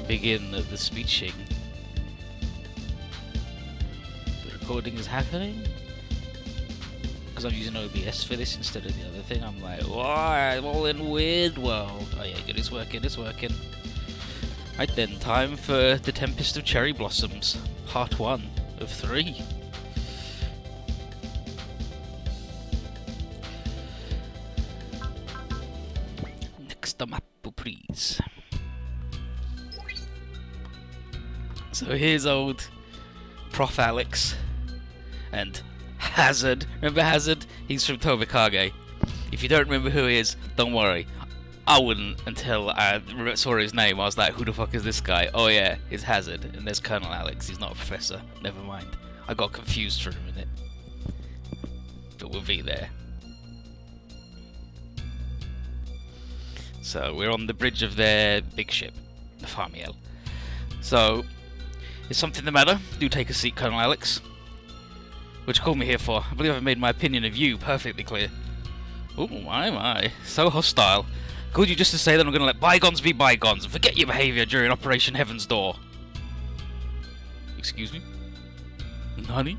begin the speeching. The recording is happening? Because I'm using OBS for this instead of the other thing. I'm like, whoa, I'm all in weird world. Oh yeah, good, it's working, it's working. Right then, time for The Tempest of Cherry Blossoms, part 1 of 3. Next map, please. So here's old Prof. Alex and Hazard. Remember Hazard? He's from Tobikage. If you don't remember who he is, don't worry. I wouldn't until I saw his name. I was like, who the fuck is this guy? Oh yeah, it's Hazard. And there's Colonel Alex. He's not a professor. Never mind. I got confused for a minute. But we'll be there. So we're on the bridge of their big ship, the Farmiel. So, is something the matter? Do take a seat, Colonel Alex. What you called me here for? I believe I've made my opinion of you perfectly clear. Oh my, so hostile. Called you just to say that I'm going to let bygones be bygones and forget your behaviour during Operation Heaven's Door. Excuse me? Nani?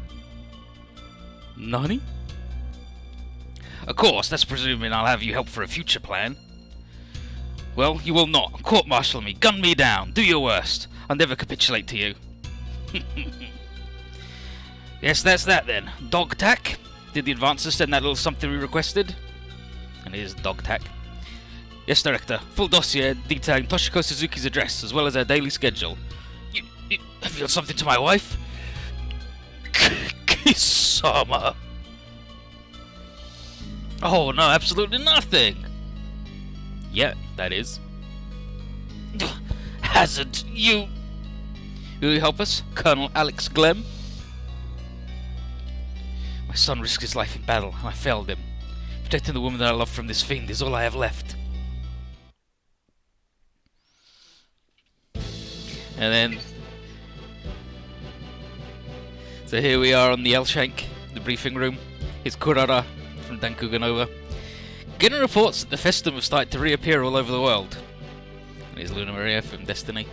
Nani? Of course, that's presuming I'll have you help for a future plan. Well, you will not. Court-martial me, gun me down, do your worst. I'll never capitulate to you. Yes, that's that then. Dog tack? Did the advancer send that little something we requested? And it is dog tack. Yes, Director. Full dossier detailing Toshiko Suzuki's address, as well as her daily schedule. You have you got something to my wife? Kisama. Oh, no, absolutely nothing. Yeah, that is. Hazard, you... Will you help us, Colonel Alex Glemm? My son risked his life in battle, and I failed him. Protecting the woman that I love from this fiend is all I have left. And then... So here we are on the Elshank, the briefing room. Here's Kurara from Dankuganova. Getting reports that the Festum have started to reappear all over the world. And here's Luna Maria from Destiny.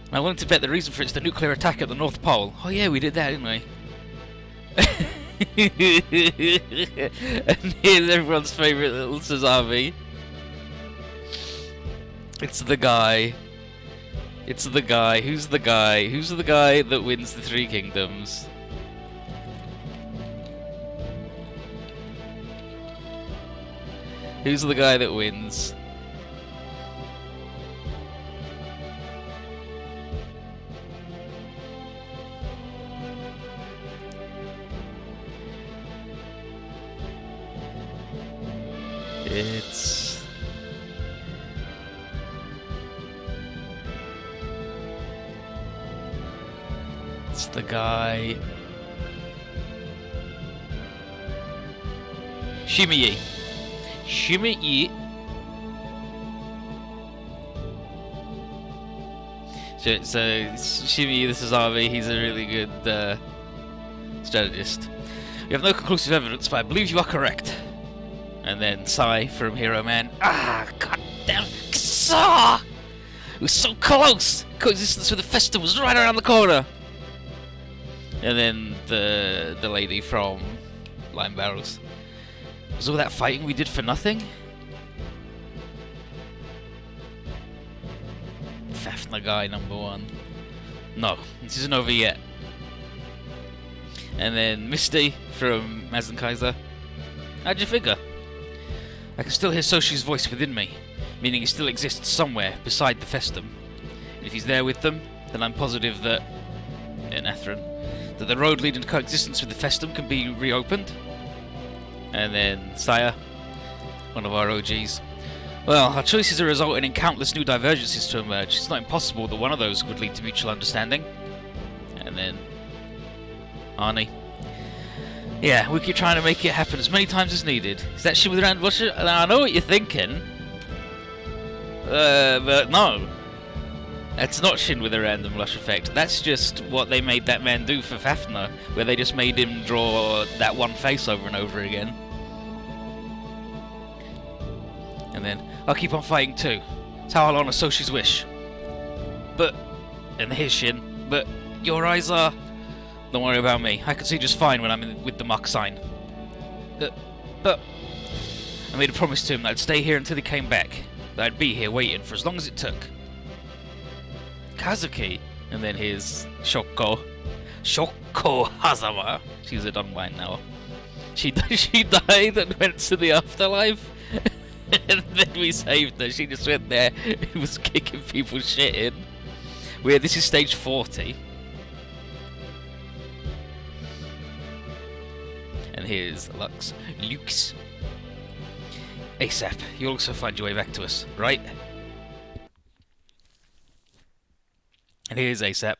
And I wanted to bet the reason for it's the nuclear attack at the North Pole. Oh yeah, we did that, didn't we? And here's everyone's favourite little Suzavi. It's the guy. It's the guy. Who's the guy? Who's the guy that wins the Three Kingdoms? Who's the guy that wins? It's the guy. Shimiyi. Shimiyi. So Shimiyi the Suzavi, he's a really good strategist. We have no conclusive evidence, but I believe you are correct. And then Sai from Hero Man. Ah, goddamn! Ksa! It was so close! Coexistence with the Festum was right around the corner! And then the lady from Lime Barrels. Was all that fighting we did for nothing? Fafnir guy #1. No, this isn't over yet. And then Misty from Mazen Kaiser. How'd you figure? I can still hear Soshi's voice within me, meaning he still exists somewhere beside the Festum. And if he's there with them, then I'm positive that... in Atherin, that the road leading to coexistence with the Festum can be reopened. And then Saya, one of our OGs. Well, our choices are resulting in countless new divergences to emerge. It's not impossible that one of those would lead to mutual understanding. And then Arnie. Yeah, we keep trying to make it happen as many times as needed. Is that shit with Rand Busher? I know what you're thinking. But no. That's not Shin with a random blush effect. That's just what they made that man do for Fafnir, where they just made him draw that one face over and over again. And then, I'll keep on fighting too. It's how I'll honour Soshi's wish. But... And here's Shin. But your eyes are... Don't worry about me. I can see just fine when I'm with the mark sign. But... I made a promise to him that I'd stay here until he came back. That I'd be here waiting for as long as it took. Kazuki. And then here's Shoko. Shoko Hazama. She's a Dunbine now. She died and went to the afterlife. And then we saved her. She just went there and was kicking people's shit in. Weird, this is stage 40. And here's Lux. ASAP, you'll also find your way back to us, right? And here's ASAP.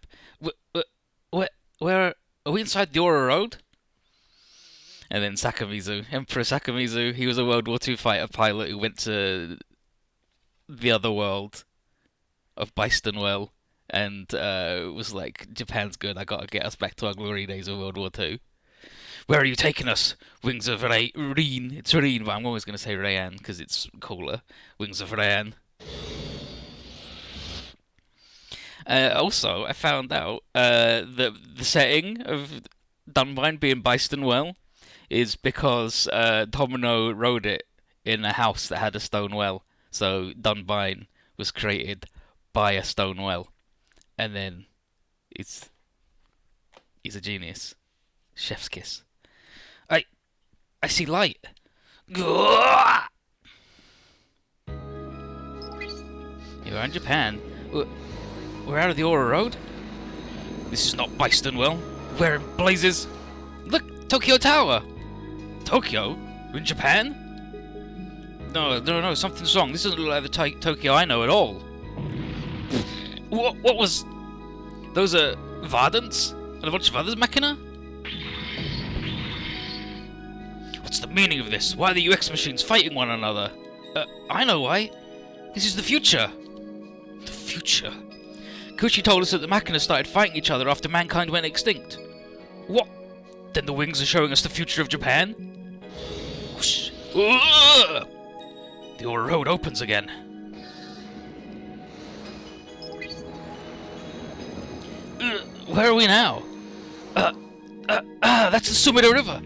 Where are we inside the Aura Road? And then Sakamizu, Emperor Sakamizu. He was a World War II fighter pilot who went to the other world of Beistenwell and was like, Japan's good, I gotta get us back to our glory days of World War II. Where are you taking us? Wings of Reen. It's Reen, but I'm always going to say Rayan because it's cooler. Wings of Rayan. Also, I found out that the setting of Dunbine being Beistenwell is because Domino wrote it in a house that had a stone well. So Dunbine was created by a stone well. And then he's a genius. Chef's kiss. I see light. You're in Japan. We're out of the Aura Road. This is not Beistenwell. Where in blazes? Look, Tokyo Tower. Tokyo? We're in Japan? No, something's wrong. This doesn't look like the Tokyo I know at all. What was... Those are Vardants? And a bunch of others machina? What's the meaning of this? Why are the UX machines fighting one another? I know why. This is the future. The future? Kuchi told us that the machina started fighting each other after mankind went extinct. What? Then the wings are showing us the future of Japan? Whoosh. The Aura Road opens again. Where are we now? That's the Sumida River.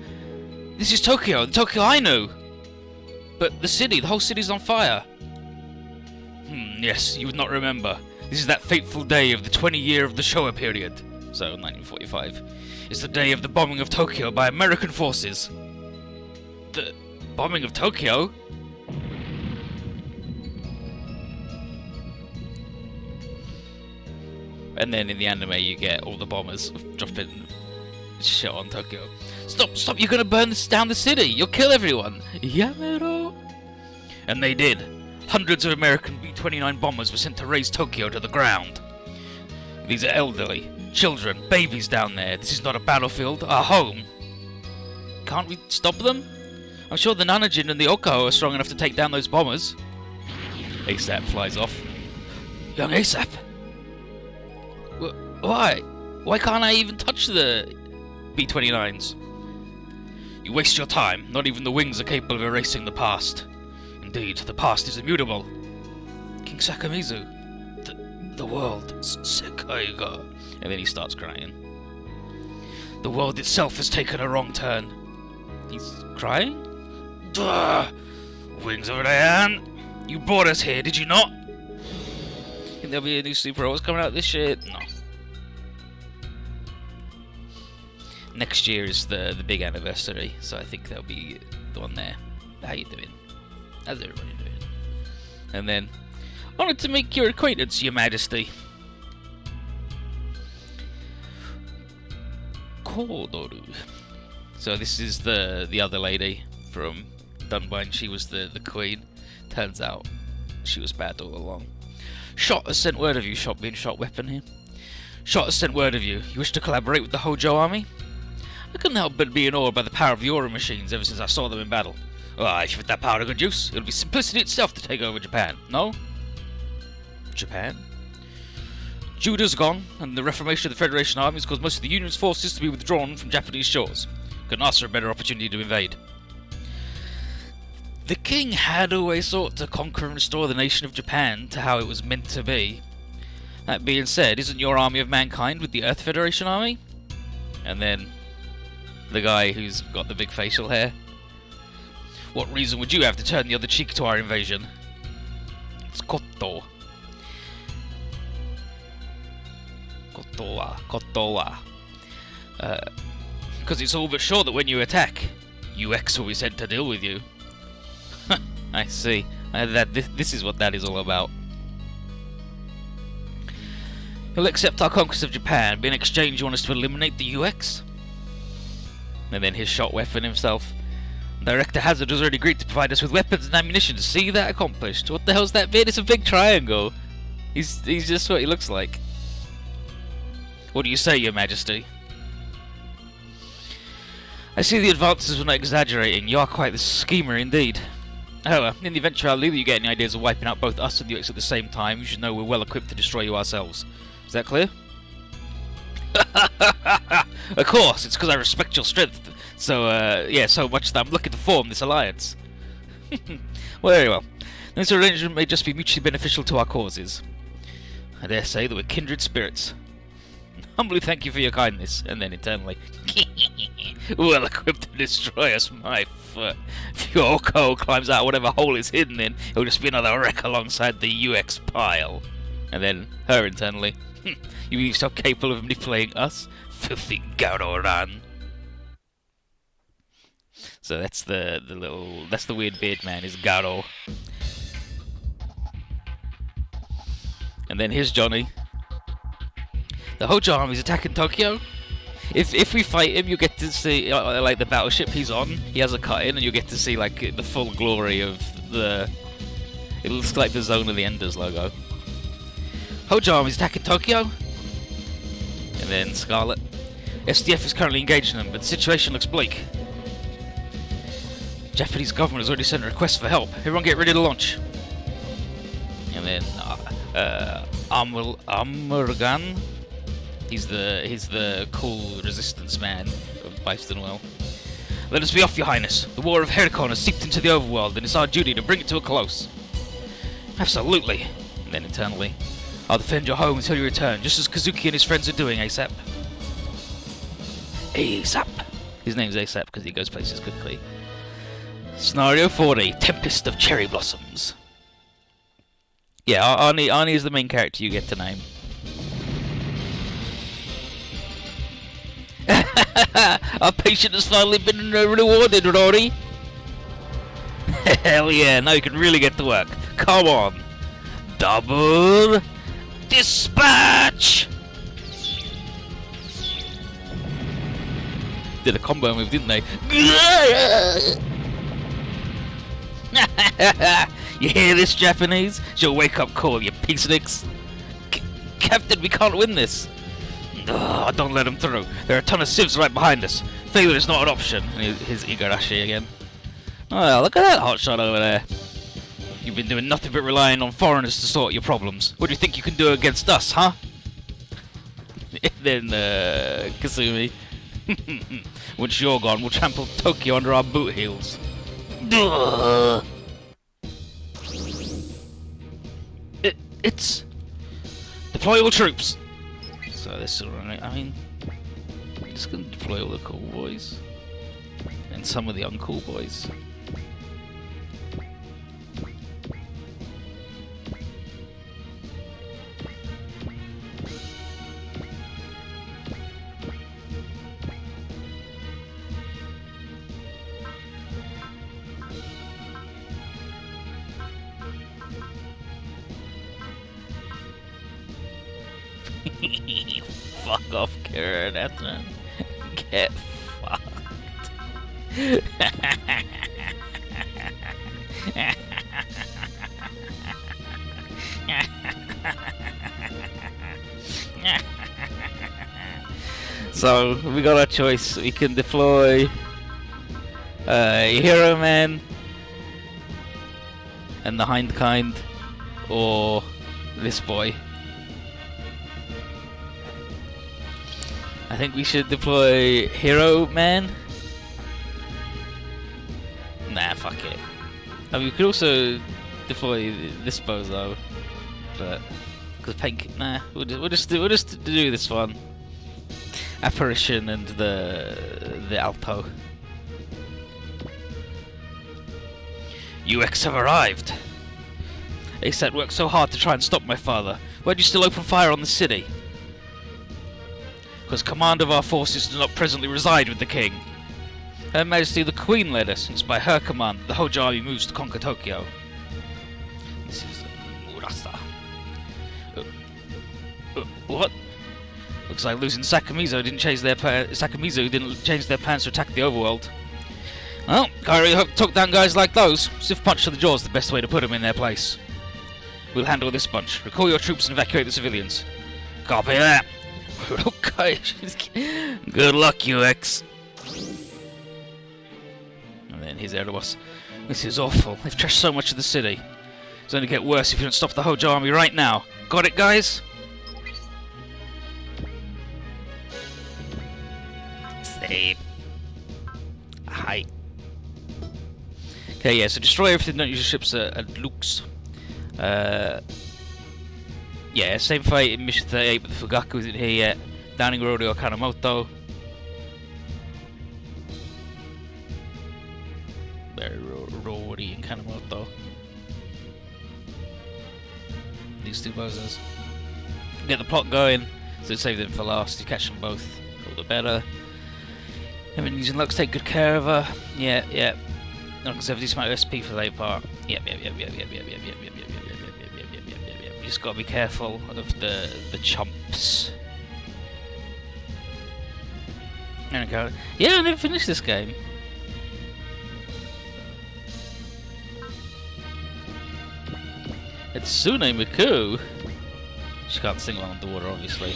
This is Tokyo, the Tokyo I knew. But the whole city's on fire. Yes, you would not remember. This is that fateful day of the 20-year of the Showa period. So, 1945. It's the day of the bombing of Tokyo by American forces. The bombing of Tokyo? And then in the anime you get all the bombers dropping shit on Tokyo. Stop, you're gonna burn down the city! You'll kill everyone! Yamero! And they did. Hundreds of American B-29 bombers were sent to raze Tokyo to the ground. These are elderly, children, babies down there. This is not a battlefield, our home. Can't we stop them? I'm sure the Nanajin and the Okaho are strong enough to take down those bombers. ASAP flies off. Young ASAP! Why? Why can't I even touch the B-29s? You waste your time. Not even the wings are capable of erasing the past. Indeed, the past is immutable. King Sakamizu. The world. Sekaiga. And then he starts crying. The world itself has taken a wrong turn. He's crying? Duh! Wings of Rayan! You brought us here, did you not? Think there'll be a new Super Wars coming out this year? No. Next year is the big anniversary, so I think there'll be the one there. How you doing? How's everybody doing? And then, honoured to make your acquaintance, Your Majesty. Kodoru. So this is the other lady from Dunbine. She was the queen. Turns out she was bad all along. Shot has sent word of you, being shot weapon here. Shot has sent word of you. You wish to collaborate with the Hojo army? I couldn't help but be in awe by the power of the Aura machines ever since I saw them in battle. If you put that power to good use, it'll be simplicity itself to take over Japan, no? Japan? Juda's gone, and the reformation of the Federation Army has caused most of the Union's forces to be withdrawn from Japanese shores. Couldn't ask for a better opportunity to invade. The king had always sought to conquer and restore the nation of Japan to how it was meant to be. That being said, isn't your army of mankind with the Earth Federation army? And then the guy who's got the big facial hair. What reason would you have to turn the other cheek to our invasion? It's Koto. Kotoa. Because it's all but sure that when you attack, UX will be sent to deal with you. I see. This is what that is all about. He'll accept our conquest of Japan, but in exchange you want us to eliminate the UX? And then his shot weapon himself. Director Hazard has already agreed to provide us with weapons and ammunition. See that accomplished. What the hell's that bit? It's a big triangle. He's just what he looks like. What do you say, Your Majesty? I see the advances were not exaggerating. You are quite the schemer indeed. However, in the eventuality that you get any ideas of wiping out both us and the UX at the same time, you should know we're well equipped to destroy you ourselves. Is that clear? Of course, it's because I respect your strength. So, yeah, so much that I'm looking to form this alliance. Well, very well. This arrangement may just be mutually beneficial to our causes. I dare say that we're kindred spirits. Humbly thank you for your kindness, and then internally, well equipped to destroy us, my foot. If your coal climbs out whatever hole it's hidden in, it'll just be another wreck alongside the UX pile. And then her internally, you mean you're so capable of manipulating us, filthy Gaudoran? So that's that's the weird beard man, is Garo. And then here's Johnny. The Hojo army's attacking Tokyo. If we fight him, you get to see like the battleship he's on. He has a cut-in, and you get to see like the full glory of the. It looks like the Zone of the Enders logo. Hojo army's attacking Tokyo. And then Scarlet. SDF is currently engaging them, but the situation looks bleak. Japanese government has already sent a request for help. Everyone get ready to launch. And then Amurgan. He's the cool resistance man of Bystonwell. Let us be off, Your Highness. The war of Herikon has seeped into the overworld, and it's our duty to bring it to a close. Absolutely. And then internally, I'll defend your home until you return, just as Kazuki and his friends are doing, ASAP. ASAP. His name's ASAP because he goes places quickly. Scenario 40, Tempest of Cherry Blossoms. Yeah, Arnie is the main character you get to name. Our patient has finally been rewarded, Rory. Hell yeah, now you can really get to work. Come on. Double dispatch! Did a combo move, didn't they? You hear this, Japanese? It's your wake-up call, you peaceniks. Captain, we can't win this. Oh, don't let him through. There are a ton of civs right behind us. Failure is not an option. And here's Igarashi again. Oh, look at that hotshot over there. You've been doing nothing but relying on foreigners to sort your problems. What do you think you can do against us, huh? Then, Kasumi. Once you're gone, we'll trample Tokyo under our boot heels. It's deploy all troops. So this is right. I mean, I'm just gonna deploy all the cool boys and some of the uncool boys. Fuck off, Karen. Get fucked. So we got our choice. We can deploy Hero Man and the Hindkind, or this boy. I think we should deploy Hero Man. Nah, fuck it. I mean, we could also deploy this bozo, but Because pink, nah, we'll just do this one. Apparition and the Alto. UX have arrived. ASAT worked so hard to try and stop my father. Why'd you still open fire on the city? Because command of our forces does not presently reside with the king. Her Majesty the Queen led us. It's by her command that the Hojo army moves to conquer Tokyo. This is Murasa. What? Looks like losing Sakamizo didn't change their plans to attack the overworld. Well, can't really hope to talk down guys like those. Stiff punch to the jaw is the best way to put them in their place. We'll handle this bunch. Recall your troops and evacuate the civilians. Copy that. Okay. Good luck, UX. And then here's Erebos. This is awful. They've trashed so much of the city. It's only get worse if you don't stop the Hojo army right now. Got it, guys? Save. Hi. Okay, yeah, so destroy everything, don't use your ships at Luke's. Yeah, same fight in Mission 38, but the Fugaku isn't here yet. Downing Rodeo Kanamoto. Rory and Kanamoto. These two bozos. Get the plot going, so save them for last. You catch them both, all the better. I've been using Lux, take good care of her. Yeah, yeah. Not because I have a decent amount of SP for their part. Yep. You just gotta be careful of the chumps. There we go. Yeah, I never finished this game. It's Sune Miku. She can't sing while underwater, obviously.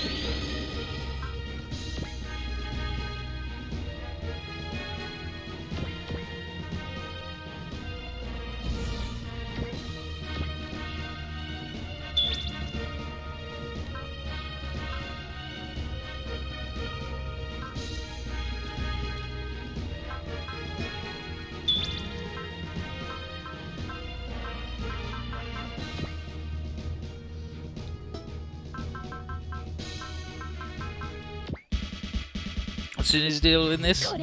What's Tsune's deal in this?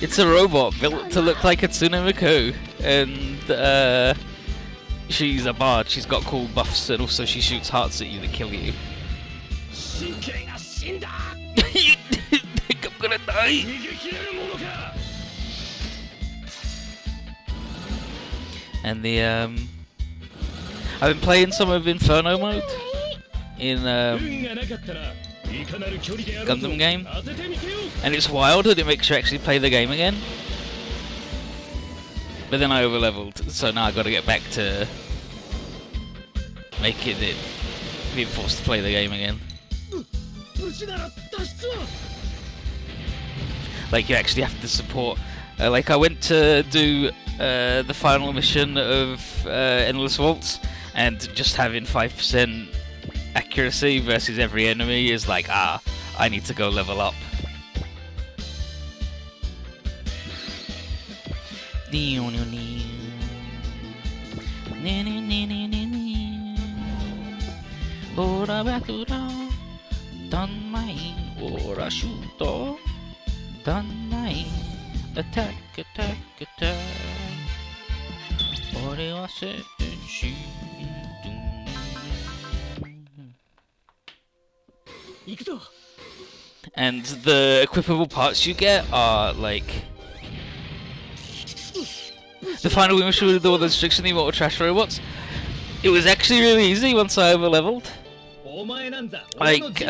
It's a robot built to look like a Tsune Miku, and she's a bard. She's got cool buffs, and also she shoots hearts at you that kill you. You think I'm gonna die? And the I've been playing some of Inferno mode in Gundam game, and it's wild that it makes you actually play the game again. But then I overleveled, so now I got to get back to making it being forced to play the game again. Like you actually have to support. Like I went to do the final mission of Endless Waltz, and just having 5% accuracy versus every enemy is like, I need to go level up. Ora battura, dannai, ora shooto, dannai, attack, attack, attack. Ore wa senshi. And the equipable parts you get are like the final mission with all the restriction, the immortal trash robots. It was actually really easy once I overleveled. Like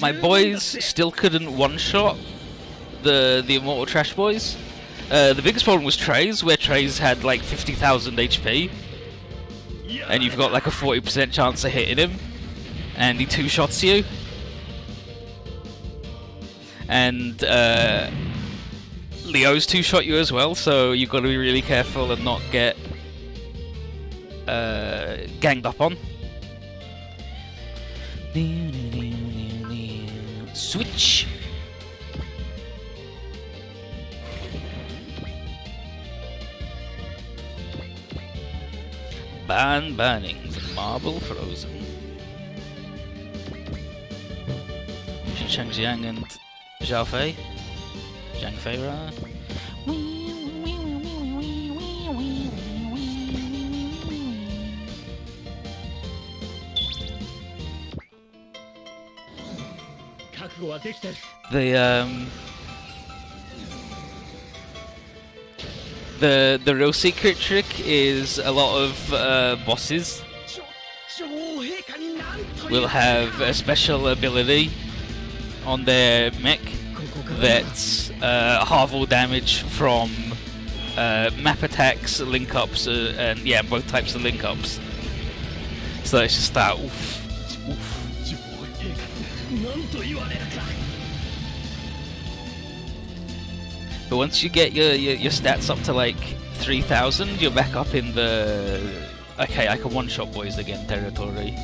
my boys still couldn't one-shot the immortal trash boys. The biggest problem was Trey's, where Trey's had like 50,000 HP, and you've got like a 40% chance of hitting him, and he two-shots you. And Leo's two-shot you as well, so you've got to be really careful and not get ganged up on. Switch! Bannings, marble frozen. Cheng Jiang and Zhao Fei. Zhang Fei, right? The real secret trick is a lot of bosses will have a special ability on their mech that's half all damage from map attacks, link ups, and yeah, both types of link ups. So it's just that. Oof, oof. But once you get your stats up to like 3,000, you're back up in the okay, I can one-shot boys again territory.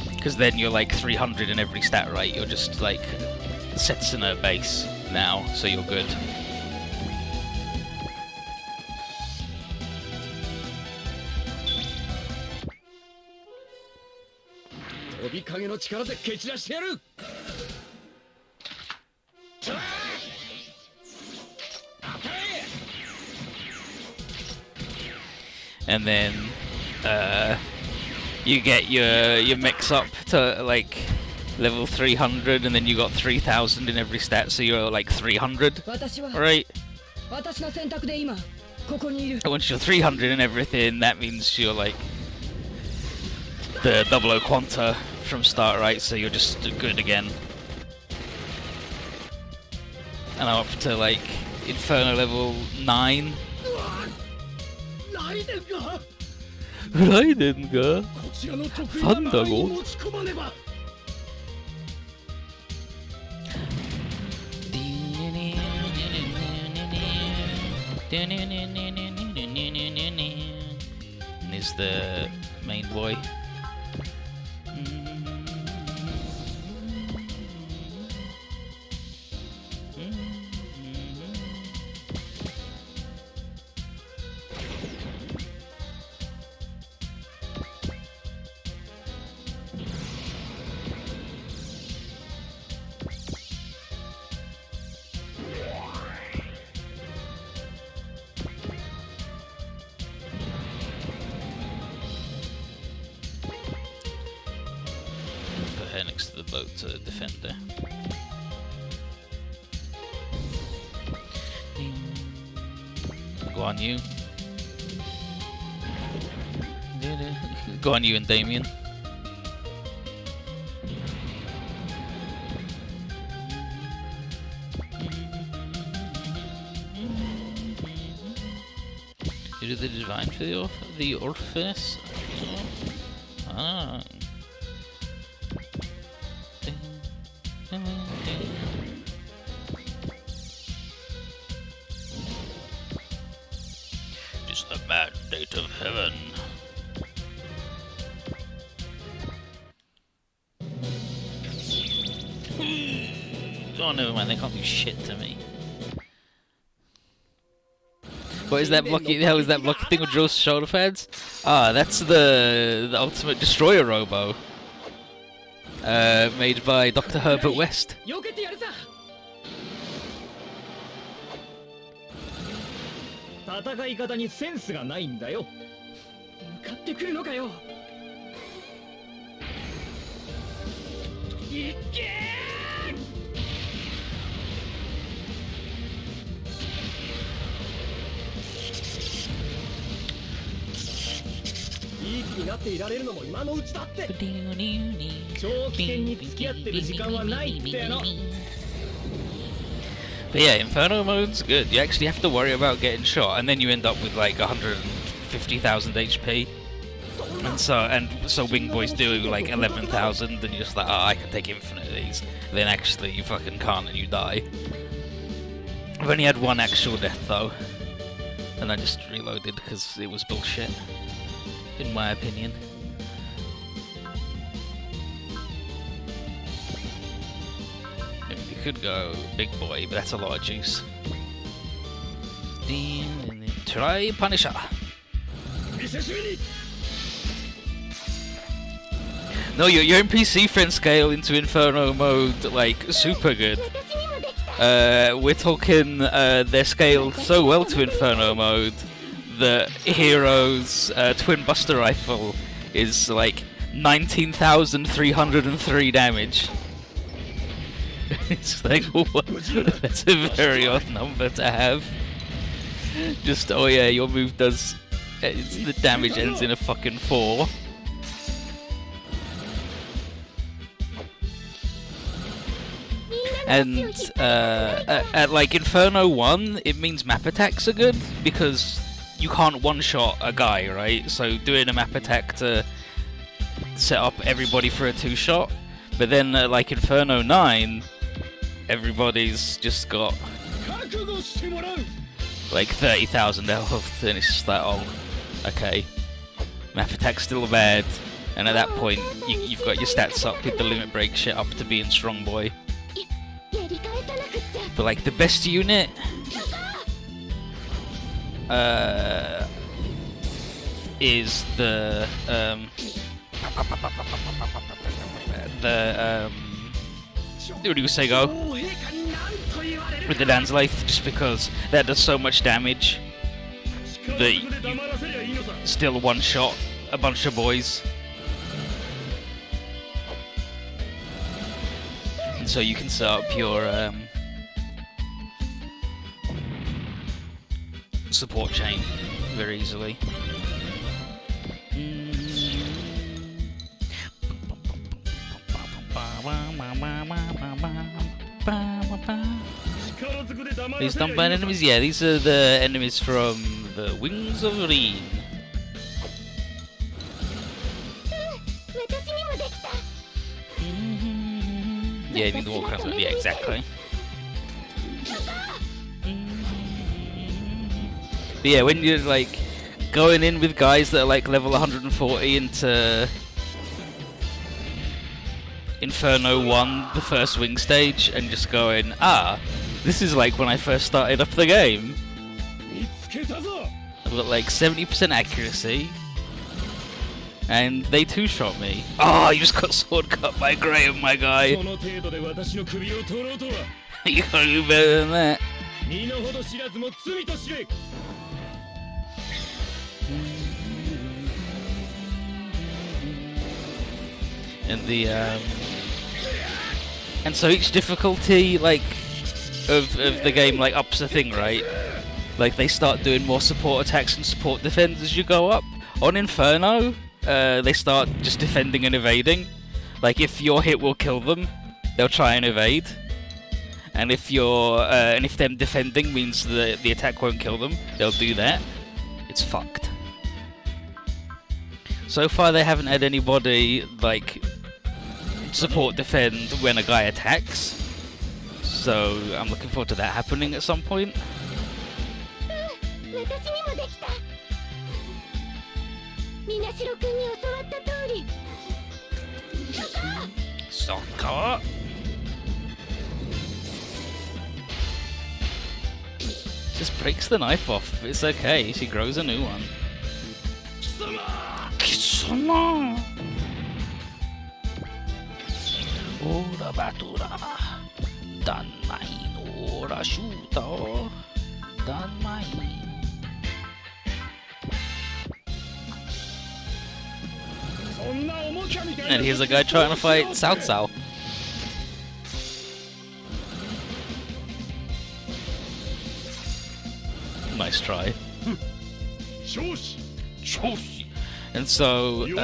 Because then you're like 300 in every stat, right? You're just like Setsuna base now, so you're good. And then you get your mix up to like level 300, and then you got 3,000 in every stat, so you're like 300, right? And once you're 300 in everything, that means you're like the 00 Quanta from start, right? So you're just good again. And I'm up to like Inferno level 9. Raiden ga? Fan da go? And is the main boy. Next to the boat defender. Guan Yu. Guan Yu and Damien. You do the divine for the Orpheus? Ah. Just the mandate of heaven. Oh no, man, they can't do shit to me. What is that blocky? The hell is that blocky thing with Joe's shoulder pads? Ah, that's the ultimate destroyer robo. Made by Dr. Herbert West. 戦い方にセンスがないんだよ。向かってくるのかよ。いっけー。いい気になっていられるのも今のうちだって。長期戦に付き合ってる時間はないっての。 But yeah, Inferno mode's good. You actually have to worry about getting shot, and then you end up with like 150,000 HP. And so Wing Boys do like 11,000, and you're just like, oh, I can take infinite of these. And then actually you fucking can't, and you die. I've only had one actual death though, and I just reloaded because it was bullshit, in my opinion. Could go big boy, but that's a lot of juice. Try Punisher. No, your NPC friend scale into Inferno mode, like, super good. We're talking, they're scaled so well to Inferno mode that Hero's Twin Buster Rifle is like 19,303 damage. It's like, what? That's a very odd number to have. Just, oh yeah, your move does, the damage ends in a fucking 4. And at like Inferno 1, it means map attacks are good because you can't one-shot a guy, right? So doing a map attack to set up everybody for a 2-shot. But then like Inferno 9, everybody's just got like 30,000 health, and it's just like, oh, okay, map attack's still bad. And at that point, you've got your stats up with the limit break shit up to being strong boy. But like the best unit is the Urusego with the Danzlaith, just because that does so much damage that you still one-shot a bunch of boys. And so you can set up your support chain very easily. These dumb-bad enemies? Yeah, these are the enemies from the Wings of Reen. Yeah, you mean the Warcraft one? Yeah, exactly. But yeah, when you're like going in with guys that are like level 140 into Inferno 1, the first wing stage, and just going, ah, this is like when I first started up the game. I've got like 70% accuracy, and they two-shot me. Oh, you just got sword cut by Graham, my guy. You gotta do better than that. And the and so each difficulty like of the game like ups the thing, right? Like they start doing more support attacks and support defends as you go up. On Inferno, they start just defending and evading. Like if your hit will kill them, they'll try and evade. And if if them defending means the attack won't kill them, they'll do that. It's fucked. So far they haven't had anybody like support defend when a guy attacks. So I'm looking forward to that happening at some point. Soccer. Just breaks the knife off. It's okay. She grows a new one. Kisama. Ora batura. Danmai ora shuta. Danmai. And here's a guy trying to fight South South. Nice try. And so, you've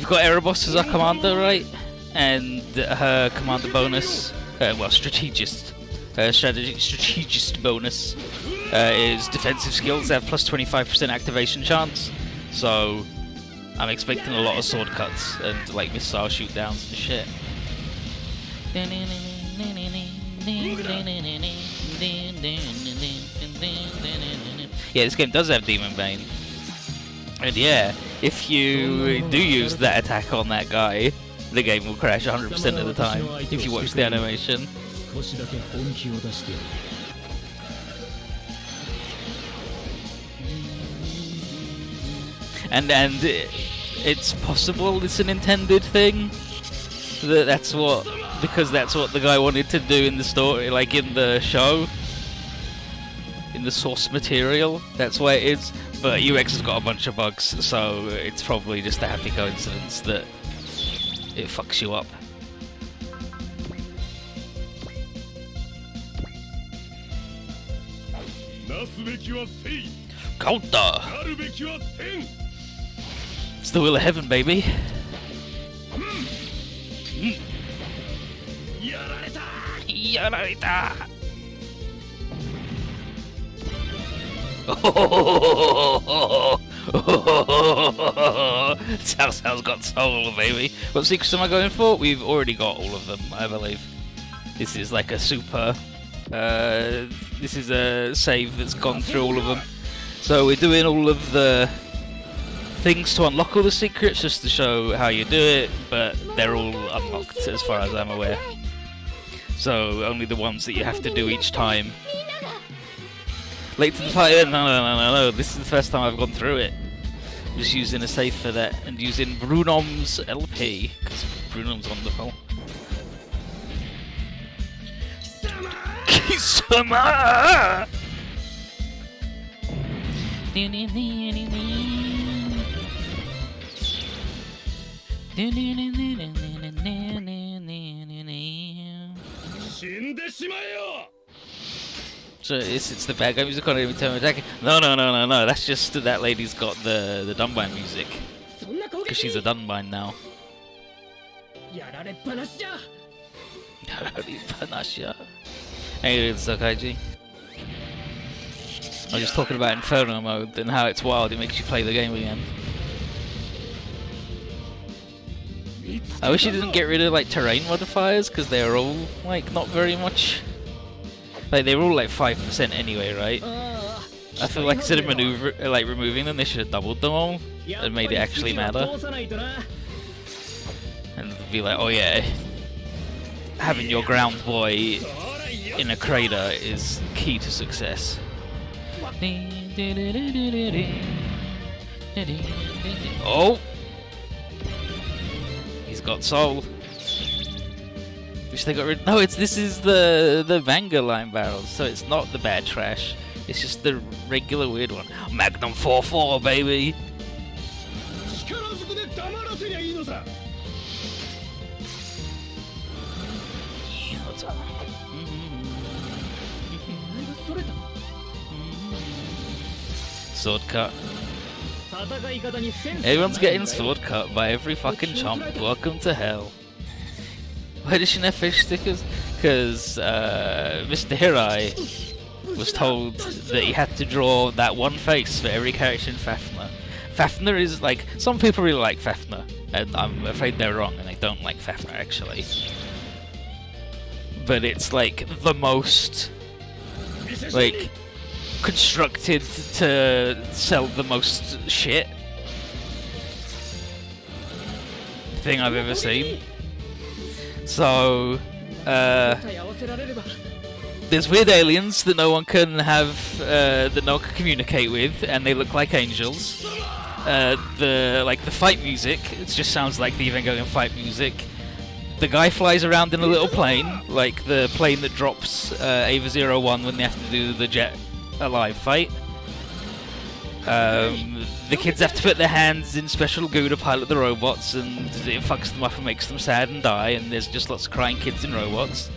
got Erebos as our commander, right? And her commander bonus, well, strategist bonus is defensive skills. They have plus 25% activation chance. So, I'm expecting a lot of sword cuts and like missile shoot downs and shit. Yeah, this game does have Demon Bane. And yeah, if you do use that attack on that guy, the game will crash 100% of the time if you watch the animation. And it's possible it's an intended thing. Because that's what the guy wanted to do in the story, like in the show, in the source material. That's why it is. But UX has got a bunch of bugs, so it's probably just a happy coincidence that it fucks you up. Counter! It's the will of heaven, baby. Yararita! Sound's got soul, baby. What secrets am I going for? We've already got all of them, I believe. This is like a super... this is a save that's gone through all of them. So we're doing all of the things to unlock all the secrets just to show how you do it, but they're all unlocked as far as I'm aware. So only the ones that you have to do each time. Late to the party? No. This is the first time I've gone through it. I'm just using a save for that and using Brunom's LP, because Brunom's wonderful. Kisama! So it's the bad guy music on every time attacking. No. That's just that lady's got the Dunbine music. Because she's a Dunbine now. Hey, it's Sakaiji. I was just talking about Inferno mode and how it's wild, it makes you play the game again. I wish it didn't get rid of like terrain modifiers, because they're all like not very much. Like they were all like 5% anyway, right? I feel like instead of removing them, they should have doubled them all and made it actually matter. And be like, oh yeah, having your ground boy in a crater is key to success. Oh! He's got soul. Wish they got rid. No, this is the manga line barrels, so it's not the bad trash. It's just the regular weird one. Magnum 4-4, baby. Sword cut. Everyone's getting sword cut by every fucking chump. Welcome to hell. Why does she have fish stickers? Because Mr. Hirai was told that he had to draw that one face for every character in Fafner. Fafner is like, some people really like Fafner, and I'm afraid they're wrong and they don't like Fafner actually. But it's like the most like constructed to sell the most shit thing I've ever seen. So there's weird aliens that no one can have, that no one can communicate with, and they look like angels. The fight music, it just sounds like the Evangelion fight music. The guy flies around in a little plane, like the plane that drops Ava 01 when they have to do the Jet Alive fight. The kids have to put their hands in special goo to pilot the robots, and it fucks them up and makes them sad and die, and there's just lots of crying kids in robots.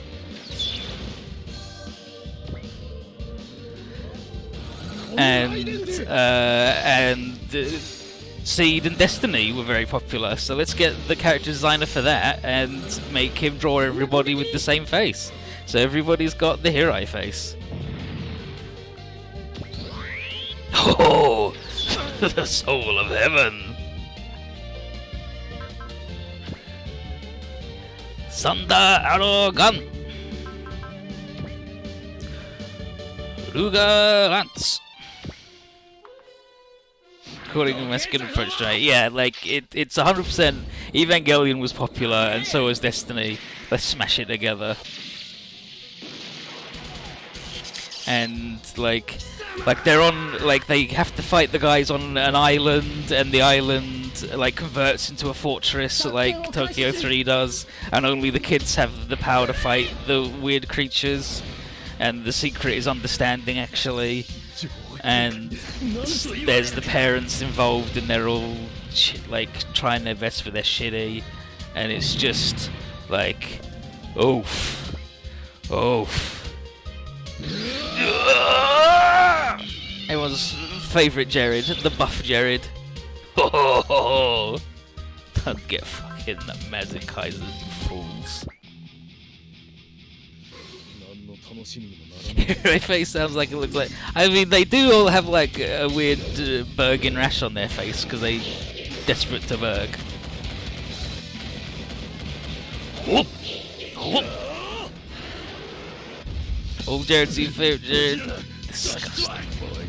And Seed and Destiny were very popular, so let's get the character designer for that and make him draw everybody with the same face. So everybody's got the Hirai face. Oh, the soul of heaven. Thunder Arrow Gun. Ruga Lance. According to my skin approach, right? Yeah, like it's 100%. Evangelion was popular, and so was Destiny. Let's smash it together. And like they're on, like they have to fight the guys on an island, and the island like converts into a fortress like Tokyo 3 does, and only the kids have the power to fight the weird creatures, and the secret is understanding actually, and there's the parents involved and they're all like trying their best but they're shitty, and it's just like oof. Everyone's favourite Jared, the buff Jared. Don't get fucking Mazen Kaiser, you fools. My face sounds like it looks like. I mean, they do all have like a weird Bergen rash on their face because they desperate to Berg. All Jared's your favourite Jared. Disgusting boy.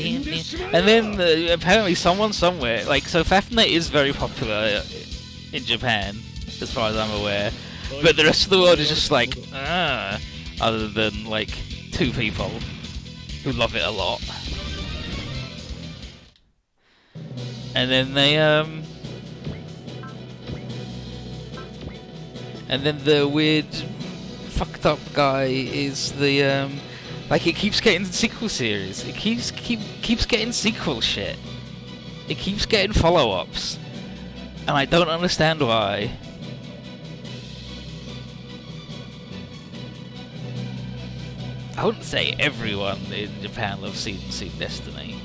And then apparently someone somewhere, like, so Fafnir is very popular in Japan, as far as I'm aware, but the rest of the world is just like, other than like 2 people who love it a lot. And then they, and then the weird fucked up guy is the, like, it keeps getting sequel series. It keeps getting sequel shit. It keeps getting follow-ups. And I don't understand why. I wouldn't say everyone in Japan loves Season Destiny.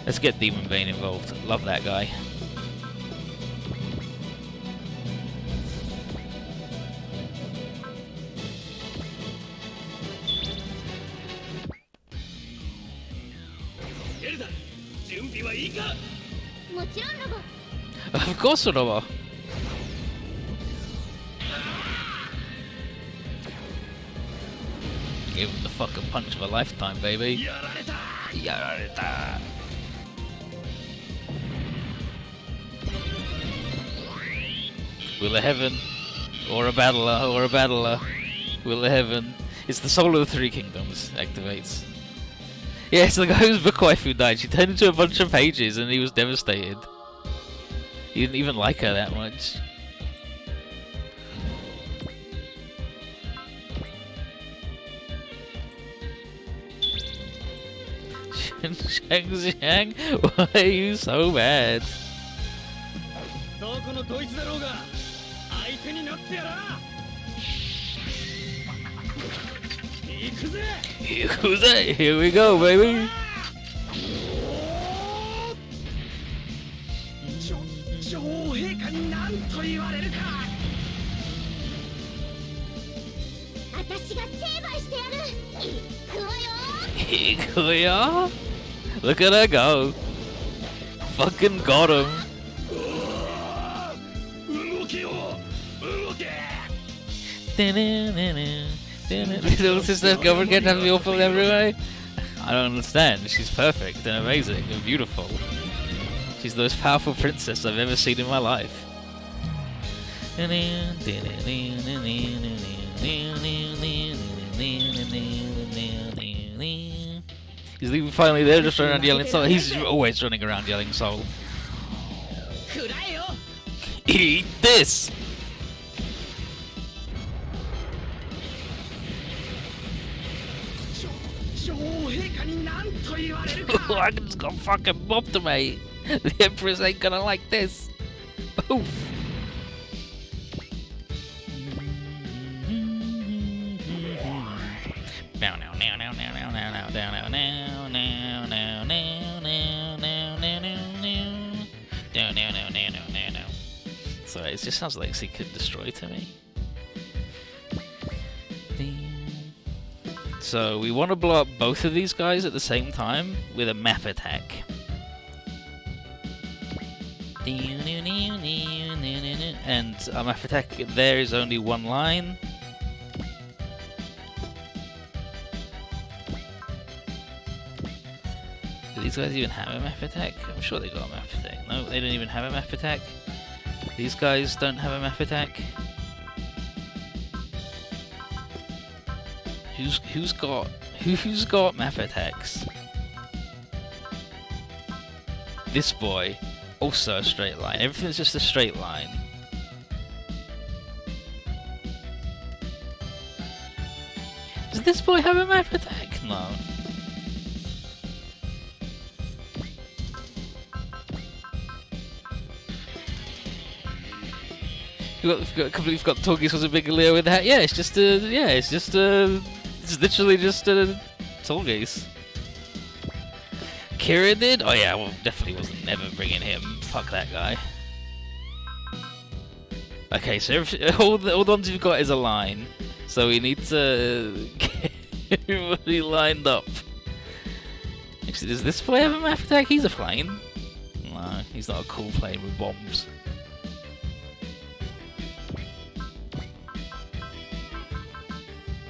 Let's get Demon Bane involved. Love that guy. Of course, Robo. Give him the fucking punch of a lifetime, baby. Yarareta. Will of Heaven, or a battler, Will of Heaven. It's the Soul of the Three Kingdoms activates. Yeah, it's the guy whose book waifu died. She turned into a bunch of pages and he was devastated. He didn't even like her that much. Shang Xiang, why are you so bad? Here we go, baby. Look at her go. Fucking got him. Little sister girlfriend can't have the awful everywhere. I don't understand. She's perfect and amazing and beautiful. She's the most powerful princess I've ever seen in my life. He's even finally there, just running around yelling soul. He's always running around yelling soul. Eat this! I just got fucking mobbed, mate. The Empress ain't gonna like this. Oof. Sorry, it just sounds like Seek and Destroy to me. So we want to blow up both of these guys at the same time with a map attack. And a map attack there is only one line. Do these guys even have a map attack? I'm sure they got a map attack. No, they don't even have a map attack. These guys don't have a map attack. Who Who's got map attacks? This boy, also a straight line. Everything's just a straight line. Does this boy have a map attack? No. You've got Torgis was a big Leo with that. Yeah, it's literally just Torgis. Kira did? Oh yeah, well definitely wasn't never bringing him. Fuck that guy. Okay, so all the ones you've got is a line, so we need to get everybody lined up. Actually, does this boy have a map attack? He's a plane. No, he's not a cool plane with bombs.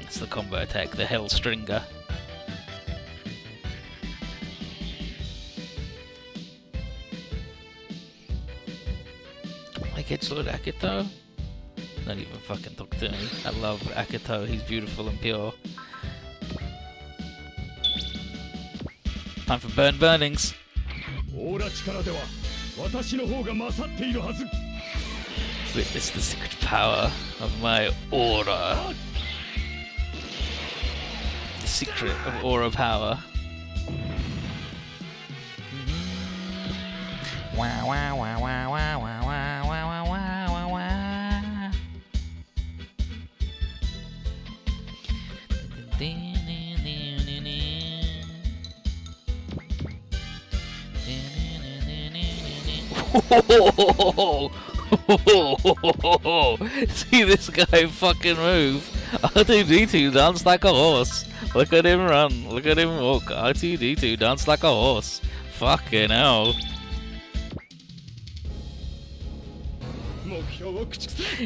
That's the combo attack, the Hell Stringer. Like Edgelord Akito? Not even fucking talk to me. I love Akito, he's beautiful and pure. Time for burnings. Witness the secret power of my aura. The secret of aura power. Wow, wow, wow, wow, wow, wow, wow, wow, wow, wow. See this guy fucking move. R2-D2 dance like a horse. Look at him run. Look at him walk. R2-D2 dance like a horse. Fucking hell.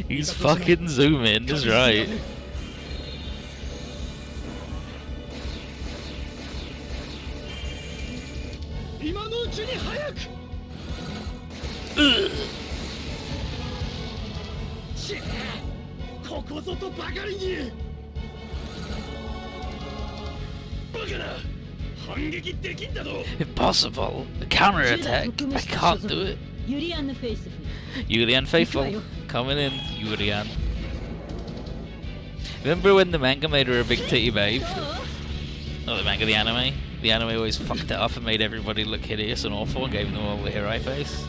He's fucking zooming, that's right. Impossible. A counterattack. I can't do it. Yulian Faithful. Coming in, Yulian. Remember when the manga made her a big titty babe? Not the manga, the anime. The anime always fucked it up and made everybody look hideous and awful and gave them all the hero face.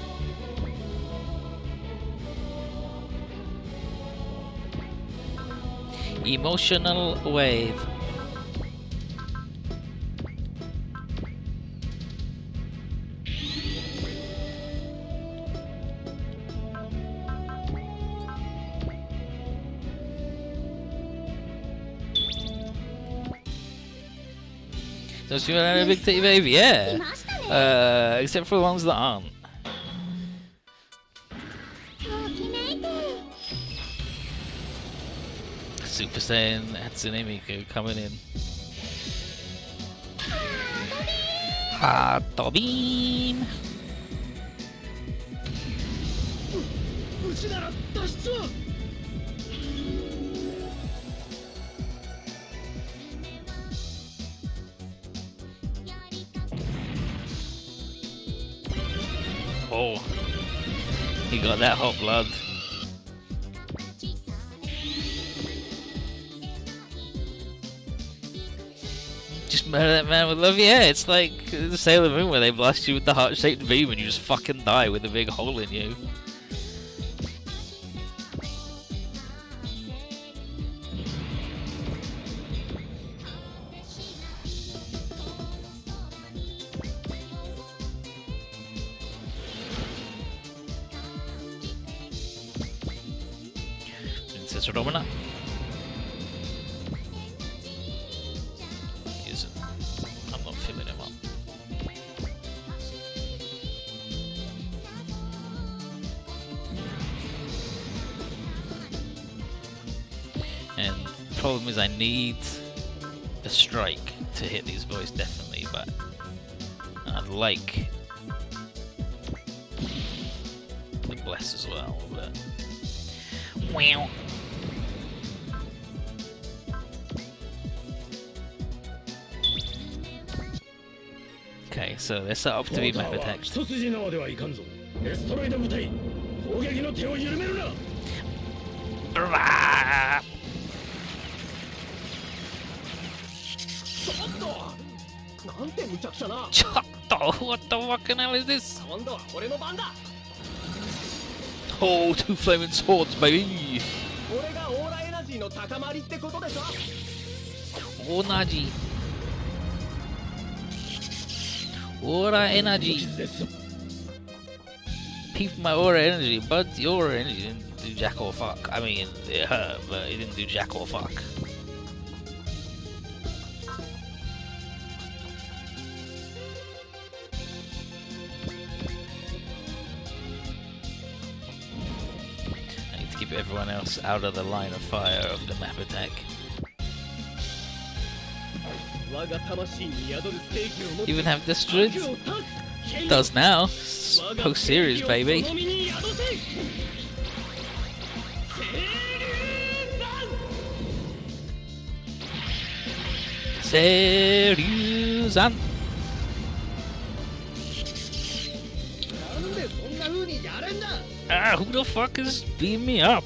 Emotional wave. Does she have a big titty baby? Yeah. Except for the ones that aren't. Super Saiyan Hatsune Miku coming in. Heart beam. Oh, he got that hot blood. Just murder that man with love. Yeah, it's like the Sailor Moon where they blast you with the heart-shaped beam and you just fucking die with a big hole in you. Princess Romana. I'm not filling him up. And the problem is I need the strike to hit these boys definitely, but I'd like the bless as well, but wow. Okay, so they're set up to be map attacked. 一筋縄ではいかんぞ。デストロイド部隊、攻撃の手を緩めるな。 Brrrah! ちょっと、なんて無茶苦茶な。Chotto, what the fucking hell is this? 今度は俺の番だ。 Oh, two flaming swords, baby! 俺がオーラエナジーの高まりってことでしょ。 Onaji. Aura energy. Peep my aura energy, but the aura energy didn't do jack or fuck. I mean, it hurt, but it didn't do jack or fuck. I need to keep everyone else out of the line of fire of the map attack. Even have destroyed? Does now. Post series, baby. Serious. Ah, who the fuck is beating me up?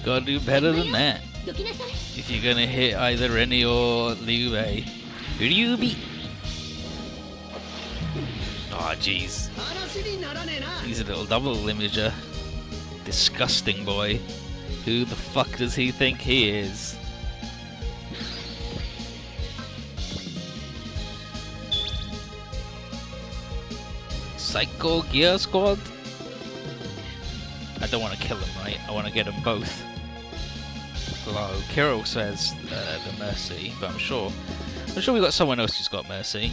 Gotta do better than that. If you're gonna hit either Rennie or Liu Bei. Ryubi! Oh jeez. He's a little double imager. Disgusting boy. Who the fuck does he think he is? Psycho Gear Squad? I don't want to kill him, right? I want to get them both. Hello. Kira also has the Mercy, but I'm sure we got someone else who's got Mercy.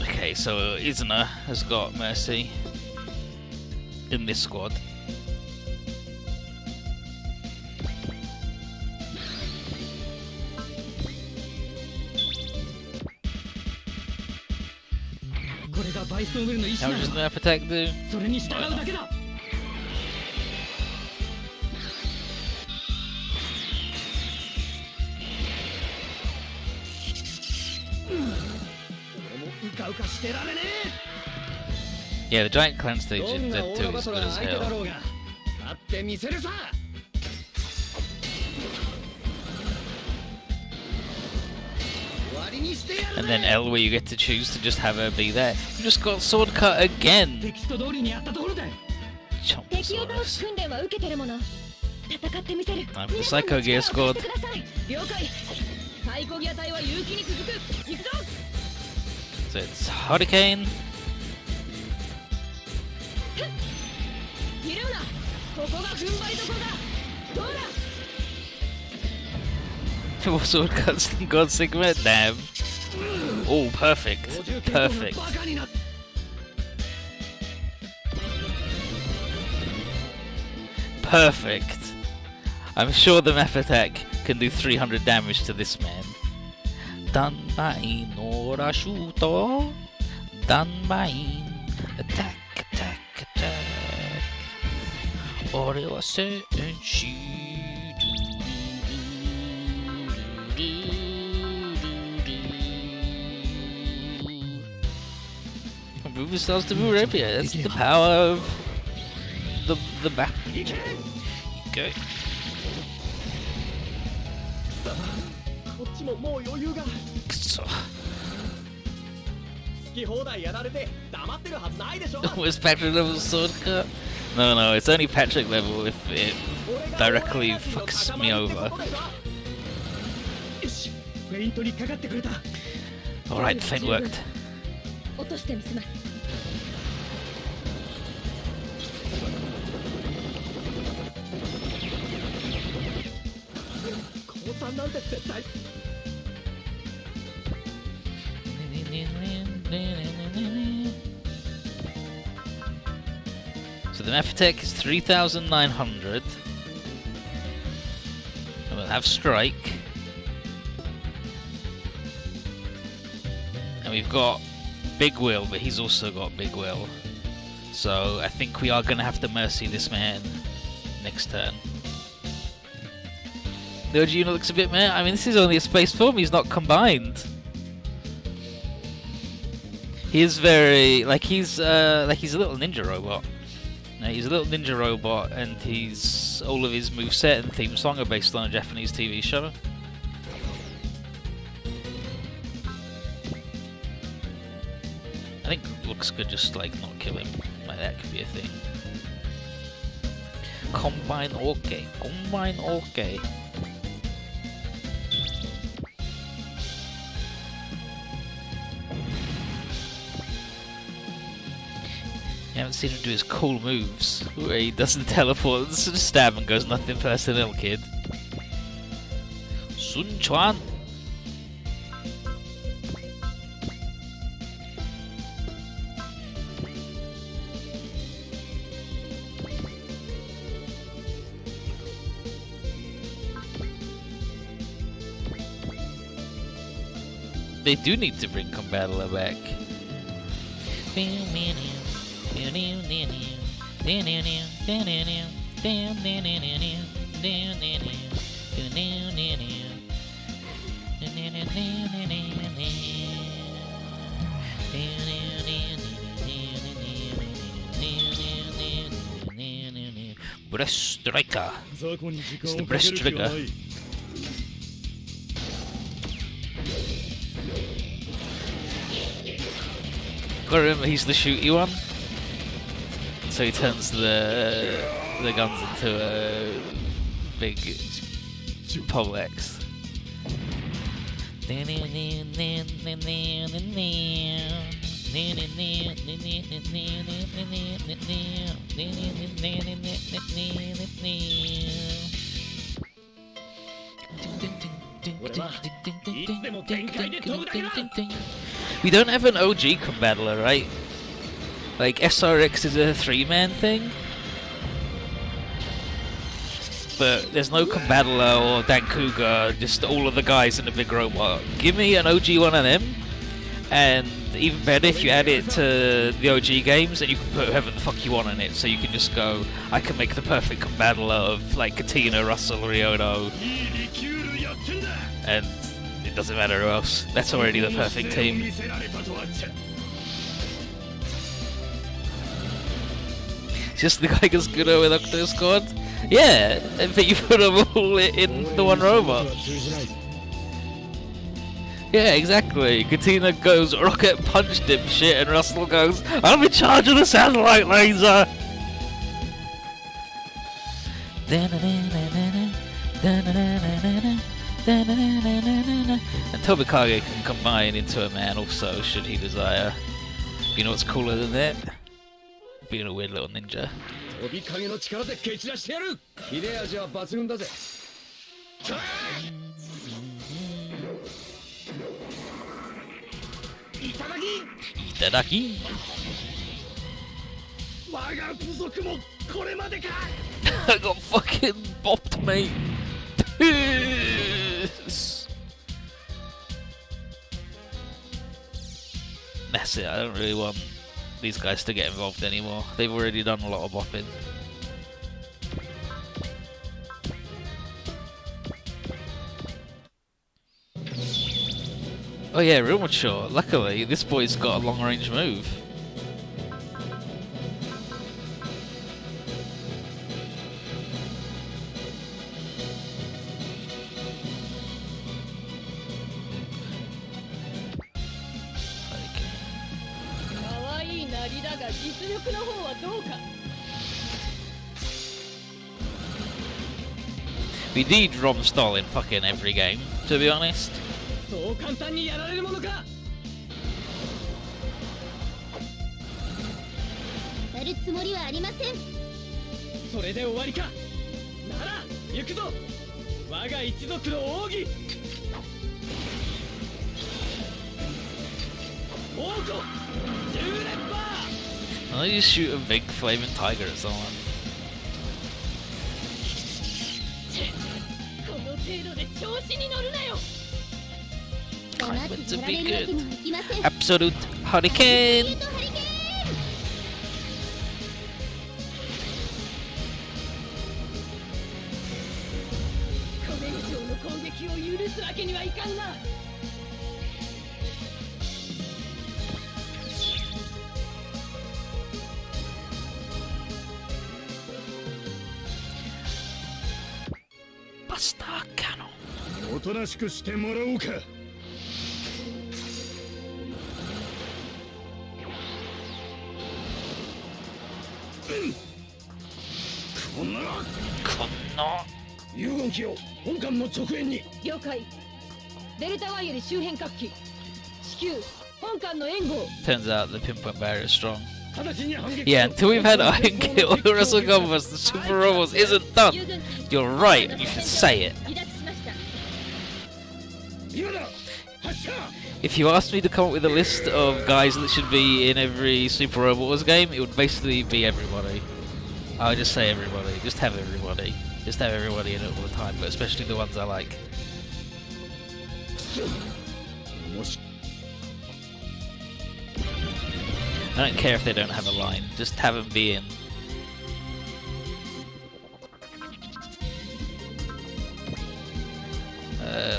Okay, so Izuna has got Mercy in this squad. How does the attack do? Yeah, the giant clan stage in Dead 2 is good as hell. And then L, where you get to choose to just have her be there. You just got sword cut again! Chomposaurus. I'm the Psycho Gear Squad. So it's Hurricane. More sword cuts than God Sigma? Damn. Oh, perfect. Perfect. Perfect. I'm sure the map attack can do 300 damage to this man. Danbain ora shuto. Danbain. Attack, attack, attack. Ore wa senshi. Move yourselves to Arabia. That's the power of the map. Okay. So. Was Patrick level sword cut? No, it's only Patrick level if it directly fucks me over. Alright, the feint worked. So the map attack is 3,900. And we'll have strike. And we've got Big Will, but he's also got Big Will. So I think we are going to have to mercy this man next turn. The OG unit looks a bit meh. I mean, this is only a space form, he's not combined. He is very, he's a little ninja robot. He's a little ninja robot, and all of his moveset and theme song are based on a Japanese TV show. I think looks could just not kill him. That could be a thing. Combine okay. Combine okay. You haven't seen him do his cool moves where he doesn't teleport, just stab and goes nothing personal, kid. Sun Chuan. They do need to bring Combatler back. Breast Striker. It's the Breast Trigger. Gotta remember he's the shooty one, so he turns the guns into a big poleaxe. We don't have an OG Combatler, right? Like, SRX is a 3-man thing, but there's no Combatler or Dankuga, just all of the guys in the big robot. Give me an OG one of them, and even better if you add it to the OG games, and you can put whoever the fuck you want in it, so you can just go, I can make the perfect Combatler of, like, Katina, Russell, Ryono, and it doesn't matter who else. That's already the perfect team. Just the Geiger's-Gudo with Octo Squad? Yeah, but you put them all in the one robot. Yeah, exactly. Katina goes rocket punch dipshit, and Russell goes, I'm in charge of the satellite laser! And Tobikage can combine into a man also, should he desire. You know what's cooler than that? Being a weird little ninja. Itadaki! I got fucking bopped, mate! That's it, I don't really want these guys to get involved anymore. They've already done a lot of bopping. Oh yeah, real mature. Luckily, this boy's got a long range move. We need Rom Stoll in fucking every game, to be honest. I'll just shoot a big flaming tiger at someone. kind meant to be good. Absolute hurricane! これ以上の攻撃を許すわけにはいかんな。Buster cannon. おとなしくしてもらおうか。こんな遊軍機を本艦の直縁に。了解。デルタ Y より周辺各機至急本艦の援護。 Turns out the pinpoint barrier is strong. 直ちに反撃。 Yeah, until we've had Iron Kit or the Russell Gun vs the Super Robots isn't done. You're right, you should say it. 離脱しました。今だ。発射。 If you asked me to come up with a list of guys that should be in every Super Robot Wars game, it would basically be everybody. I would just say everybody. Just have everybody. Just have everybody in it all the time, but especially the ones I like. I don't care if they don't have a line. Just have them be in.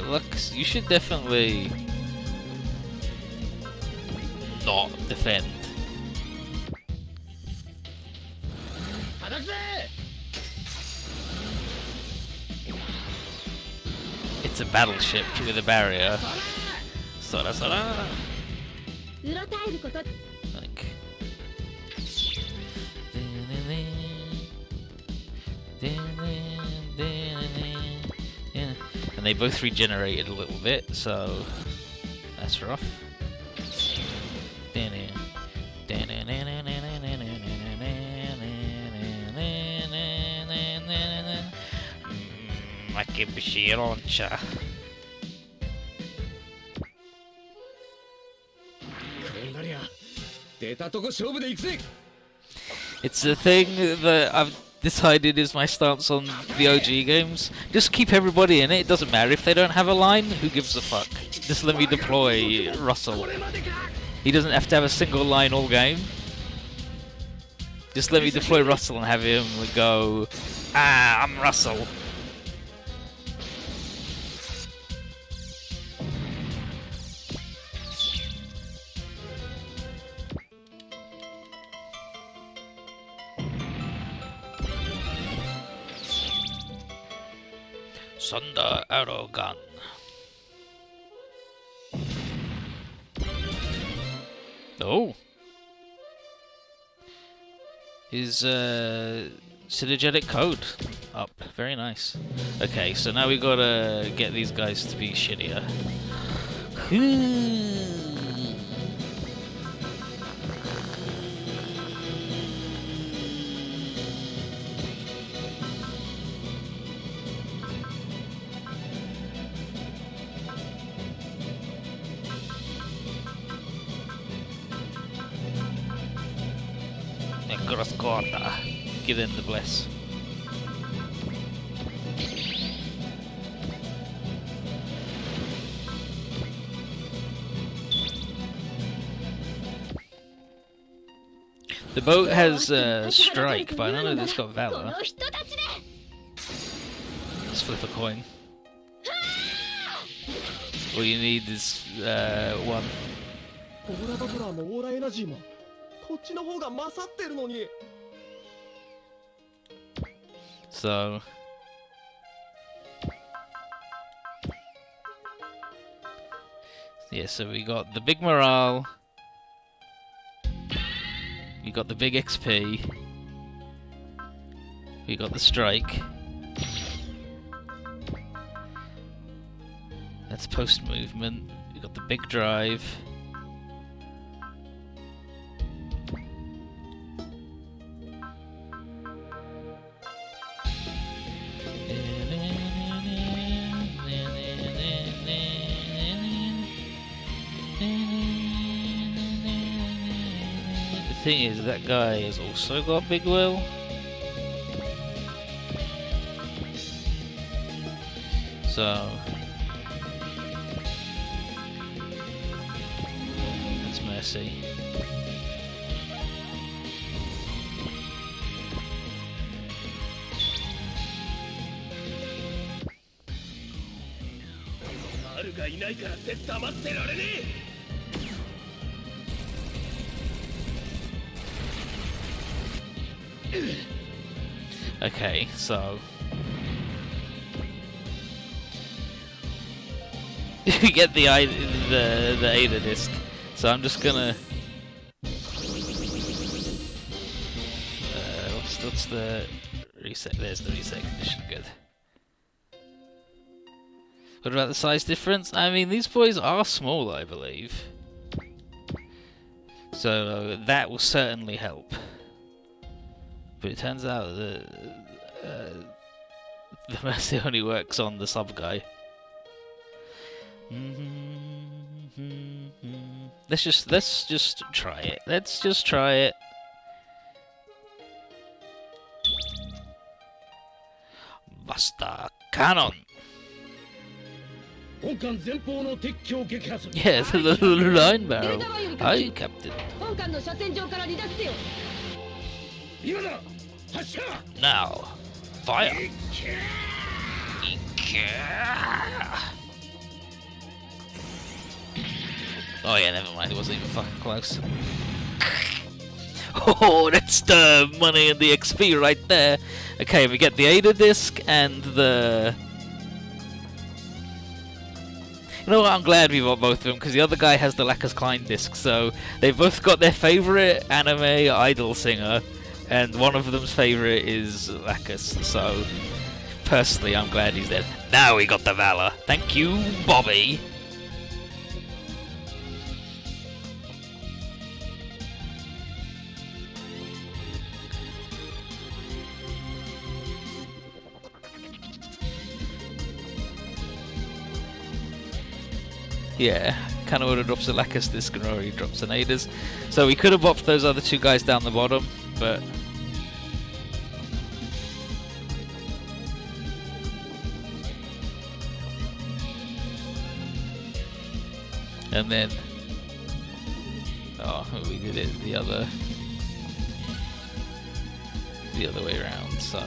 Lux, you should definitely not defend. It's a battleship with a barrier. Sora sora. Like. Yeah. And they both regenerated a little bit, so that's rough. Makibushi launcher. It's a thing that I've decided is my stance on the OG games. Just keep everybody in it. It doesn't matter if they don't have a line. Who gives a fuck? Just let me deploy Russell. He doesn't have to have a single line all game. Just let me deploy Russell and have him go, "Ah, I'm Russell." Thunder arrow gun. Oh. His synergetic code up. Very nice. Okay, so now we gotta get these guys to be shittier. Give them the bless. The boat has strike, but I don't know if it's got valor. Let's flip a coin. All you need is one. So yeah, so we got the big morale, we got the big XP, we got the strike. That's post movement. We got the big drive. The thing is, that guy has also got big will. messy. Okay, so you get the ADA disc. So I'm just gonna what's the reset? There's the reset condition. Good. What about the size difference? I mean, these boys are small, I believe. So that will certainly help. But it turns out that the mercy only works on the sub guy. Let's just try it. Let's just try it. Buster Cannon. Yeah, the line barrel. Aye, Captain. Now, fire. Oh yeah, never mind. It wasn't even fucking close. Oh, that's the money and the XP right there. Okay, we get the ADA disc and the... You know what, I'm glad we got both of them, because the other guy has the Lacus Klein disc, so they've both got their favourite anime idol singer, and one of them's favourite is Lacus, so personally I'm glad he's dead. Now we got the Valor. Thank you, Bobby. Yeah, kind of would have dropped a Lacus disc and already dropped an Adas. So we could have bopped those other two guys down the bottom, but... And then... Oh, we did it the other way around, so...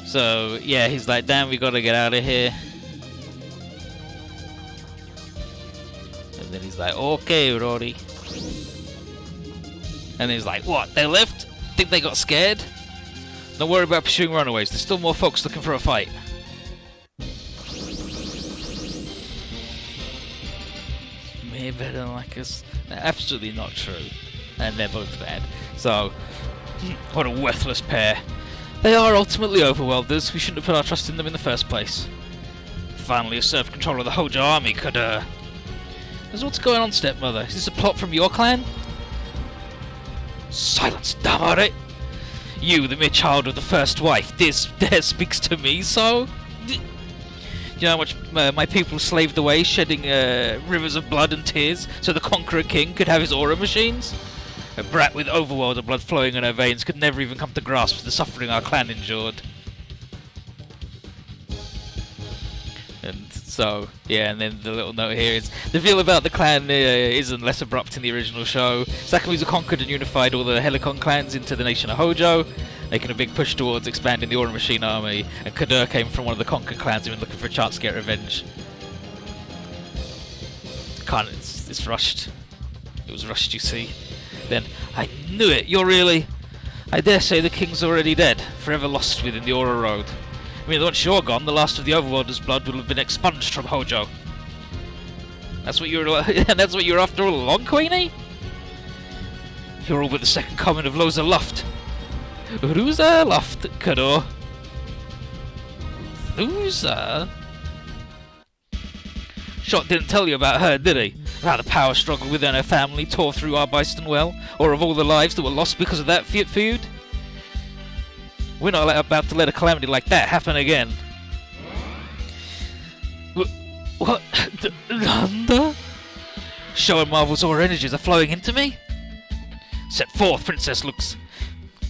So, yeah, he's like, damn, we gotta get out of here. And then he's like, okay, Rory. And he's like, what, they left? Think they got scared? Don't worry about pursuing runaways, there's still more folks looking for a fight. Maybe better than Lacus. Absolutely not true. And they're both bad. So, what a worthless pair. They are ultimately overworlders. We shouldn't have put our trust in them in the first place. Finally, usurped control of the Hojo army could, So what's going on, stepmother? Is this a plot from your clan? Silence, damn. You, the mere child of the first wife, dare speaks to me, so? You know how much my people slaved away, shedding rivers of blood and tears, so the Conqueror King could have his aura machines? A brat with overworlder blood flowing in her veins could never even come to grasp the suffering our clan endured. And so, yeah, and then the little note here is, the reveal about the clan isn't less abrupt in the original show. Sakamusa conquered and unified all the Helicon clans into the nation of Hojo, making a big push towards expanding the Aura Machine army, and Kadur came from one of the conquered clans who were looking for a chance to get revenge. It's rushed. It was rushed, you see. Then, I knew it, you're really... I dare say the king's already dead, forever lost within the Aura Road. I mean, once you're gone, the last of the Overworlders' blood will have been expunged from Hojo. That's what you're after all along, Queenie? You're all but the second coming of Loza Luft. Ruza Luft, Kado. Loza? Shot didn't tell you about her, did he? about the power struggle within her family tore through our Byston well, or of all the lives that were lost because of that feud. We're not about to let a calamity like that happen again. What? Nanda? Show and Marvel's aura energies are flowing into me? Set forth, Princess Lux.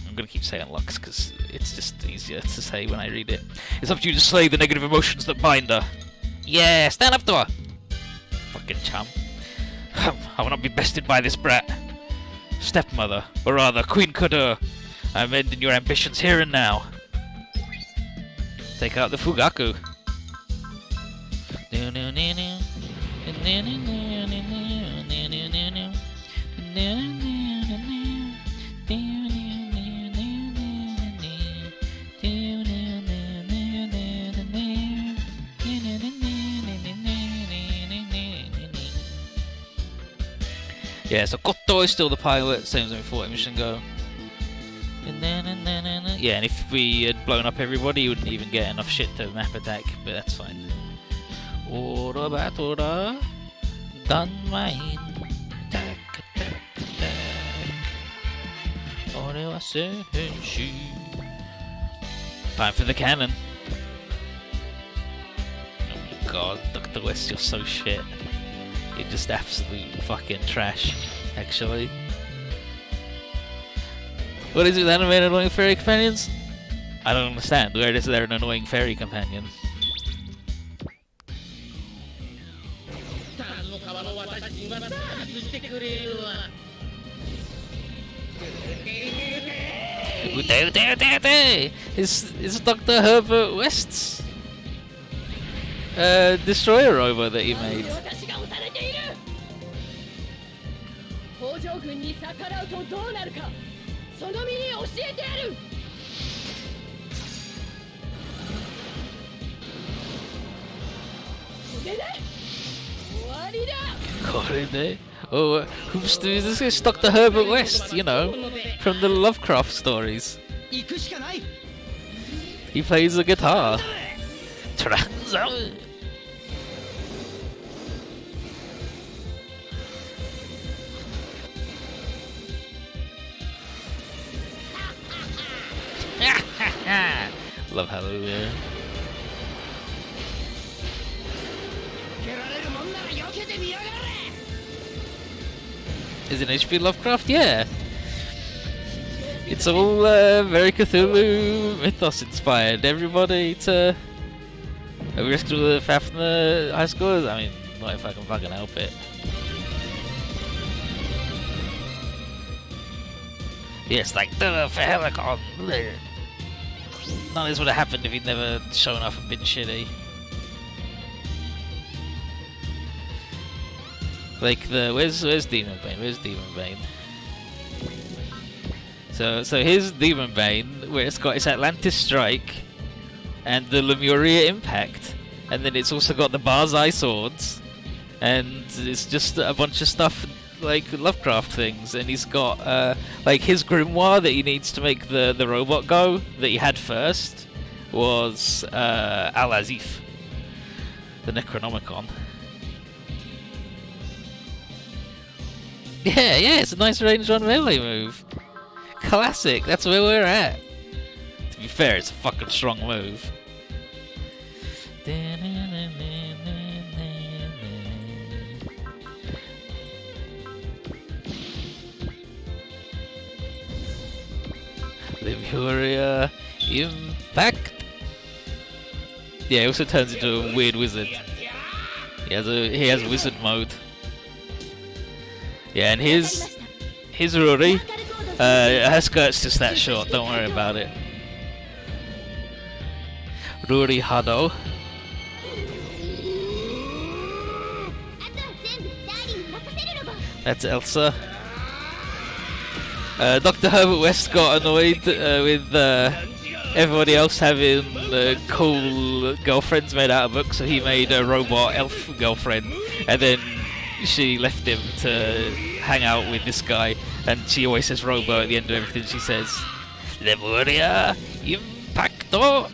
I'm gonna keep saying Lux because it's just easier to say when I read it. It's up to you to slay the negative emotions that bind her. Yeah, stand up to her! Fucking chum. I will not be bested by this brat. Stepmother, or rather, Queen Kadur. I am ending your ambitions here and now. Take out the Fugaku. Yeah, so Kotto is still the pilot, same as before Mission Go. Yeah, and if we had blown up everybody, you wouldn't even get enough shit to map attack, but that's fine. Ora batora, done mine. Time for the cannon. Oh my god, Dr. West, you're so shit. You're just absolute fucking trash, actually. What is it with animated annoying fairy companions? I don't understand. Where is there an annoying fairy companion? It's Dr. Herbert West's destroyer robot that he made. Oh, who's this? Is Dr. Herbert West, you know, from the Lovecraft stories. He plays the guitar. Transo. Love Hallelujah. Is it HP Lovecraft? Yeah. It's all very Cthulhu mythos inspired. Everybody to rescue the Fafnir high schoolers. I mean, not if I can fucking help it. Yes, like for Helicon. None of this would have happened if he'd never shown up and been shitty. Like where's Demon Bane? Where's Demon Bane? So here's Demon Bane, where it's got its Atlantis Strike and the Lemuria Impact, and then it's also got the Barzai swords, and it's just a bunch of stuff like Lovecraft things. And he's got like his grimoire that he needs to make the robot go that he had first was Al-Azif, the Necronomicon. Yeah, it's a nice range on melee move. Classic, that's where we're at. To be fair, it's a fucking strong move. Lemuria Impact. Yeah, he also turns into a weird wizard. He has wizard mode. Yeah, and his Rory, her skirt's just that short, don't worry about it. Rory Hado. That's Elsa. Dr. Herbert West got annoyed with everybody else having cool girlfriends made out of books, so he made a robot elf girlfriend, and then she left him to hang out with this guy, and she always says robo at the end of everything she says. Lemuria Impacto!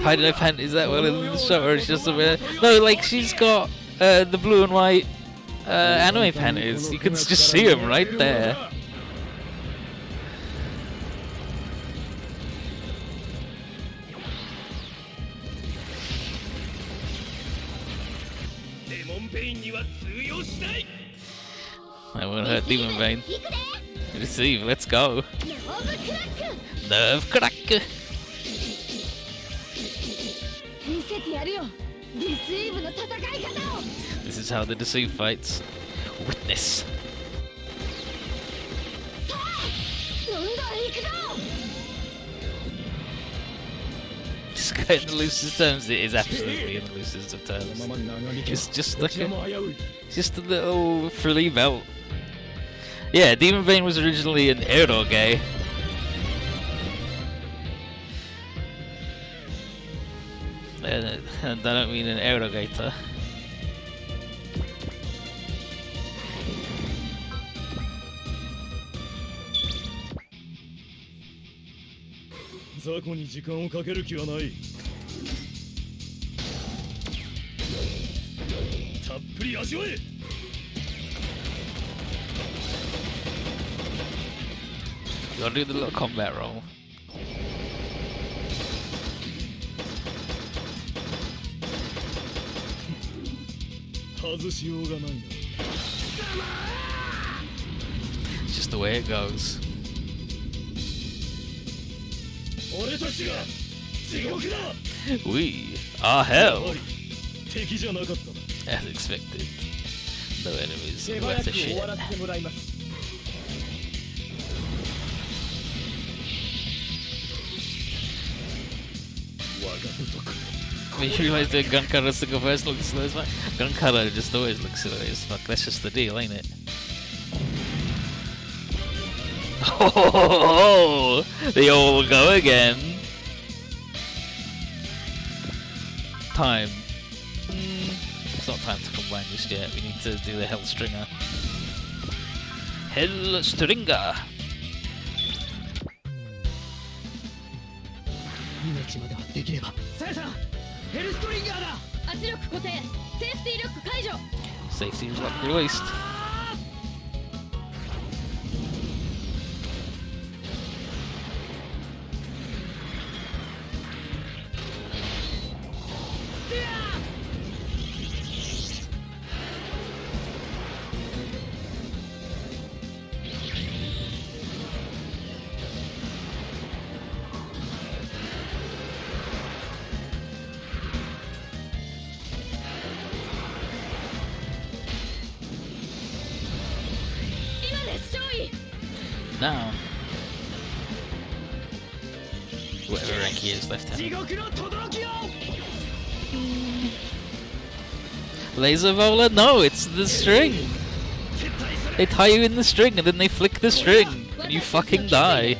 How did I panties that well in the shot, or it's just a bit? No, like she's got the blue and white anime panties. You can just see them right there. I won't hurt Demon Vein. Receive, let's go. Nerve crack. This is how the Deceive fights. Witness. This guy in the loosest terms, it is absolutely in the loosest of terms. It's just like just a little frilly belt. Yeah, Demon Vein was originally an eroge. And I don't mean an erogator. You gotta do the little combat roll. It's just the way it goes. We are hell. As expected. No enemies worth a shit. You realise that Gunkara single verse looks slow as fuck? Gunkara just always looks slow as fuck. That's just the deal, ain't it? Oh, they all go again. Time. It's not time to combine just yet. We need to do the Hell Stringer. Hell Stringer. Safety lock released. Now, whatever rank he is, Lieutenant. Laser Vola? No, it's the string. They tie you in the string and then they flick the string and you fucking die.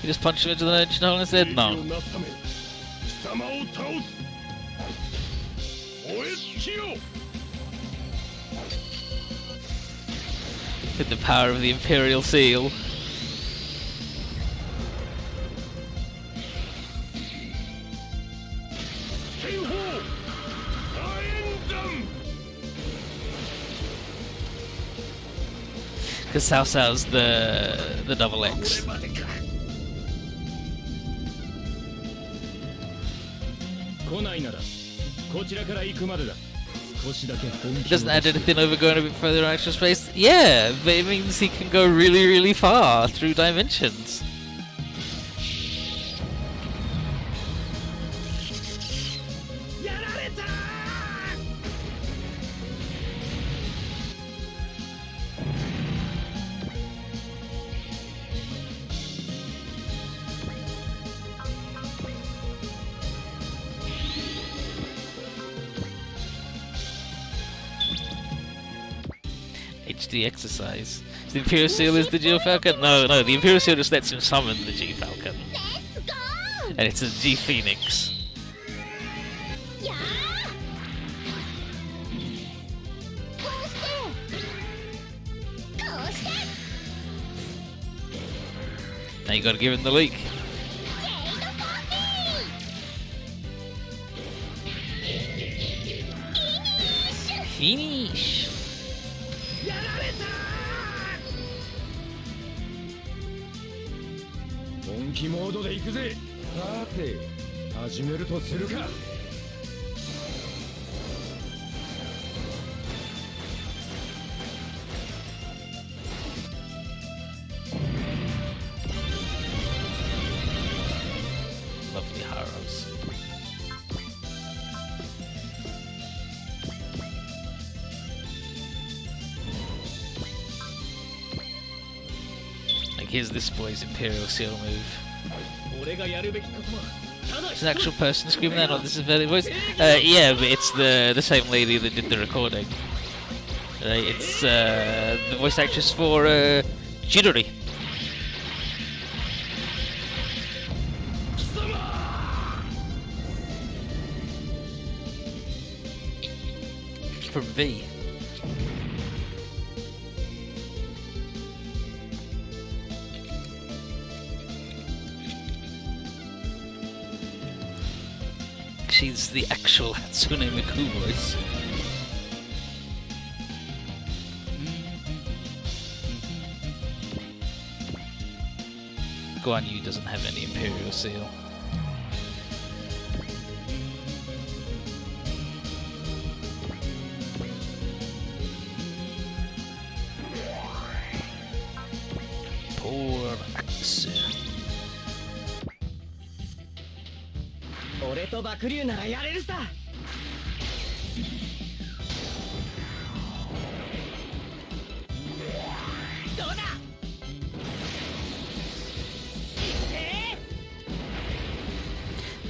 You just punch him into the engine hole instead? No. With the power of the Imperial Seal. Because Cao Cao's the double X. It doesn't add anything over going a bit further in actual space. Yeah, but it means he can go really, really far through dimensions. HD exercise. So the Imperial Seal is the Geofalcon? No, the Imperial Seal just lets him summon the Geofalcon. And it's a G Phoenix. Now you gotta give him the leak. Finish! 本気モードで行くぜ。さて、始めるとするか。Lovely Haros. Like, here's this boy's Imperial Seal move. It's an actual person screaming that, or this is very voice. Yeah, but it's the same lady that did the recording. It's the voice actress for Chidori. From V. She's the actual Hatsune Miku voice. Guan Yu doesn't have any Imperial Seal. Poor Axel. 俺と爆竜ならやれるさ。どうだ。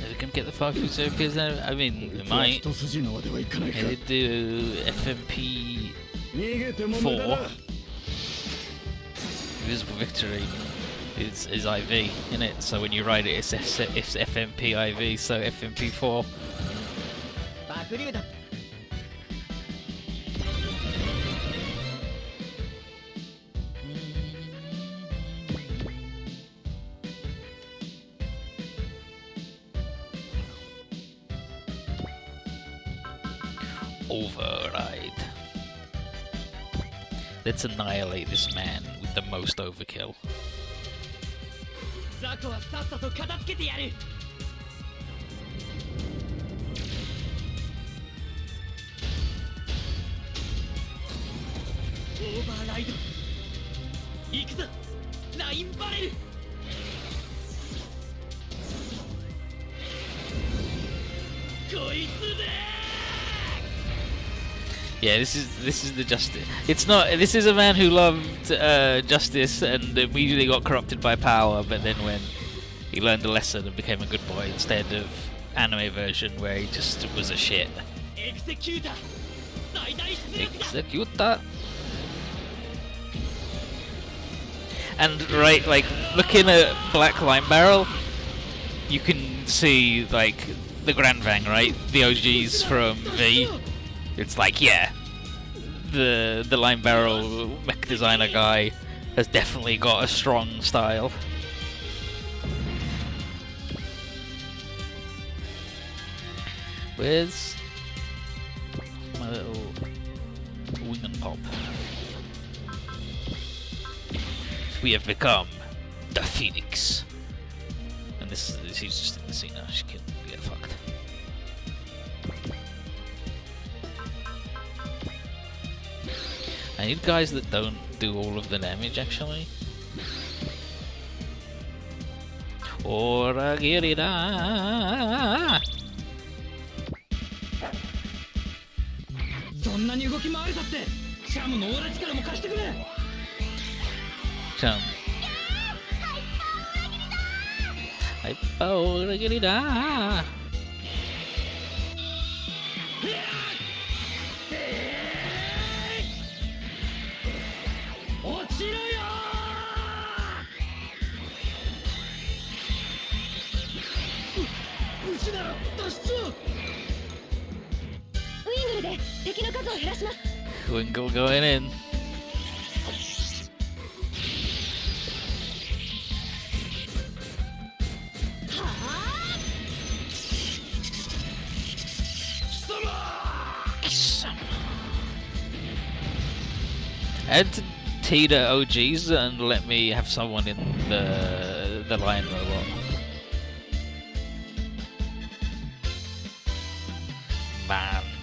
Are we gonna get the 5 foot circus? I mean, they might. Yeah, they do FMP 4. Invisible Victory is IV in it, so when you ride it, it's FMP IV, so FMP 4. Override. Let's annihilate this man with the most overkill. ザコはさっさと片付けてやる。オーバーライド。行くぞ。ラインバレル。こいつで。 Yeah, this is the justice. It's not. This is a man who loved justice and immediately got corrupted by power. But then when he learned a lesson and became a good boy instead of anime version where he just was a shit. Executor. And right, like looking at Black Line Barrel, you can see like the Grand Vang, right? The OGs from V. It's like, yeah, the Line Barrel mech designer guy has definitely got a strong style. Where's my little wing and pop? We have become the Phoenix. And this is he's just in the scene now, she can get fucked. I need guys that don't do all of the damage, actually. Ora girida. そんなに動き回るさってシャムのオーラ力も貸してくれ。シャム。Ora girida. ちなら脱出。ウィングルで敵の数を減らします。 Wingle going in. Add T to OGs and let me have someone in the lion robot.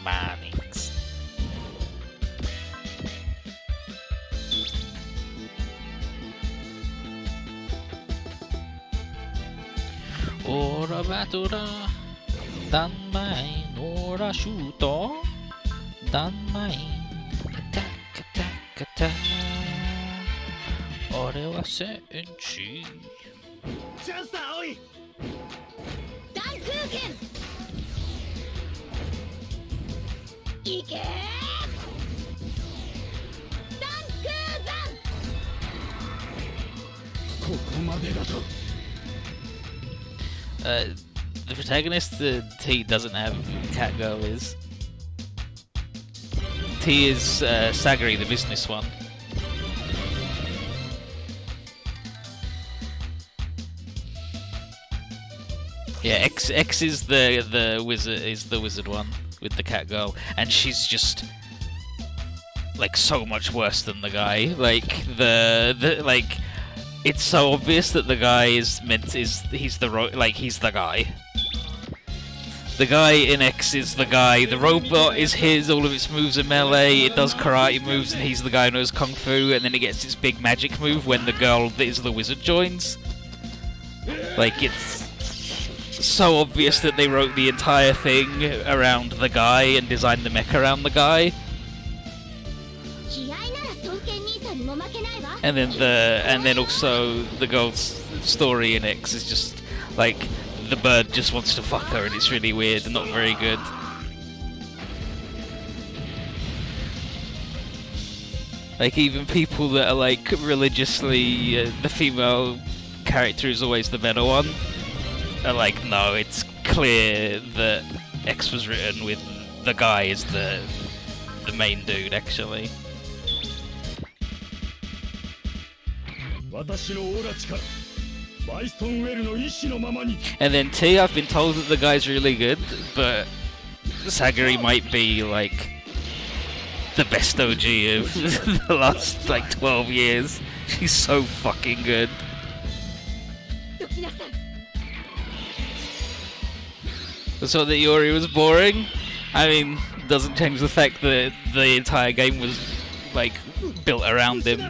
Mannings. Ora battura, danmai, ora shuto, danmai, attack, attack, attack. Ore wa senshi. チャンスだ青い。ダンクーケン。いけー。ダンクーザン。ここまでだと。The protagonist, T doesn't have Catgirl is. T is Sagari, the business one. Yeah, X is the wizard one with the Catgirl, and she's just like so much worse than the guy. Like the like. It's so obvious that the guy he's the guy. The guy in X is the guy. The robot is his. All of its moves are melee. It does karate moves, and he's the guy who knows kung fu. And then it gets its big magic move when the girl that is the wizard joins. Like it's so obvious that they wrote the entire thing around the guy and designed the mech around the guy. And then also the girl's story in X is just like the bird just wants to fuck her, and it's really weird and not very good. Like even people that are like religiously the female character is always the better one are like, no, it's clear that X was written with the guy as the main dude actually. And then T, I've been told that the guy's really good, but Sagari might be like the best OG of the last like 12 years. She's so fucking good. So that Yori was boring? I mean, doesn't change the fact that the entire game was like built around him.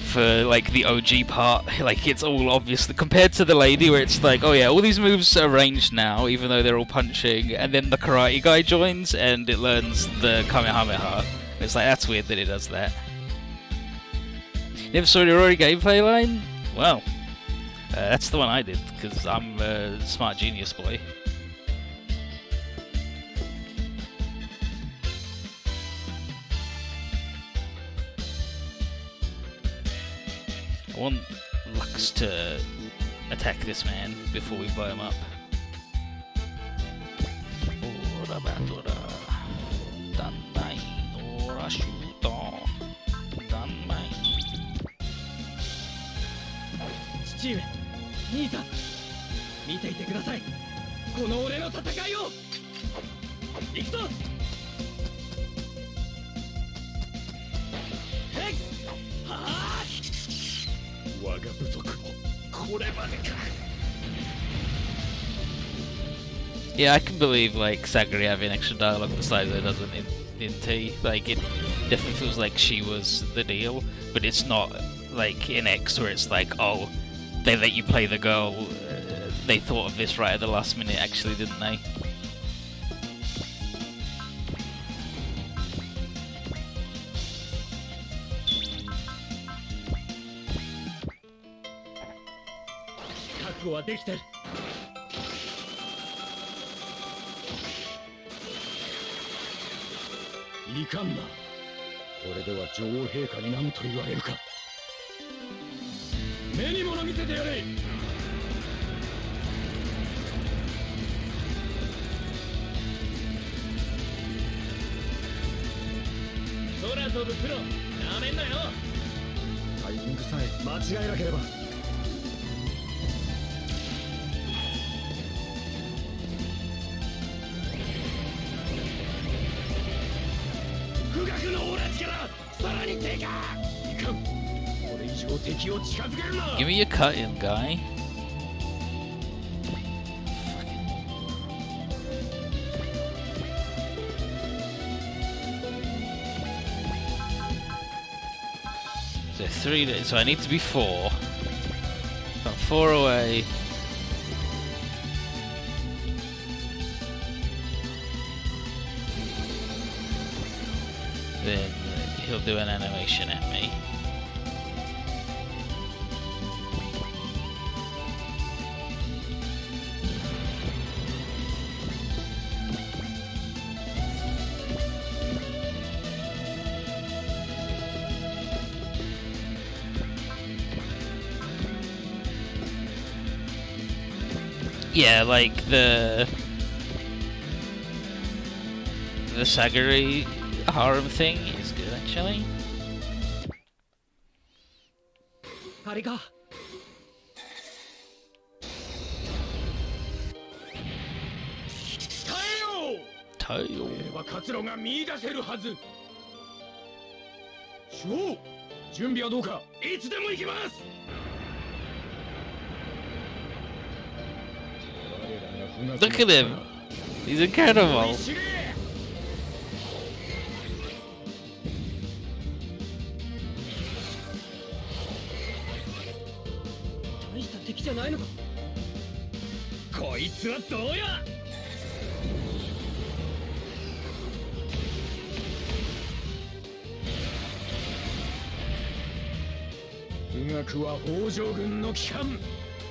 For like the OG part, like it's all obvious compared to the lady where it's like, oh yeah, all these moves are ranged now, even though they're all punching, and then the karate guy joins and it learns the Kamehameha. It's like, that's weird that it does that. Never saw the Rory gameplay line? Well, that's the one I did, because I'm a smart genius boy. I want Lux to attack this man before we blow him up. Yeah, I can believe like Sagari having extra dialogue the size it doesn't in T. Like it definitely feels like she was the deal, but it's not like in X where it's like, oh, they let you play the girl. They thought of this right at the last minute, actually, didn't they? 飛ぶプロなめんなよ。タイミングさえ間違えなければ。富岳のオーラ力さらに低下。いかん、これ以上敵を近づけるな。 Give me a cut-in, guy. So 3, so I need to be 4. Got 4 away. Then he'll do an animation at me. Yeah, like the Sagari harem thing is good actually. あれか。耐えよう。 Tail. は活路が見出せるはず。主砲、準備はどうか。いつでも行きます。 Look at him. He's incredible. 大した敵じゃないのか。こいつはどうや。富岳は北条軍の旗艦。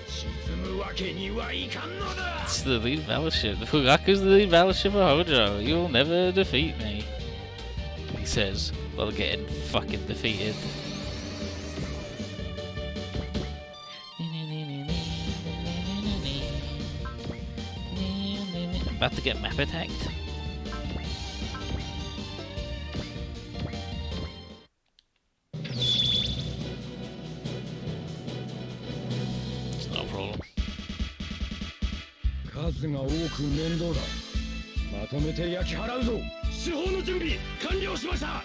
沈むわけにはいかんのだ。 It's the lead battleship. The Fugaku's the lead battleship of Hojo. You'll never defeat me. He says, while getting fucking defeated. About to get map attacked. It's not a problem. 数が多く面倒だ。まとめて焼き払うぞ。司法の準備完了しました。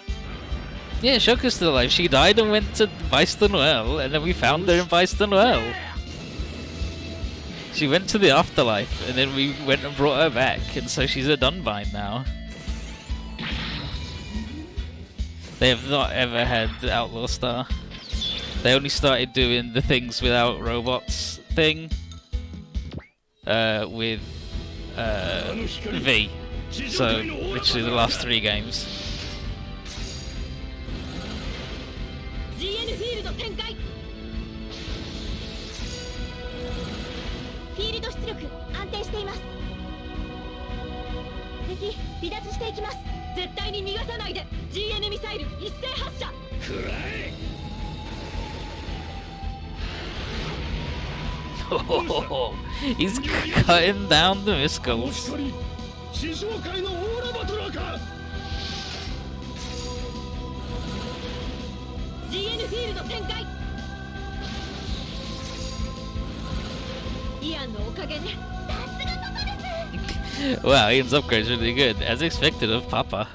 Yeah, Shoka's still alive. She died and went to Well, and then we found her in Well. She went to the afterlife, and then we went and brought her back, and so she's a Dunbind now. They have not ever had the Outlaw Star. They only started doing the things without robots thing with V. So, literally the last 3 games. GN フィールド展開。フィールド出力安定しています。敵離脱していきます。絶対に逃がさないで。 GN ミサイル一斉発射。くらえ。 Oh, he's cutting down the missiles. 師匠会のオーラバトラーか。 GN フィールド展開。イアンのおかげで。さすがパパです。 Wow, Ian's upgrade's really good, as expected of Papa.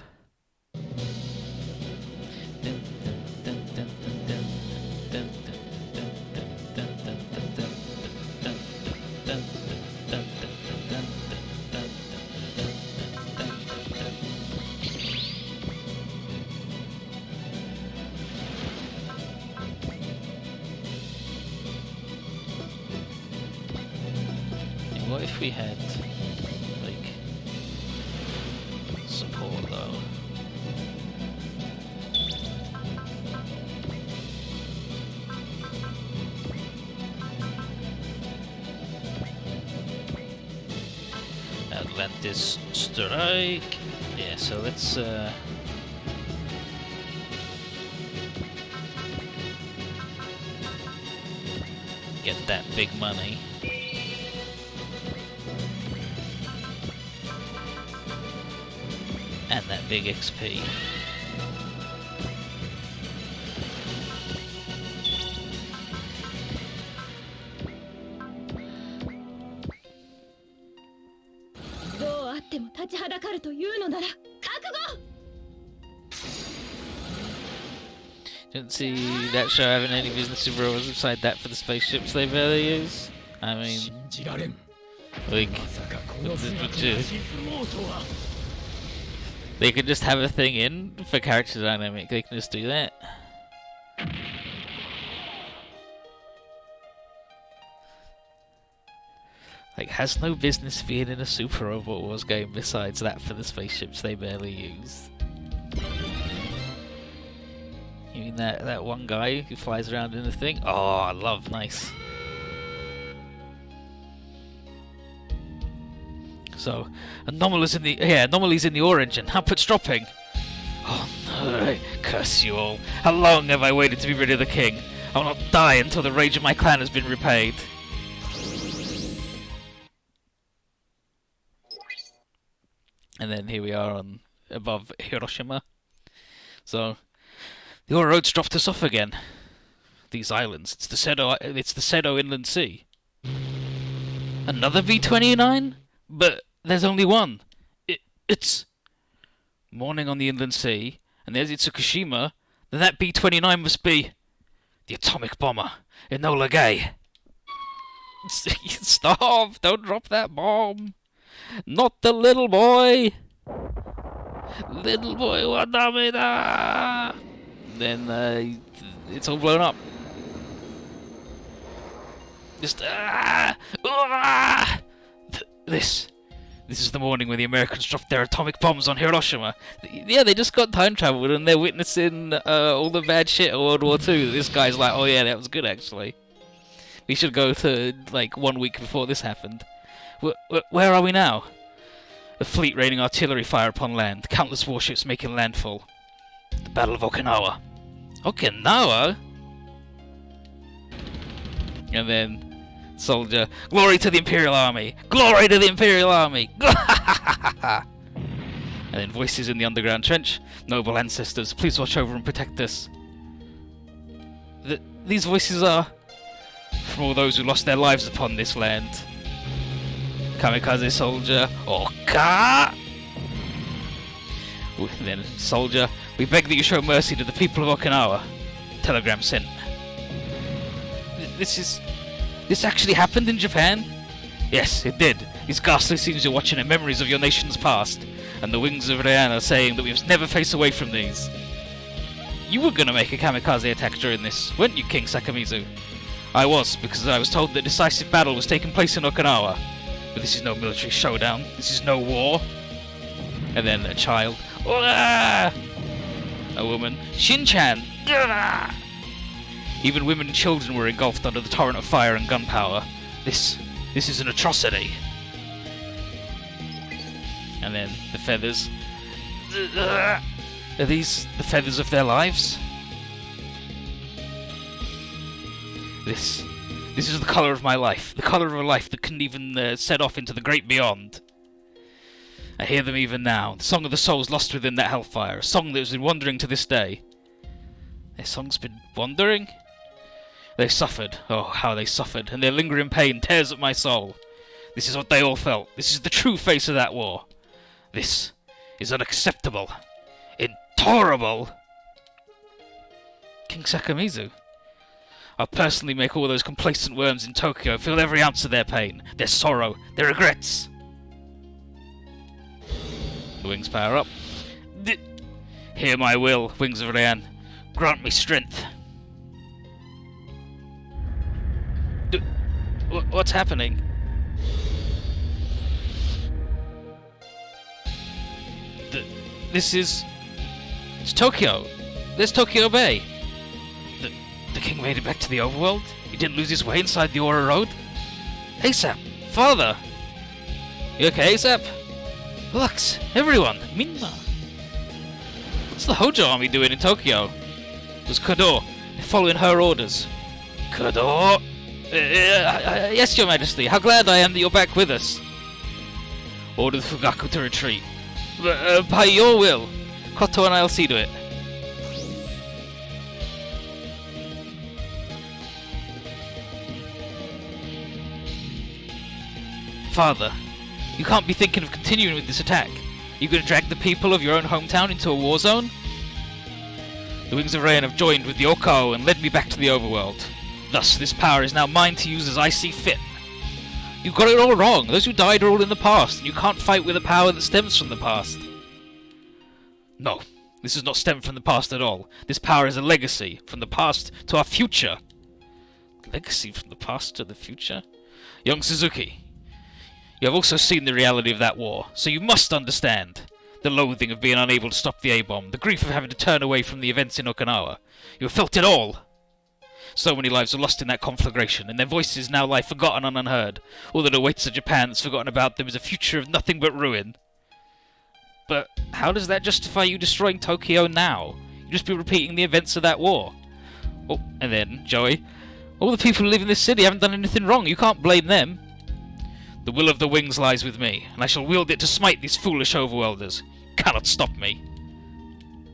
What if we had, like, support though? Atlantis strike. Yeah, so let's get that big money. And that big XP. ても立ちはだかるというのなら覚悟。 Didn't see that show having any business superheroes beside that for the spaceships they barely use. I mean, 信じられん。 like, まさかこの姿が沈もうとは。 they could just have a thing in for character dynamic. They can just do that. Like, has no business being in a Super Robot Wars game besides that for the spaceships they barely use. You mean that one guy who flies around in the thing? Oh, I love, nice. So, anomalies in the ore engine. Output's dropping. Oh no, curse you all. How long have I waited to be rid of the king? I will not die until the rage of my clan has been repaid. And then here we are on above Hiroshima. So the ore roads dropped us off again. These islands. It's the Sedo Inland Sea. Another B-29? But there's only one. It's morning on the Inland Sea, and there's Itsukushima. Then that B-29 must be the atomic bomber, Enola Gay. Stop! Don't drop that bomb! Not the little boy! Little boy, wadameda! Then it's all blown up. Just This is the morning when the Americans dropped their atomic bombs on Hiroshima. Yeah, they just got time traveled and they're witnessing all the bad shit of World War II. This guy's like, oh yeah, that was good actually. We should go to like 1 week before this happened. Where are we now? A fleet raining artillery fire upon land. Countless warships making landfall. The Battle of Okinawa. Okinawa? And then Soldier, glory to the Imperial Army! Glory to the Imperial Army! And then voices in the underground trench. Noble ancestors, please watch over and protect us. These voices are from all those who lost their lives upon this land. Kamikaze Soldier, Oka! Then Soldier, we beg that you show mercy to the people of Okinawa. Telegram sent. This actually happened in Japan? Yes, it did. These ghastly scenes you're watching are memories of your nation's past, and the wings of Ryan are saying that we must never face away from these. You were gonna make a kamikaze attack during this, weren't you, King Sakamizu? I was, because I was told that decisive battle was taking place in Okinawa. But this is no military showdown, this is no war. And then a child. A woman. Shin-chan! Even women and children were engulfed under the torrent of fire and gunpowder. This is an atrocity. And then the feathers. Are these the feathers of their lives? This is the colour of my life. The colour of a life that couldn't even set off into the great beyond. I hear them even now. The song of the souls lost within that hellfire. A song that has been wandering to this day. Their song's been wandering? They suffered. Oh, how they suffered. And their lingering pain tears at my soul. This is what they all felt. This is the true face of that war. This is unacceptable. Intolerable. King Sakamizu. I'll personally make all those complacent worms in Tokyo feel every ounce of their pain, their sorrow, their regrets. The wings power up. Hear my will, wings of Ryan. Grant me strength. What's happening? It's Tokyo. There's Tokyo Bay. The king made it back to the overworld? He didn't lose his way inside the Aura Road? ASAP! Father! You okay, ASAP? Lux! Everyone! Minna! What's the Hojo army doing in Tokyo? It was Kodo. They're following her orders. Kodo! Yes, Your Majesty. How glad I am that you're back with us. Order the Fugaku to retreat. By your will. Koto and I'll see to it. Father, You can't be thinking of continuing with this attack. You gonna drag the people of your own hometown into a war zone? The Wings of Rain have joined with the Okao and led me back to the overworld. Thus, this power is now mine to use as I see fit. You got it all wrong. Those who died are all in the past, and you can't fight with a power that stems from the past. No, this does not stem from the past at all. This power is a legacy, from the past to our future. Legacy from the past to the future? Young Suzuki, you have also seen the reality of that war, so you must understand. The loathing of being unable to stop the A-bomb, the grief of having to turn away from the events in Okinawa. You have felt it all! So many lives were lost in that conflagration, and their voices now lie forgotten and unheard. All that awaits a Japan that's forgotten about them is a future of nothing but ruin. But how does that justify you destroying Tokyo now? You'd just be repeating the events of that war. Oh, and then, Joey, all the people who live in this city haven't done anything wrong. You can't blame them. The will of the Wings lies with me, and I shall wield it to smite these foolish overworlders. You cannot stop me.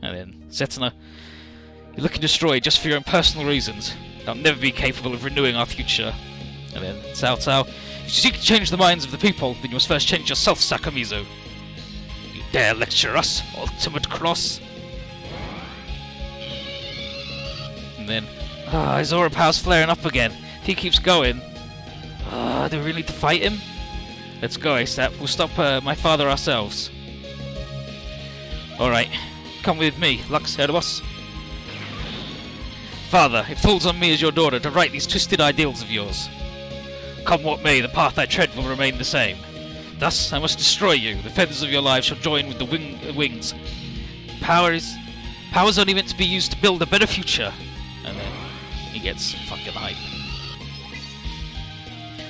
And then, Setsuna, you're looking destroyed just for your own personal reasons. I'll never be capable of renewing our future. And then, Cao Cao, if you seek to change the minds of the people, then you must first change yourself, Sakamizu. You dare lecture us, Ultimate Cross? And then, his aura power's flaring up again. If he keeps going, do we really need to fight him? Let's go, ASAP. We'll stop my father ourselves. Alright, come with me, Lux Heribos. Father, it falls on me as your daughter to right these twisted ideals of yours. Come what may, the path I tread will remain the same. Thus, I must destroy you. The feathers of your lives shall join with the wings. Power's only meant to be used to build a better future. And then he gets fucking hype.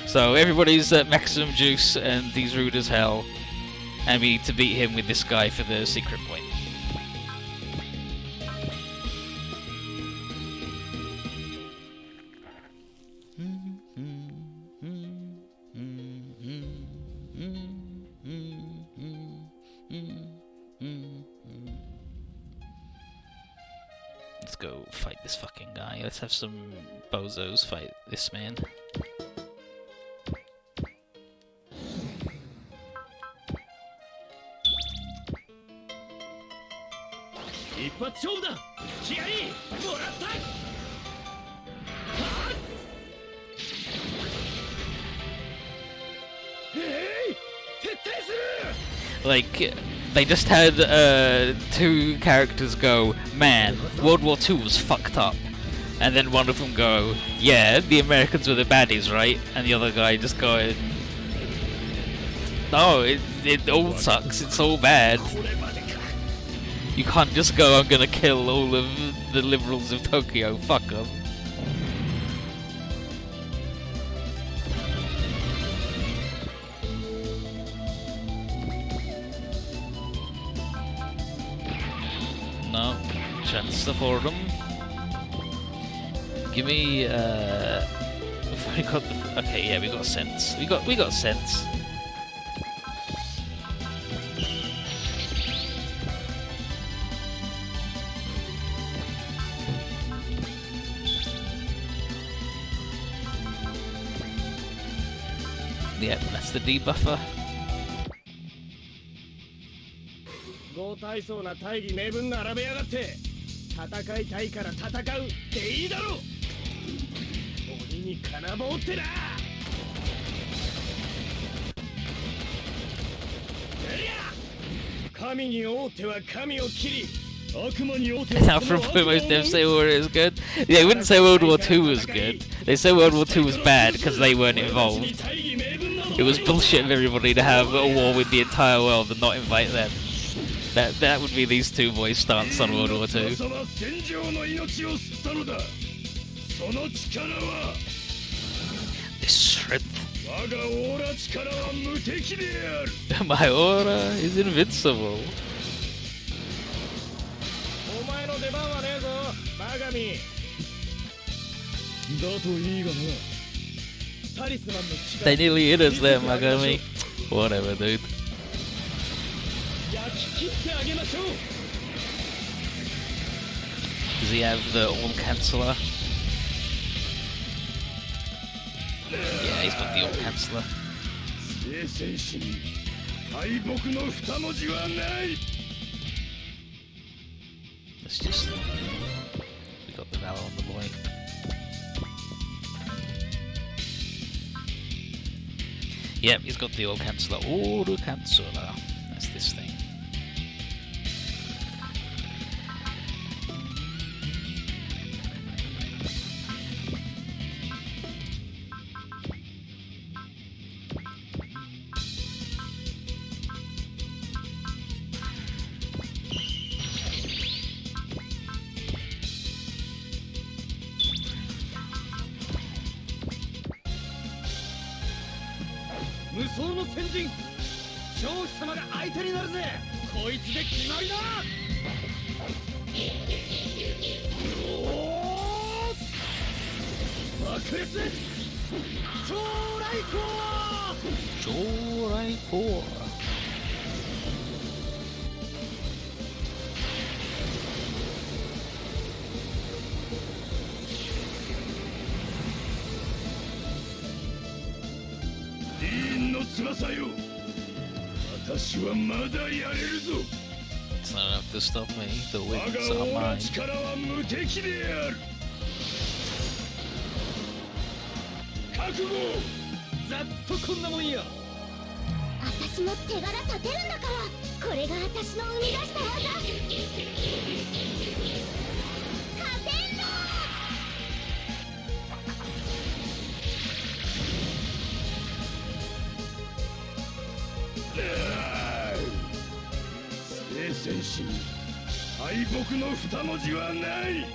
So everybody's at maximum juice and he's rude as hell. And we need to beat him with this guy for the secret point. Let's go fight this fucking guy. Let's have some bozos fight this man. Like, they just had two characters go, man, World War II was fucked up. And then one of them go, yeah, the Americans were the baddies, right? And the other guy just going, no, it all sucks, it's all bad. You can't just go, I'm gonna kill all of the liberals of Tokyo, fuck them. No, chance for them. Give me, we've already got the, okay, yeah, we got sense. We got sense. Yeah, that's the debuffer. 豪体操な大義名分並べやがって戦いたいから戦うっていいだろう鬼に金棒ってな神に王手は神を切り悪魔に王手 Now from most devs say war is good. Yeah, they wouldn't say World War II was good. They say World War II was bad because they weren't involved. It was bullshit of everybody to have a war with the entire world and not invite them. That would be these two boys' stance on World War II. This strength. My aura is invincible. They nearly hit us there, Magami. Whatever, dude. Does he have the all-canceller? Yeah, he's got the all-canceller. 聖戦士に敗北の二文字はない。 Let's just... We got the valor on the boy. Yep, he's got the auto canceller. Auto canceller. That's this thing. It's not enough to stop me, the winds are mine. ざっとこんなもんよ。私も手柄立てるんだから、これが私の生み出した技。勝てんの。聖戦士に敗北の二文字はない。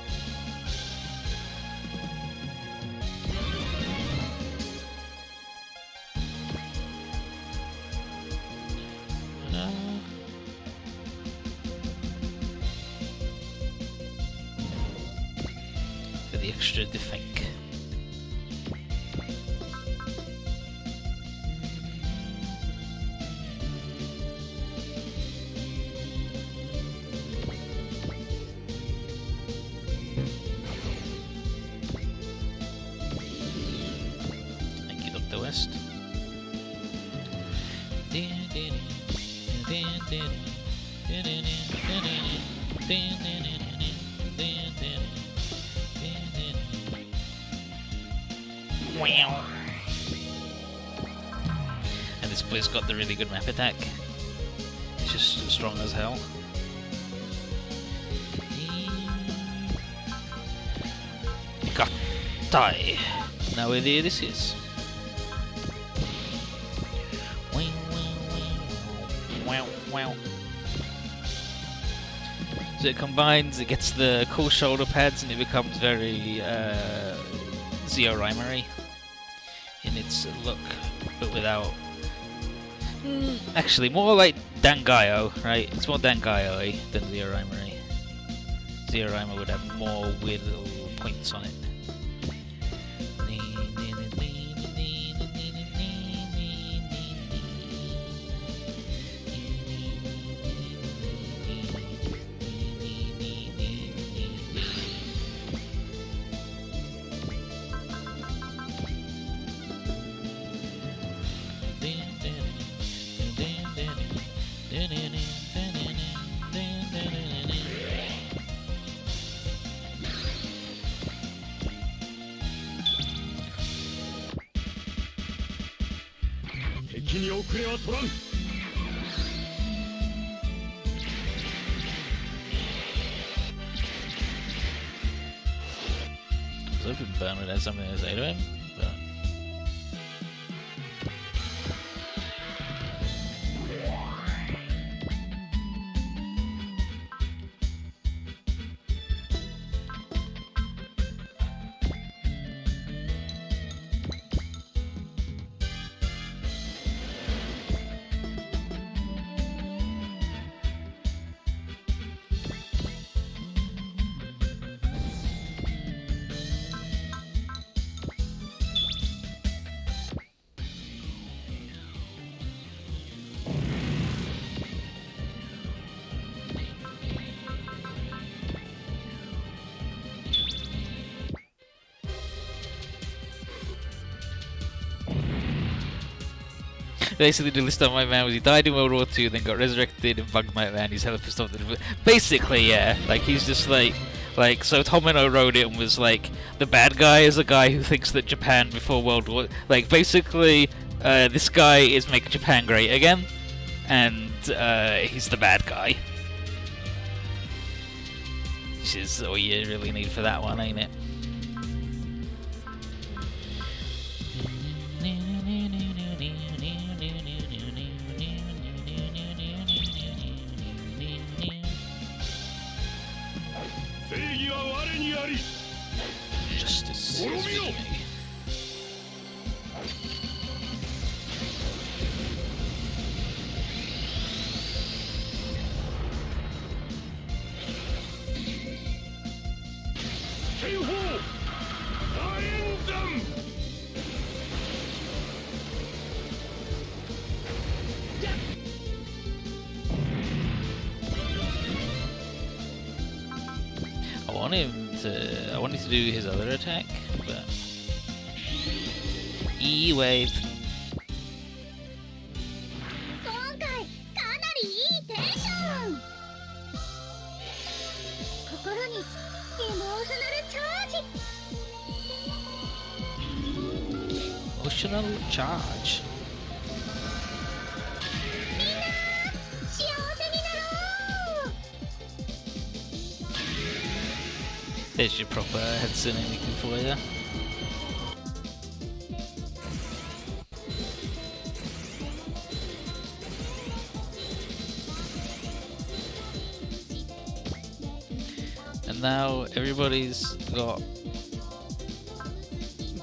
For the extra defense. Thank you, Dr. West. And this boy's got the really good map attack. It's just strong as hell. Die. Now where this is. Wow. So it combines, it gets the cool shoulder pads and it becomes very Zio-Raimery in its look, but without... actually, more like Dangaio, right? It's more Dangaio-y than Zio-Raimery. Zio-Raimer would have more weird little points on it. I was hoping Burn would have something to say to him, but... Basically, the list on my man was he died in World War II, then got resurrected in Bugmite Man. He's hella pissed off. Basically, yeah, like he's just like so. Tomino wrote it and was like, the bad guy is a guy who thinks that Japan before World War, like basically, this guy is making Japan great again, and he's the bad guy. Which is all you really need for that one, ain't it? Justice is with me. I wanted to do his other attack, but E-wave. 今回かなりいいテンション。心にエモーショナルチャージ。Emotional charge. みんな幸せになろう。 There's your proper Hatsune Miku for you. And now everybody's got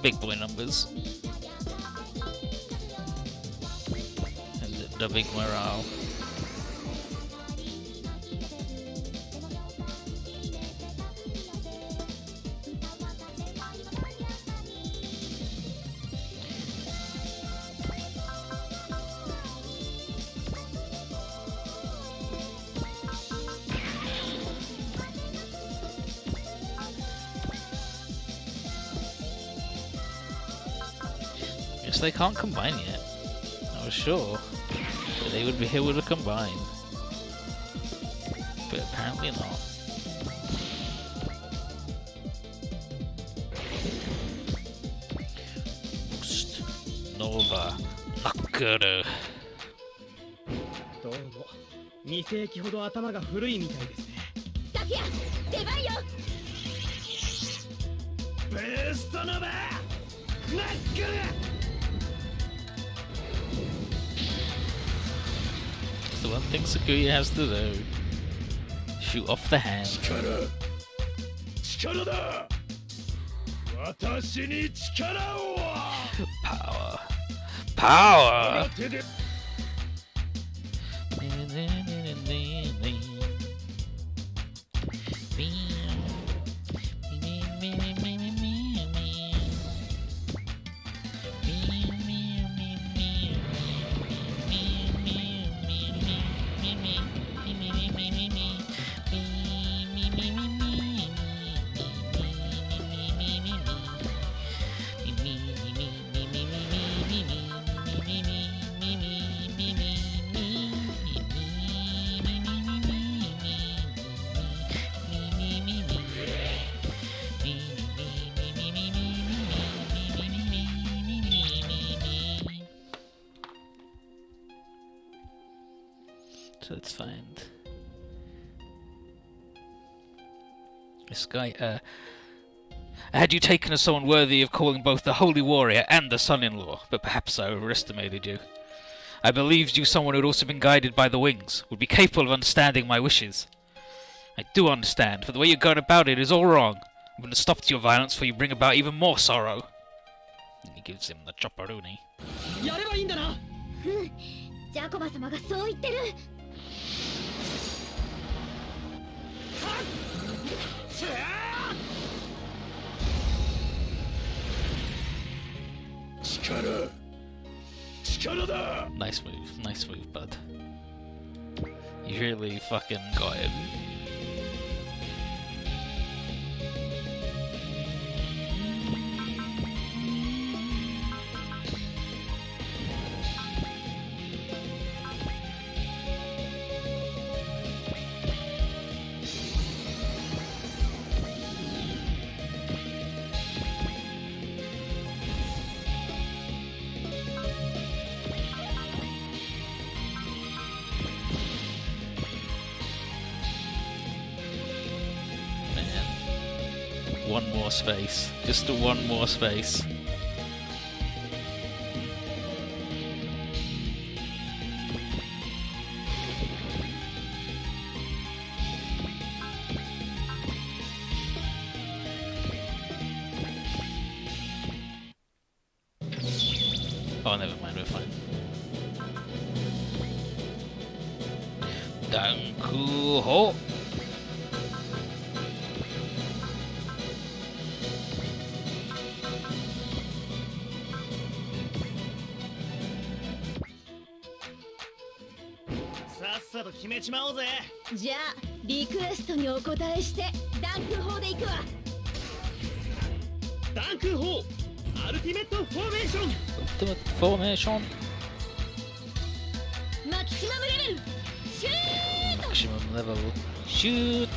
big boy numbers and the big morale. They can't combine yet. I was sure that they would be able to combine, but apparently not. Boost Nova Nakuru. どうも2世紀ほど頭が古いみたいですね。タキヤ出番よ。ブーストノバナックル。 The one thing Sakuya has to do: shoot off the hand. 力だ。私に力を。 Power. Power. 手で So let's find this guy. Had you taken as someone worthy of calling both the Holy Warrior and the Son-in-Law, but perhaps I overestimated you. I believed you someone who had also been guided by the wings, would be capable of understanding my wishes. I do understand, but the way you're going about it is all wrong. I'm going to stop your violence before you bring about even more sorrow. And he gives him the chopperoonie. やればいいんだな。ジャコバ様がそう言ってる。 Nice move, bud. You really fucking got him. one more space. Just one more space. Oh, never mind, we're fine. Danku ho!さっさと決めちまおうぜ。じゃあリクエストにお答えしてダンク砲で行くわ。ダンク砲アルティメットフォーメーション。 Ultimate formation. マキシマムレベルシュート。 Maximum level. Shoot!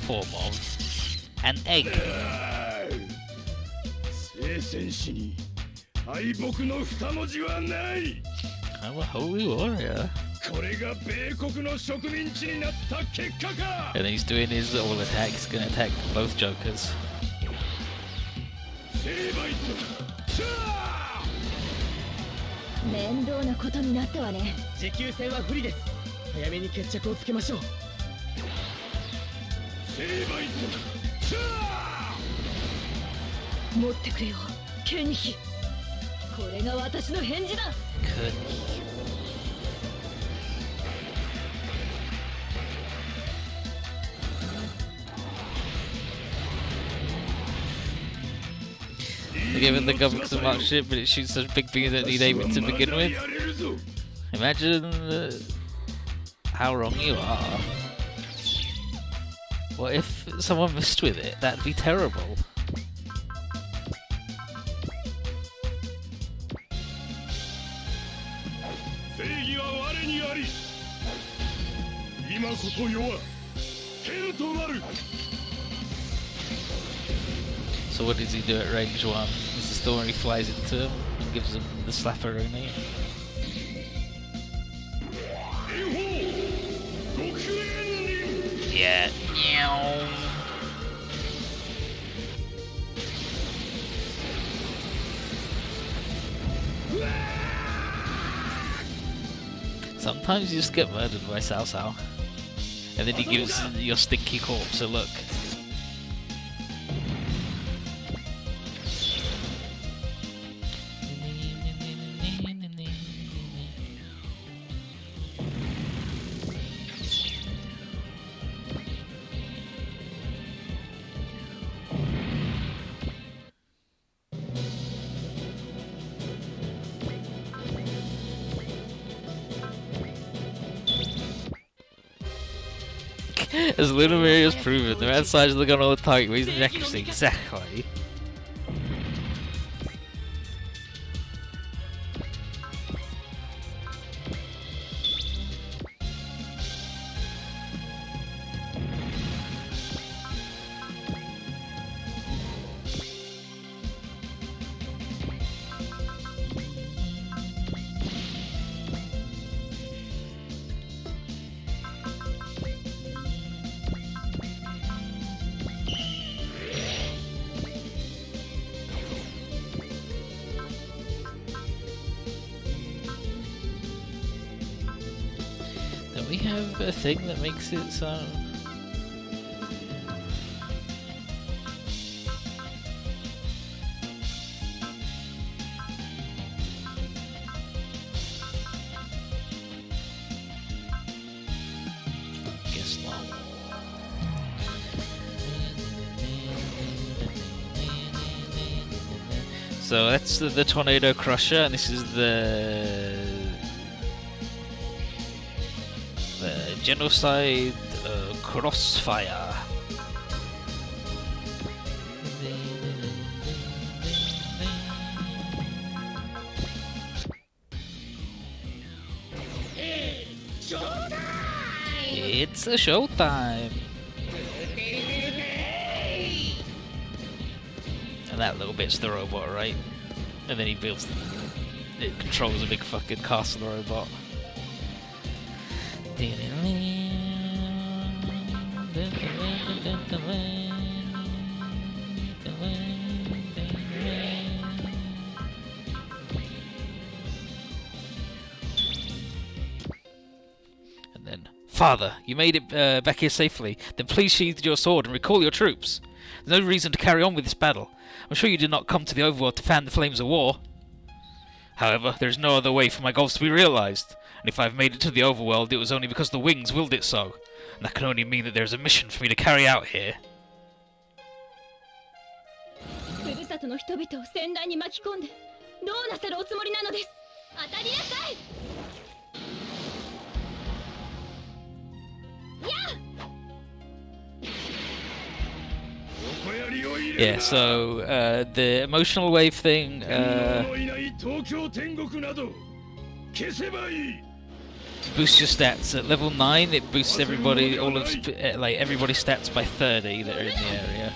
Form of an egg. 聖戦士に敗北の二文字はない。 I'm a holy warrior. これが米国の植民地になった結果か。 And he's doing his all attack. He's gonna attack both jokers. 成敗とシャー。面倒なことになったわね。持久戦は不利です。早めに決着をつけましょう。成敗とシャー。持ってくれよケニヒ。これが私の返事だ。 Good. They're giving the gun some mark shit, but it shoots such big things that need aiming to begin with. Imagine how wrong you are. What if someone messed with it? That'd be terrible. 正義は我にあり。今こそ世は剣となる。 So what does he do at range 1? Is this the one where he flies into him and gives him the slapperoni? 炎鵬極炎輪。 Yeah. Sometimes you just get murdered by Cao Cao. And then he gives your stinky corpse a look. As Lunamiri has proven, the man size of the gun all the target weighs the accuracy exactly. Don't we have a thing that makes it so? Guess not. So that's the Tornado Crusher, and this is the Genocide Crossfire. It's a showtime! And that little bit's the robot, right? And then he builds it controls a big fucking castle robot. And then, Father, you made it back here safely. Then please sheathe your sword and recall your troops. There's no reason to carry on with this battle. I'm sure you did not come to the overworld to fan the flames of war. However, there is no other way for my goals to be realized. And if I've made it to the overworld, it was only because the wings willed it so. And that can only mean that there's a mission for me to carry out here. ふるさとの人々を戦乱に巻き込んでどうなさるおつもりなのです。当たりなさい。Yeah, so the emotional wave thing boosts your stats at level 9. It boosts everybody, like everybody's stats by 30 that are in the area.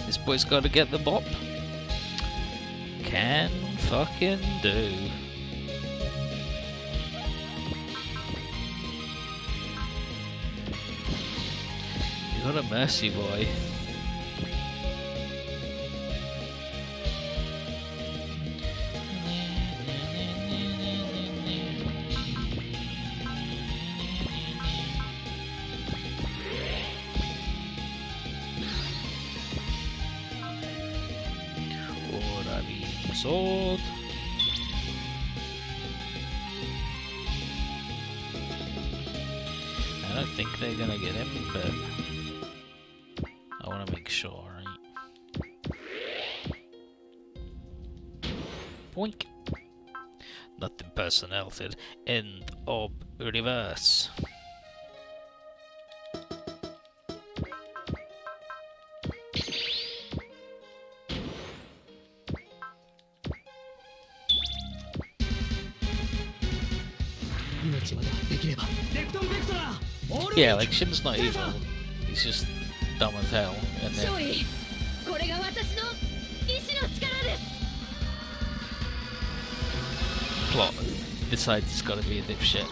This boy's got to get the bop. Can fucking do. You got a mercy boy. Sword. I don't think they're gonna get him, but I want to make sure, right? Boink. Nothing personnel said. End of reverse. Yeah, like Shin's not evil. He's just dumb as hell. And then plot decides it's got to be a dipshit.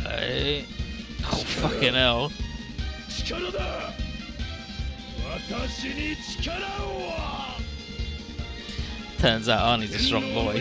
Right. Oh, fucking hell. Turns out Arnie's a strong boy.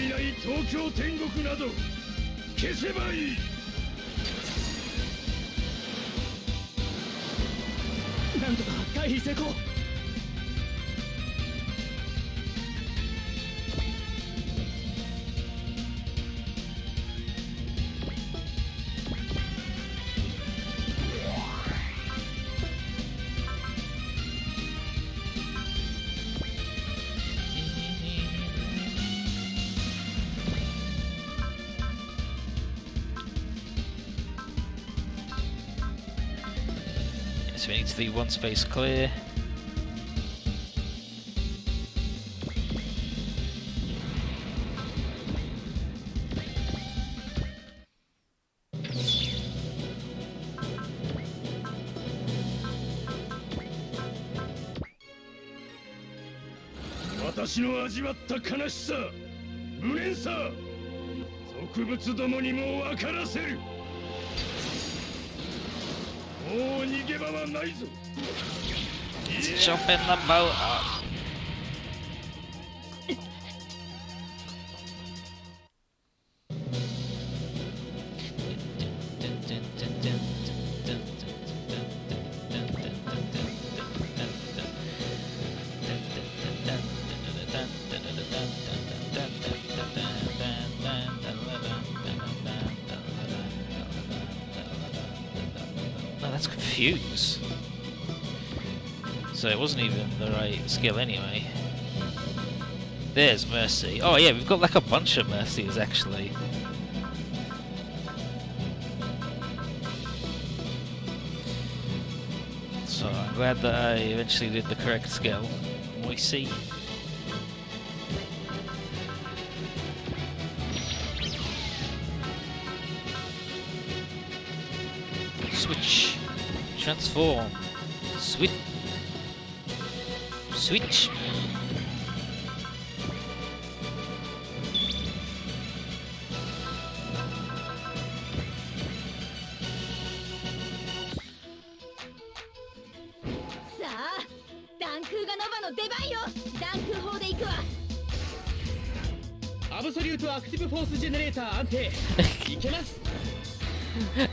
So we need to leave one space clear. Let's jump in the boat. fuse. So it wasn't even the right skill anyway. There's Mercy. Oh yeah, we've got like a bunch of Mercies actually. So I'm glad that I eventually did the correct skill. Moisey. Switch. Transform. Switch. Switch.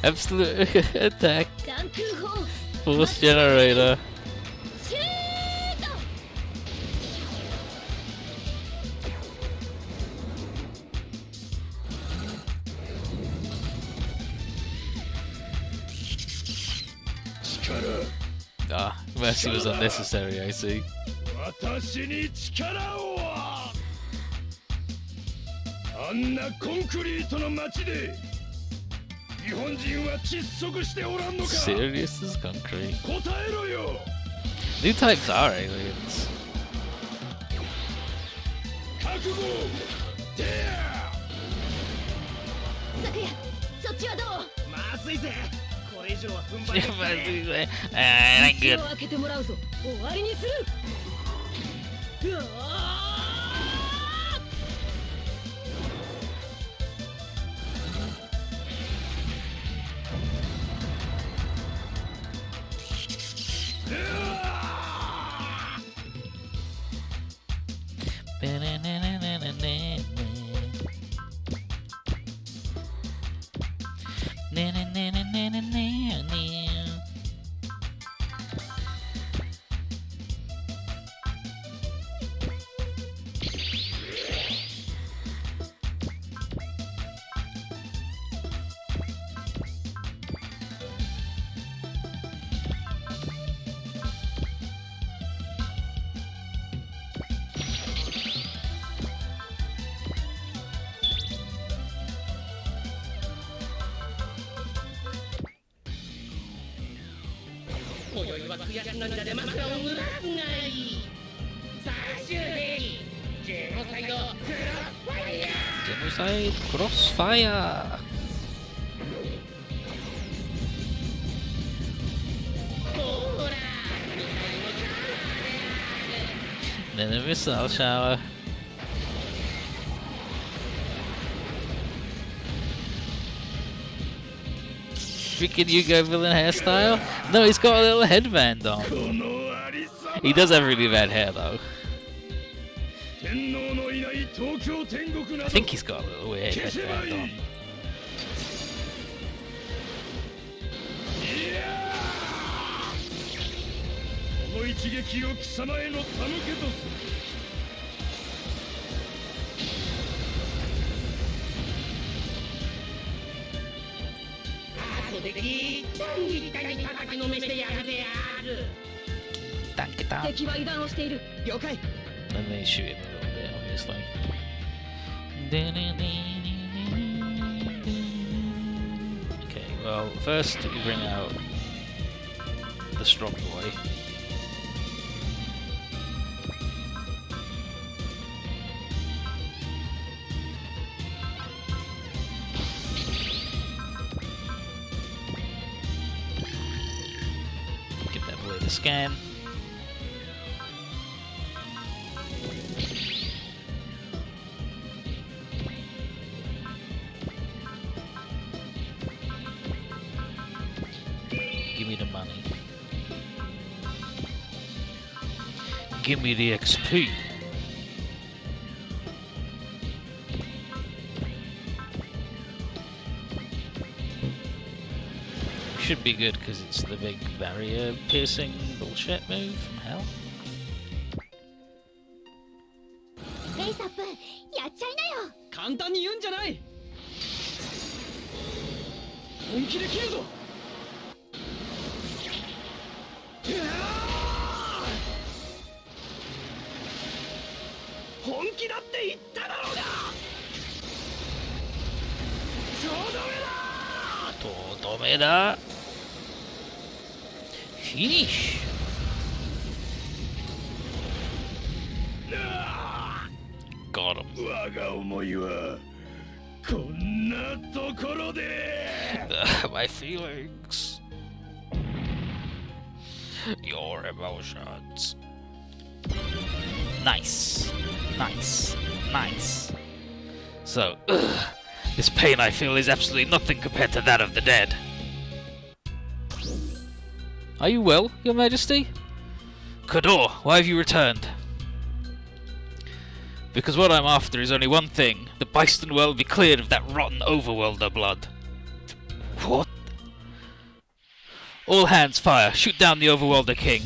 Absolute attack. Force generator. Ah, Mercy was unnecessary, I see. 私に力をあんなコンクリートの街で日本人は窒息しておらんのか Serious as concrete. 答えろよ New types are aliens. 覚悟てや昨夜そっちはどうまずいぜこれ以上は踏ん張 Yeah, り but ain't 口 good. を開けてもらうぞ終わりにするうわ今宵は悔し涙で枕を濡らすがいい最終兵器ジェノサイドクロスファイヤー Genocide Crossfire. ほら Then a missile shower. Freaking Yugo villain hairstyle? No, he's got a little headband on. このありさ He does have really bad hair though. 天皇のいない東京天国な I ど think he's got a little weird 消せば headband いい on. いやーこの一撃を貴様への手向けとする後でき一体に叩きのめしてやるである Tank it down. 敵は油断をしている了解 And they shoot him a little bit, obviously. Okay, well, first we bring out the strong boy. Give that boy the scan. Give me the money. Give me the XP. Should be good because it's the big barrier piercing bullshit move from hell. レイサップやっちゃいなよ簡単に言うんじゃない本気で切るぞ本気だって言っただろうが。とどめだ。とどめだ。Finish. Got him. 我が思いはこんなところで。My feelings. Your emotions. Nice. Nice. Nice. So, this pain I feel is absolutely nothing compared to that of the dead. Are you well, Your Majesty? Kador, why have you returned? Because what I'm after is only one thing. The Byston Well be cleared of that rotten overworlder blood. What? All hands fire. Shoot down the overworlder king.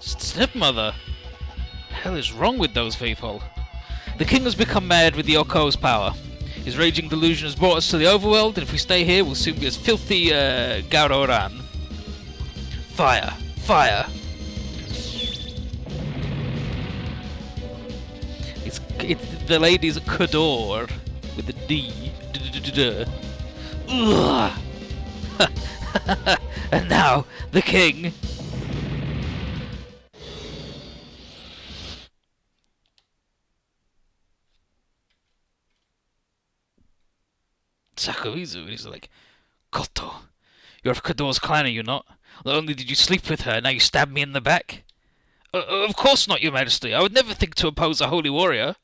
Stepmother? Hell is wrong with those people? The king has become mad with the Oko's power. His raging delusion has brought us to the overworld, and if we stay here, we'll soon be as filthy, Gauroran. Fire! Fire! It's the lady's Kador with the D. And now the king. Sakuizu, and he's like, Koto, you're of Kador's clan, are you not? Not only did you sleep with her, now you stab me in the back? Of course not, Your Majesty. I would never think to oppose a holy warrior.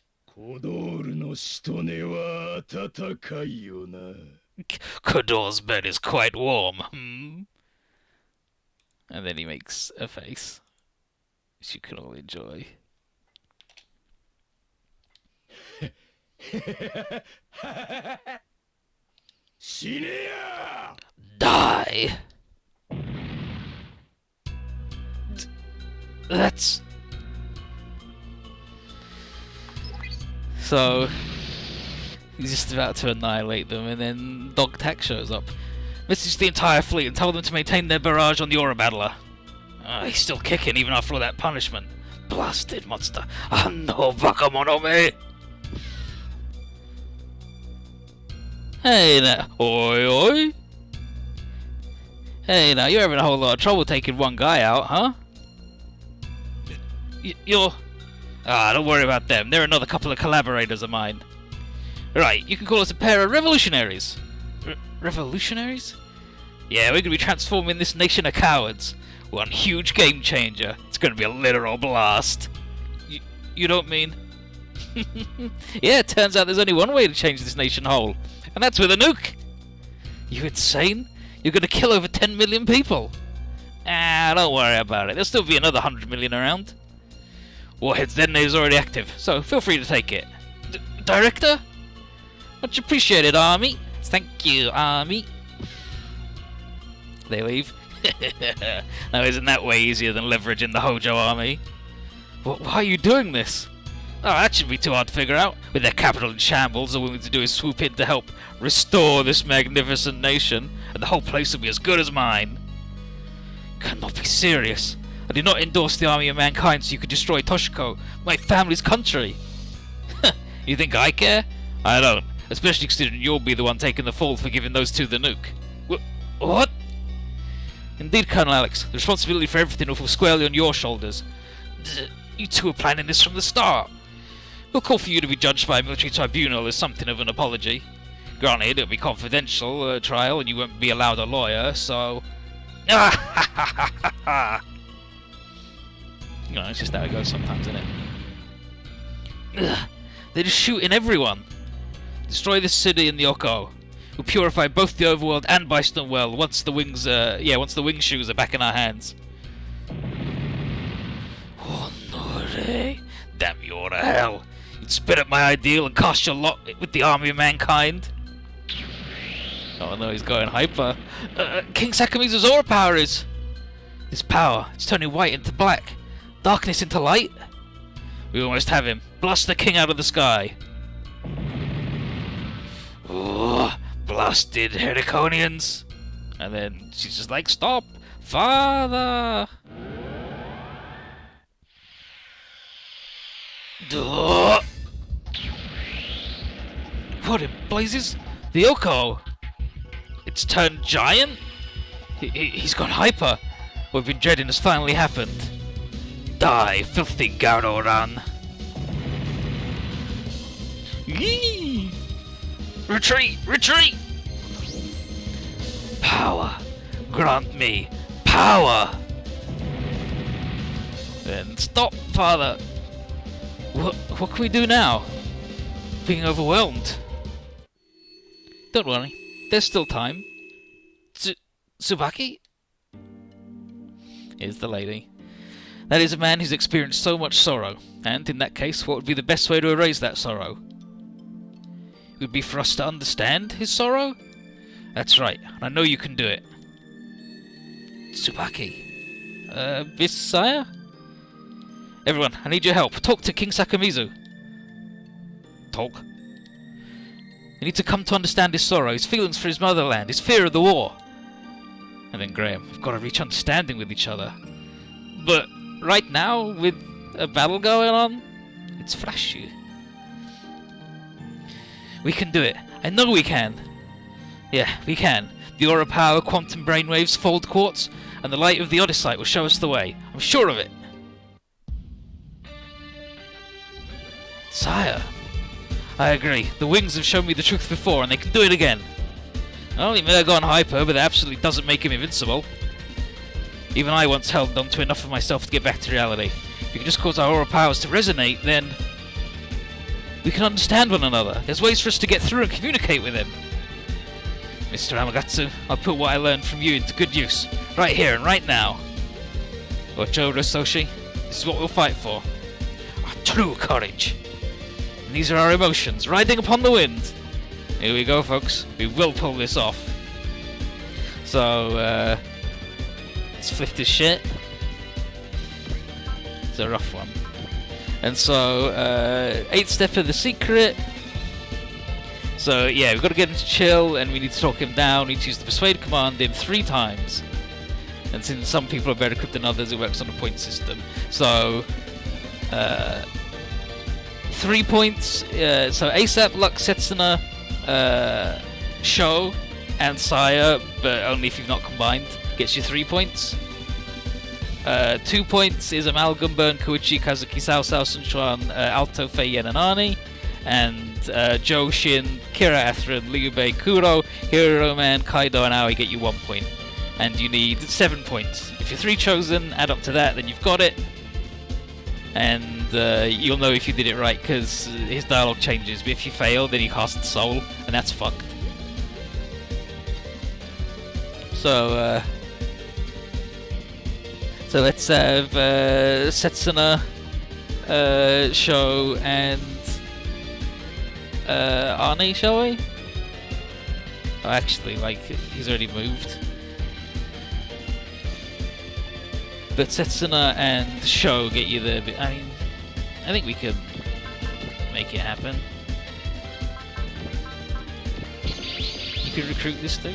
Kador's bed is quite warm, hmm? And then he makes a face, which you can all enjoy. Die! That's... So, he's just about to annihilate them, and then Dog Tack shows up. Message the entire fleet and tell them to maintain their barrage on the Aura Battler. He's still kicking even after all that punishment. Blasted monster. No bakamono me! Hey now, oi oi! Hey now, you're having a whole lot of trouble taking one guy out, huh? You're... don't worry about them. They're another couple of collaborators of mine. Right, you can call us a pair of revolutionaries. Revolutionaries? Yeah, we're gonna be transforming this nation of cowards. One huge game changer. It's gonna be a literal blast. You don't mean? Yeah, it turns out there's only one way to change this nation whole. And that's with a nuke! You insane? You're gonna kill over 10 million people! Don't worry about it. There'll still be another 100 million around. Warhead's detonator is already active, so feel free to take it. Director? Much appreciated, Army. Thank you, Army. They leave. Now isn't that way easier than leveraging the Hojo Army? Why are you doing this? Oh, that shouldn't be too hard to figure out. With their capital in shambles, all we need to do is swoop in to help restore this magnificent nation, and the whole place will be as good as mine. Cannot be serious. I did not endorse the army of mankind so you could destroy Toshiko, my family's country. You think I care? I don't, especially considering you'll be the one taking the fall for giving those two the nuke. What? Indeed, Colonel Alex, the responsibility for everything will fall squarely on your shoulders. You two were planning this from the start. We'll call for you to be judged by a military tribunal as something of an apology. Granted, it'll be confidential trial and you won't be allowed a lawyer, so... You know, it's just how it goes sometimes, isn't it? They're just shooting everyone. Destroy this city and the Oko. We'll purify both the overworld and Byston Well once the wings, once the wing shoes are back in our hands. Honore, damn you all to hell! You'd spit at my ideal and cast your lot with the army of mankind. Oh no, he's going hyper. King Sakamizu's aura power is... This power, it's turning white into black, darkness into light. We almost have him. Blast the king out of the sky. Oh, blasted Hericonians. And then she's just like, stop, Father! Duh. What in blazes? The Oko! It's turned giant? He's gone hyper. What we've been dreading has finally happened. Die, filthy Garoran! Yee! Retreat! Retreat! Power! Grant me power! Then stop, Father! What can we do now? Being overwhelmed. Don't worry, there's still time. Tsubaki? Here's the lady. That is a man who's experienced so much sorrow, and in that case, what would be the best way to erase that sorrow? It would be for us to understand his sorrow? That's right, and I know you can do it. Tsubaki. Visaya? Everyone, I need your help. Talk to King Sakamizu. Talk? You need to come to understand his sorrow, his feelings for his motherland, his fear of the war. And then Graham, we've got to reach understanding with each other. But right now, with a battle going on, it's flashy. We can do it. I know we can. Yeah, we can. The aura power, quantum brainwaves, fold quartz, and the light of the Odyssey will show us the way. I'm sure of it. Sire. I agree. The wings have shown me the truth before, and they can do it again. Not only may have gone hyper, but it absolutely doesn't make him invincible. Even I once held on to enough of myself to get back to reality. If you can just cause our aura powers to resonate, then we can understand one another. There's ways for us to get through and communicate with him. Mr. Amagatsu, I'll put what I learned from you into good use. Right here and right now. Ocho Soshi, this is what we'll fight for. Our true courage. And these are our emotions, riding upon the wind. Here we go, folks. We will pull this off. So, let's flip this shit. It's a rough one. And so, 8th step of the secret. So, yeah, we've got to get him to chill, and we need to talk him down. We need to use the persuade command in 3 times. And since some people are better equipped than others, it works on a point system. So, 3 points. So, ASAP, Lux, Setsuna, Sho, and Saya, but only if you've not combined, gets you 3 points. 2 points is Amalgam, Burn, Koichi, Kazuki, Sao, Sunchuan, Alto, Fei, Yen, and Ani. And Joe, Shin, Kira, Atherin, Liubei, Kuro, Hero Man, Kaido, and Aoi get you 1 point. And you need 7 points. If you're 3 chosen, add up to that, then you've got it. And you'll know if you did it right, because his dialogue changes. But if you fail, then he casts Soul, and that's fucked. So let's have Setsuna, Sho, and Arnie, shall we? Oh, actually, like, he's already moved. But Setsuna and Sho get you there. I mean, I think we could make it happen. You could recruit this dude.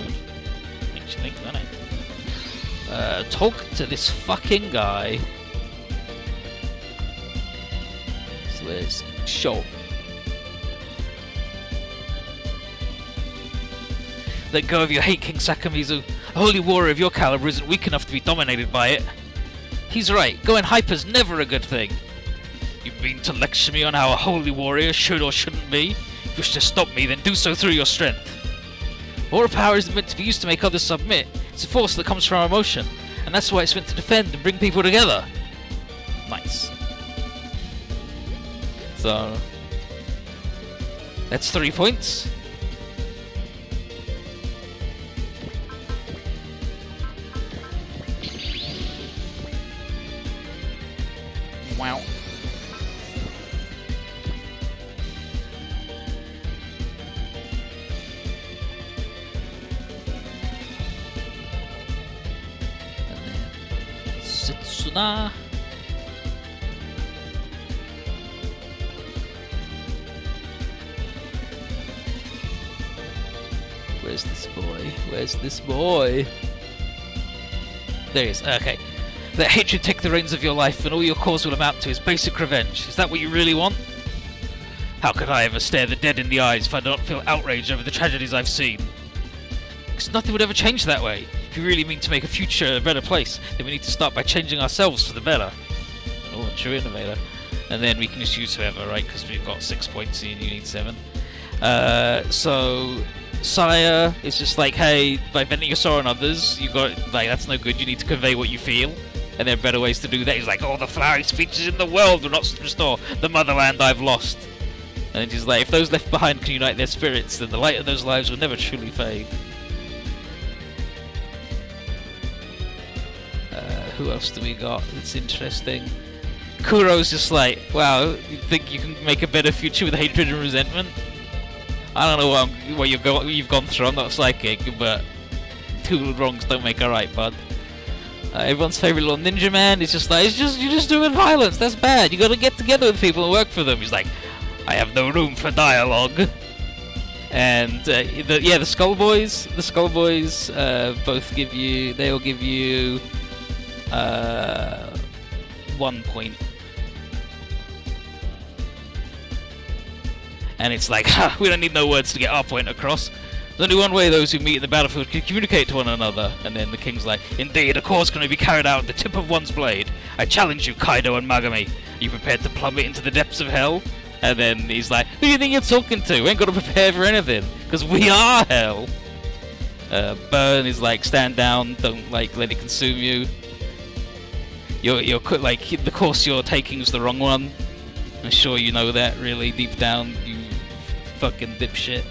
Makes you think, doesn't it? Talk to this fucking guy. So where's Sho? Let go of your hate, King Sakamizu. A holy warrior of your caliber isn't weak enough to be dominated by it. He's right, going hyper's never a good thing. You mean to lecture me on how a holy warrior should or shouldn't be? If you wish to stop me, then do so through your strength. Aura power isn't meant to be used to make others submit. It's a force that comes from our emotion, and that's why it's meant to defend and bring people together. Nice. So, that's 3 points. Wow. And then Setsuna. Where's this boy? Where's this boy? There he is. Okay. Let hatred take the reins of your life, and all your cause will amount to is basic revenge. Is that what you really want? How could I ever stare the dead in the eyes if I do not feel outraged over the tragedies I've seen? Because nothing would ever change that way. If we really mean to make a future a better place, then we need to start by changing ourselves for the better. Oh, true innovator. And then we can just use whoever, right? Because we've got 6 points and you need 7. So Sire is just like, hey, by venting your sorrow on others, you got, like, that's no good. You need to convey what you feel. And there are better ways to do that. He's like, all the flowery speeches in the world will not restore the motherland I've lost. And he's like, if those left behind can unite their spirits, then the light of those lives will never truly fade. Who else do we got that's interesting? Kuro's just like, wow, you think you can make a better future with hatred and resentment? I don't know what you've gone through, I'm not psychic, but two wrongs don't make a right, bud. Everyone's favourite little ninja man is just like, you're just doing violence, that's bad, you gotta get together with people and work for them. He's like, I have no room for dialogue. And the Skull Boys both give you, they'll give you 1 point. And it's like, ha, we don't need no words to get our point across. There's only one way those who meet in the battlefield can communicate to one another. And then the king's like, indeed, a cause can only be carried out at the tip of one's blade. I challenge you, Kaido and Magami. Are you prepared to plummet into the depths of hell? And then he's like, who do you think you're talking to? We ain't got to prepare for anything, because we are hell. Burn is like, stand down, don't like let it consume you. You're like, the course you're taking is the wrong one. I'm sure you know that really deep down, you fucking dipshit.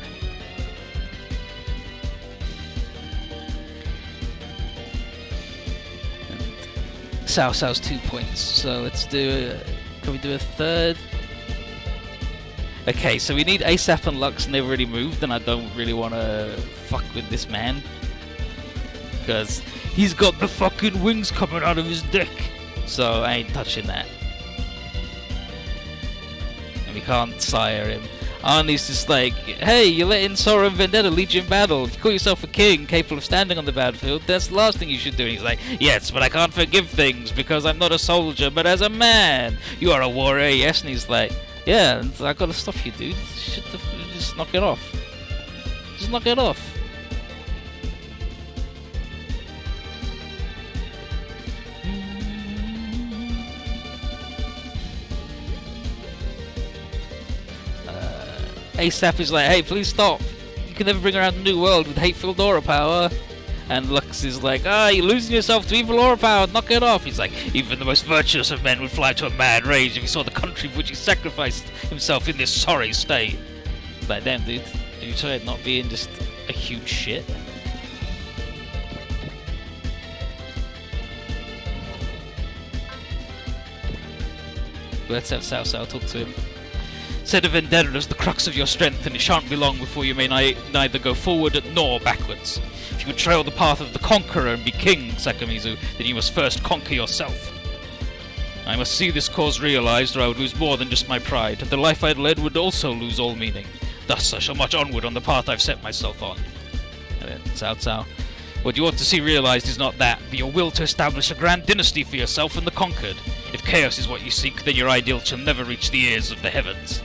Sao's 2 points, so let's do can we do a third? Okay, so we need ASAP and Lux, and they've already moved, and I don't really want to fuck with this man. Because he's got the fucking wings coming out of his dick. So I ain't touching that. And we can't sire him. Arnie's just like, hey, you're letting Sora and Vendetta lead you in battle. If you call yourself a king, capable of standing on the battlefield, that's the last thing you should do. And he's like, yes, but I can't forgive things, because I'm not a soldier, but as a man. You are a warrior, yes? And he's like, yeah, I gotta stop you, dude. Just knock it off. Just knock it off. ASAP is like, hey, please stop. You can never bring around a new world with hate-filled aura power. And Lux is like, you're losing yourself to evil aura power, knock it off. He's like, even the most virtuous of men would fly to a mad rage if he saw the country for which he sacrificed himself in this sorry state. It's like, damn, dude, have you tried not being just a huge shit? Let's have Sao talk to him. Said a vendetta is the crux of your strength, and it shan't be long before you may neither go forward nor backwards. If you would trail the path of the conqueror and be king, Sakamizu, then you must first conquer yourself. I must see this cause realized, or I would lose more than just my pride. The life I'd led would also lose all meaning. Thus I shall march onward on the path I've set myself on. And then Cao. What you ought to see realized is not that, but your will to establish a grand dynasty for yourself and the conquered. If chaos is what you seek, then your ideal shall never reach the ears of the heavens.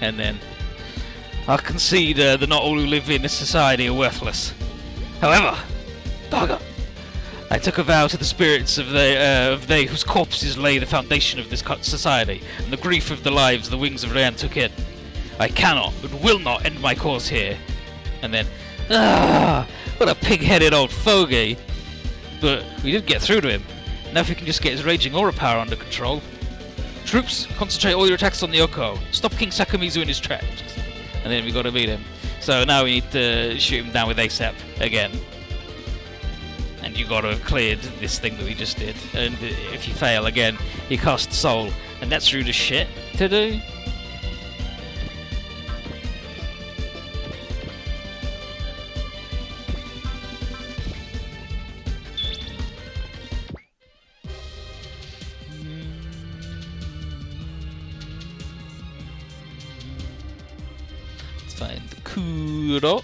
And then, I'll concede that not all who live in this society are worthless. However, Daga, I took a vow to the spirits of they whose corpses lay the foundation of this society, and the grief of the lives the wings of Ryan took in. I cannot, but will not end my cause here. And then, what a pig-headed old fogey. But we did get through to him. Now if we can just get his raging aura power under control. Troops, concentrate all your attacks on the Yoko. Stop King Sakamizu in his tracks. And then we gotta beat him. So now we need to shoot him down with ASAP again. And you gotta have cleared this thing that we just did. And if you fail again, he casts Soul. And that's rude as shit to do. Find Kuro.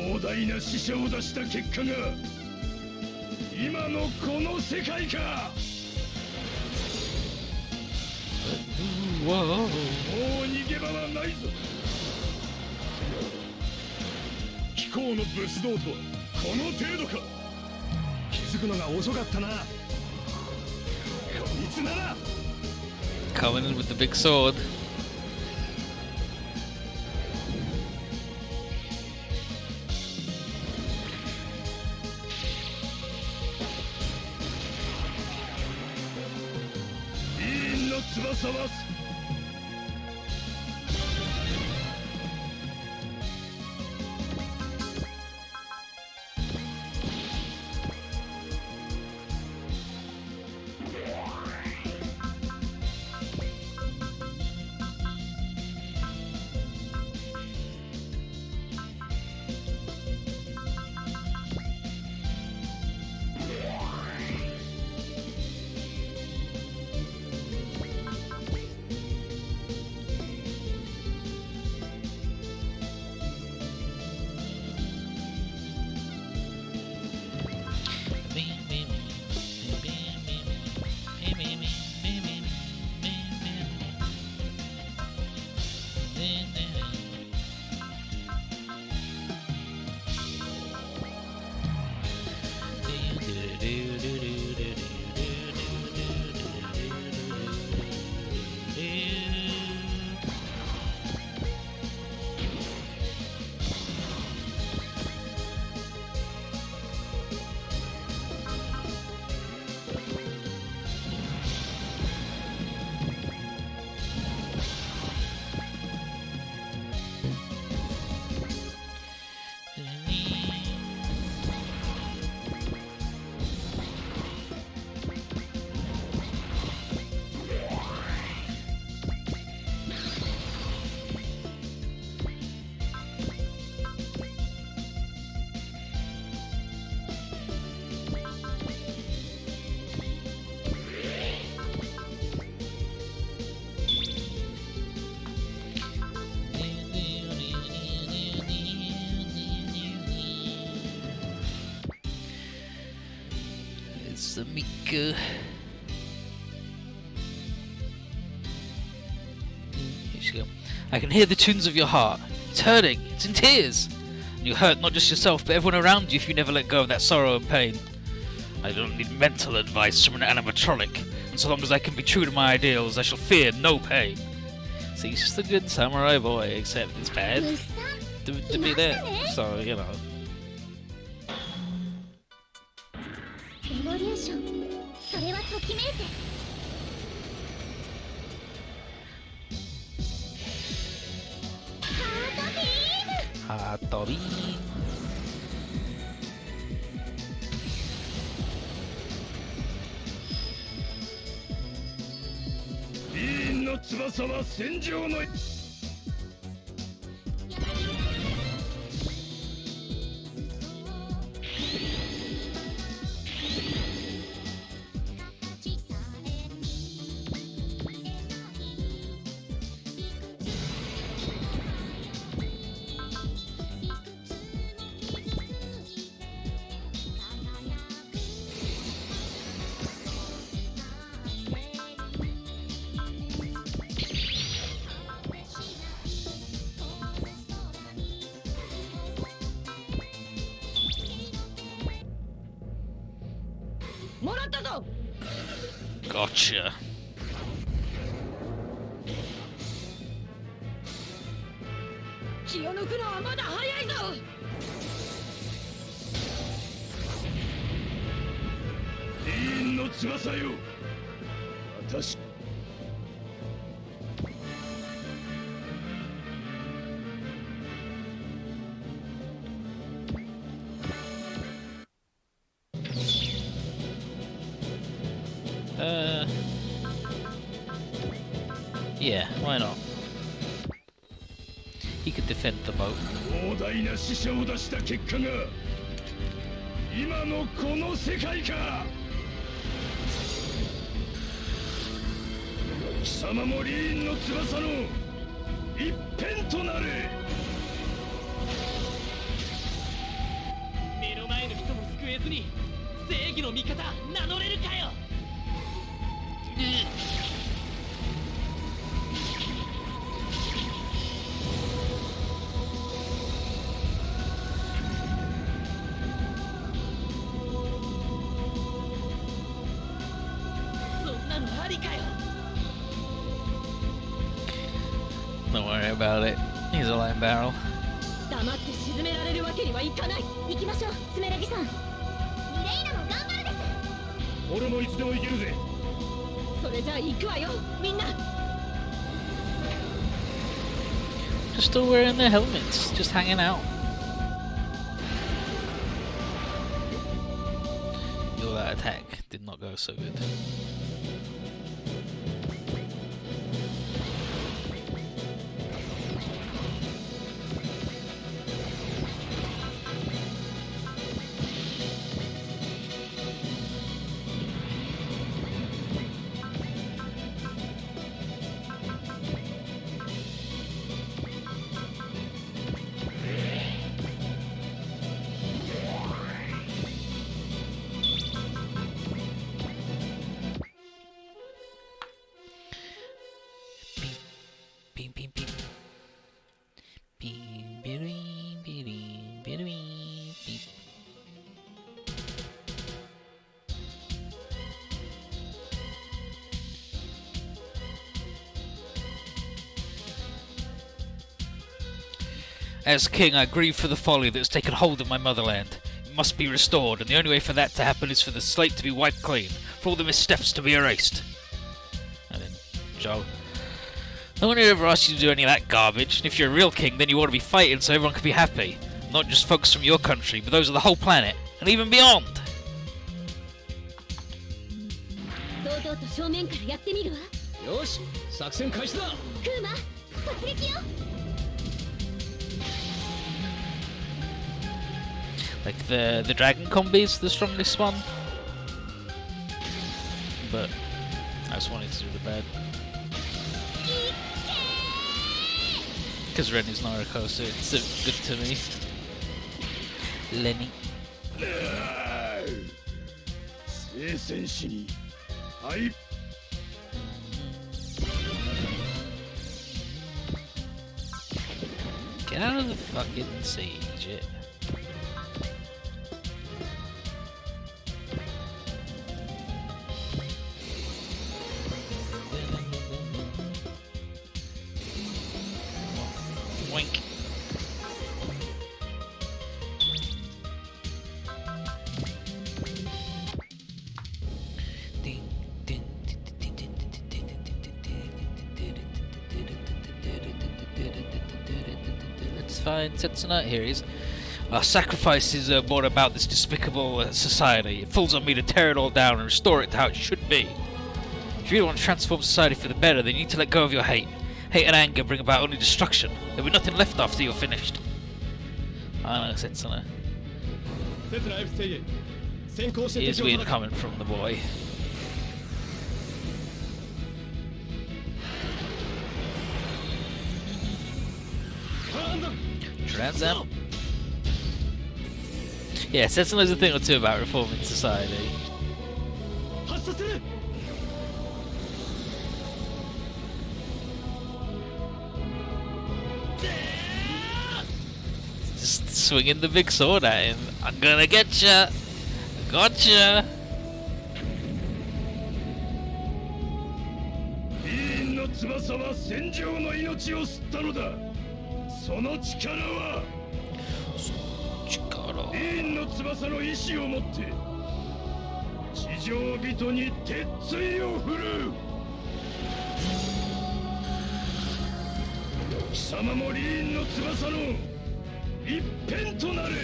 膨大な死者を出した結果が今のこの世界か。もう逃げ場はないぞ。貴公の武士道とはこの程度か。気づくのが遅かったな。こいつなら Coming in with the big sword. Here she go. I can hear the tunes of your heart. It's hurting. It's in tears. And you hurt not just yourself, but everyone around you if you never let go of that sorrow and pain. I don't need mental advice from an animatronic. And so long as I can be true to my ideals, I shall fear no pain. So he's just a good samurai boy, except it's bad to be there. So, you know. レボリューション、それはときめいて。ハートビーム。ビーンの翼は戦場のもらったぞ。 Gotcha. 気を抜くのはまだ早いぞ。ビーンの翼よ。私Yeah, why not? He could defend the boat. 膨大な死者を出した結果が今のこの世界か。貴様もリーンの翼の一辺となれ。Don't worry about it. He's a lime barrel. 黙って沈められるわけにはいかない。行きましょう、スメラギさん。ミレイナも頑張るです。俺もいつでも行けるぜ。それじゃあ行くわよ、みんな。Just still wearing their helmets, just hanging out. Yo, that attack did not go so good. Beep, beep, beep. Beep, beep, beep, beep, beep, beep. As king, I grieve for the folly that has taken hold of my motherland. It must be restored, and the only way for that to happen is for the slate to be wiped clean, for all the missteps to be erased. And then, Joe. No one ever asked you to do any of that garbage, and if you're a real king, then you ought to be fighting so everyone can be happy. Not just folks from your country, but those of the whole planet, and even beyond! 堂々と正面からやってみるわ。よし、作戦開始だ。クーマ、突撃よ。Like the dragon combi is the strongest one, but I just wanted to do the bad. Because Ren is Naruto, so it's good to me. Lenny. 聖戦士にはい。 Get out of the fucking siege. Wink. Let's find Setsuna. Here he is. Our sacrifices brought about this despicable society. It falls on me to tear it all down and restore it to how it should be. If you really want to transform society for the better, then you need to let go of your hate. Hate and anger bring about only destruction. There'll be nothing left after you're finished. I know, Setsuna. Here's weird comment from the boy. Transam. Yeah, Setsuna's a thing or two about reforming society. Just swinging the big sword at him. I'm gonna get ya. Gotcha. 議員の翼は戦場の命を吸ったのだ。その力は議員の翼の意志を持って地上人に鉄槌を振る。貴様も議員の翼の一辺となれ。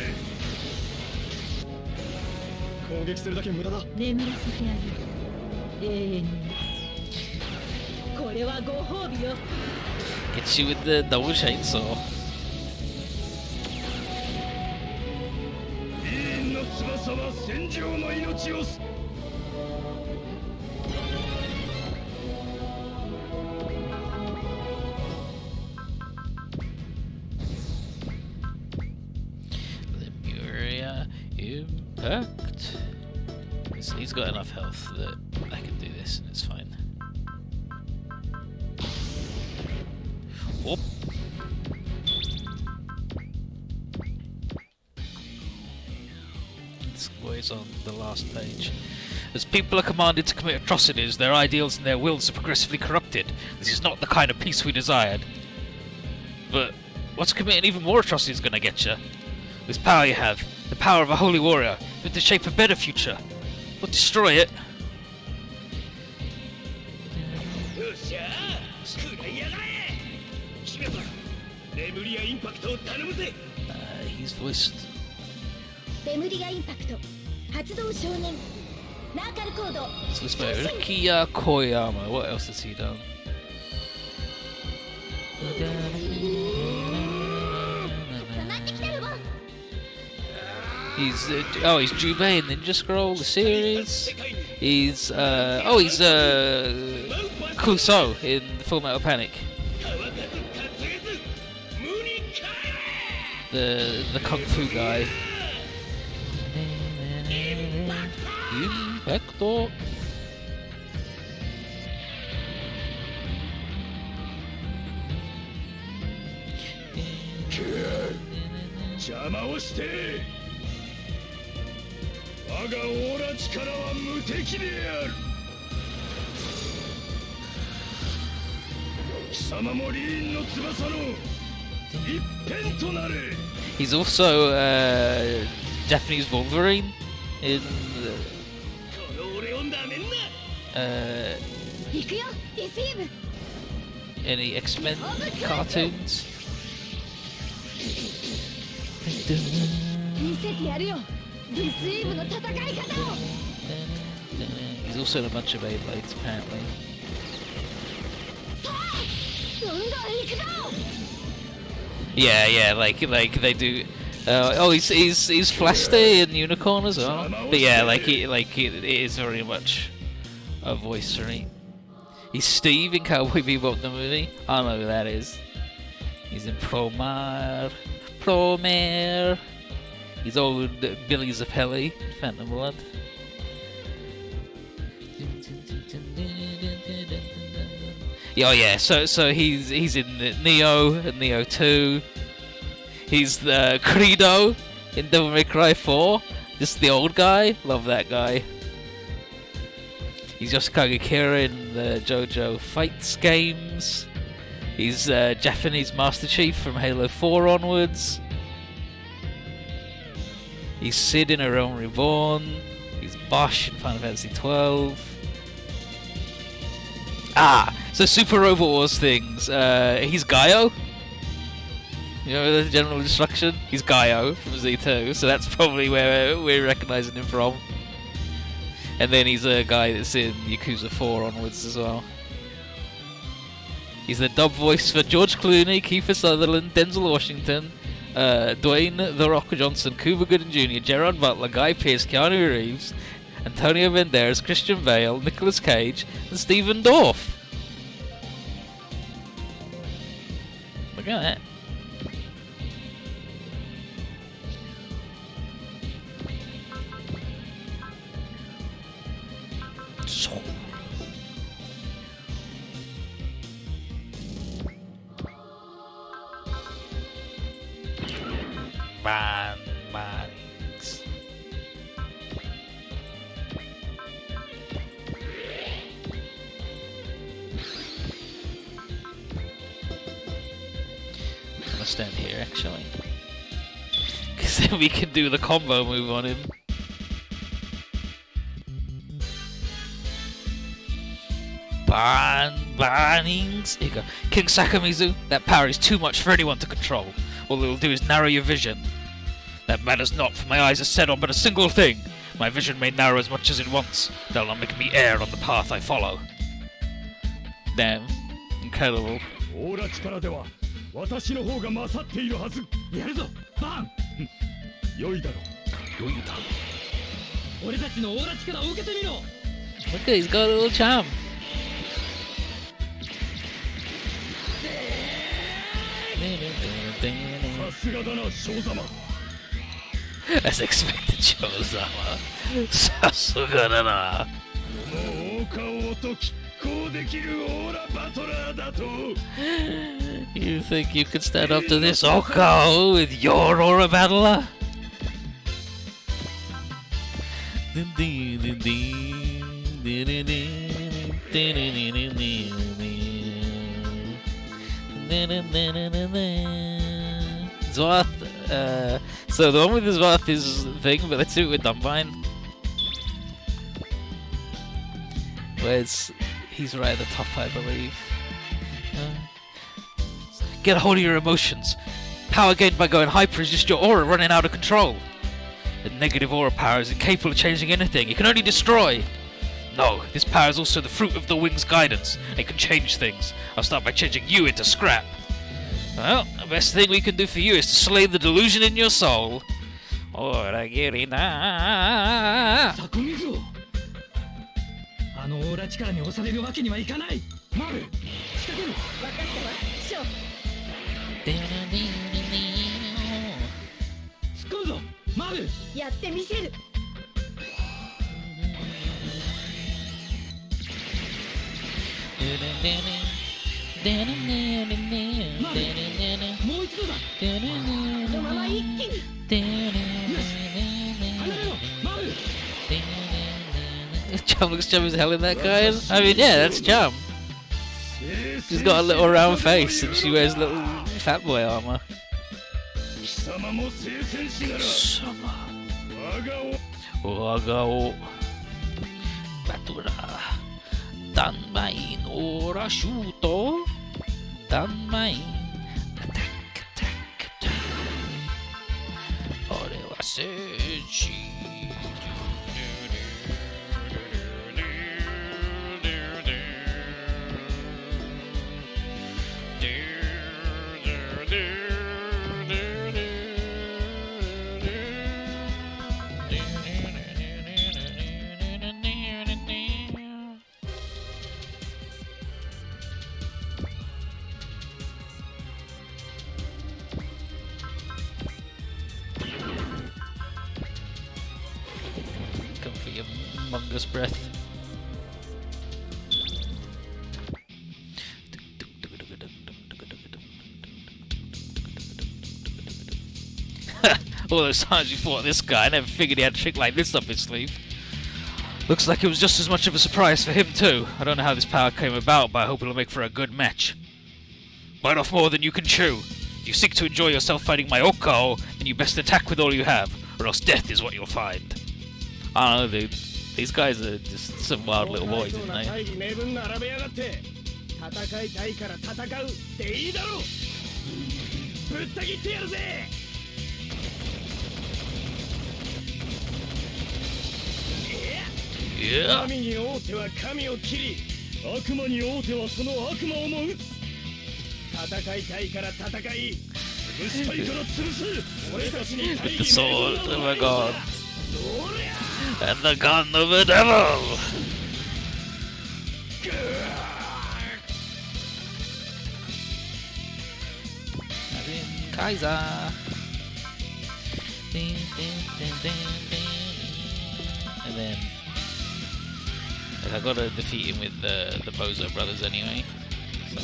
攻撃するだけ無駄だ。眠らせてあげる。永遠に。これはご褒美よ。Gets you with the double chainsaw. 議員の翼は戦場の命を吸う。Lemuria Impact. He's got enough health that I can do this and it's fine. Whoop. This boy's on the last page. As people are commanded to commit atrocities, their ideals and their wills are progressively corrupted. This is not the kind of peace we desired. But what's committing even more atrocities gonna get you? This power you have, the power of a holy warrior, but to shape a better future. But destroy it. よっしゃー食らいやがれキメさんレムリアインパクトを頼むぜ He's voiced. レムリアインパクト発動少年ナーカルコード So this by Rukiya Koyama. What else has he done? He's he's Jubei in Ninja Scroll, the series. He's Kuso in Full Metal Panic. The kung fu guy. Impacto. 邪魔をして我がオーラ力は無敵である貴様もリーンの翼の一辺となれ He's also Japanese Wolverine in この俺をなめんな 行くよリシーブ any X-Men cartoons. 見せてやるよリシーブの戦い方を He's also in a bunch of Beyblades apparently. どんどん行くぞ Yeah, like they do. He's Flasty in Unicorn as well. But yeah, it is very much a voice, right? He's Steve in Cowboy Bebop the movie. I don't know who that is. He's in Promare. He's old Billy Zappelli, Phantom Blood. Oh yeah, so he's in Neo and Neo 2. He's the Credo in Devil May Cry 4. Just the old guy. Love that guy. He's Yoshikage Kira in the JoJo Fights games. He's Japanese Master Chief from Halo 4 onwards. He's Sid in A Realm Reborn. He's Bosch in Final Fantasy 12. So Super Robot Wars things. He's Gaio. You know the general instruction? He's Gaio from Z2, so that's probably where we're recognising him from. And then he's a guy that's in Yakuza 4 onwards as well. He's the dub voice for George Clooney, Kiefer Sutherland, Denzel Washington, Dwayne The Rock Johnson, Cuba Gooding Jr., Gerard Butler, Guy Pearce, Keanu Reeves, Antonio Banderas, Christian Bale, Nicolas Cage, and Stephen Dorff. Look at that. Mannings. I'm gonna stand here actually, because then we can do the combo move on him. Bannings. Here you go. King Sakamizu, that power is too much for anyone to control. All it will do is narrow your vision. That matters not, for my eyes are set on but a single thing. My vision may narrow as much as it wants. They'll not make me err on the path I follow. Damn. Incredible. オーラ力では私の方が勝っているはずやるぞバン良いだろう良いだ俺たちのオーラ力を受けてみろ Look at he's got a little charm. As expected, Shozama. Sasuga-dana. You think you can stand up to this Oko with your aura battler? Zwath, so the one with the Zwath is the thing, but let's do it with Dumbine. Where's... he's right at the top, I believe. Get a hold of your emotions. Power gained by going hyper is just your aura running out of control. The negative aura power is incapable of changing anything. It can only destroy. No, this power is also the fruit of the wing's guidance. It can change things. I'll start by changing you into scrap. Well, the best thing we can do for you is to slay the delusion in your soul. Ora girina. あのオーラ力に押されるわけにはいかない。マル、仕掛ける。分かったわ。ショー。突っ込むぞ、マル。やってみせる。マル、もう一度だ。このまま一気に。よし。離れろ、マル。Chum looks chum as hell in that guy. I mean, yeah, that's Chum. She's got a little round face and she wears little fat boy armor. Sama. Wagao. Batura. Danmain ora shuto. Danmain. Attack, attack, attack. Ore wa seiji. Humongous breath. All those times you fought this guy, I never figured he had a trick like this up his sleeve. Looks like it was just as much of a surprise for him too. I don't know how this power came about, but I hope it'll make for a good match. Bite off more than you can chew. If you seek to enjoy yourself fighting my Okao, then you best attack with all you have, or else death is what you'll find. I don't know, dude. These guys are just some wild little boys, aren't they? Yeah. With the sword, oh my god. And the gun of the devil! Kaiser! And then... I gotta defeat him with the Bozo brothers anyway. So.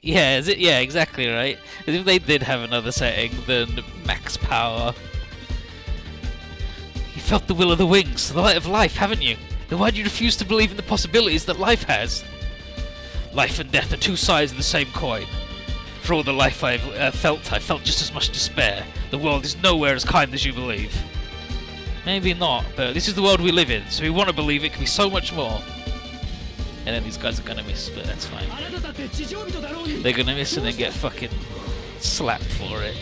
Yeah, is it? Yeah, exactly right. As if they did have another setting than max power. You felt the will of the wings, the light of life, haven't you? Then why do you refuse to believe in the possibilities that life has? Life and death are two sides of the same coin. For all the life I've felt, I felt just as much despair. The world is nowhere as kind as you believe. Maybe not, but this is the world we live in, so we want to believe it can be so much more. And then these guys are gonna miss, but that's fine. They're gonna miss and then get fucking slapped for it.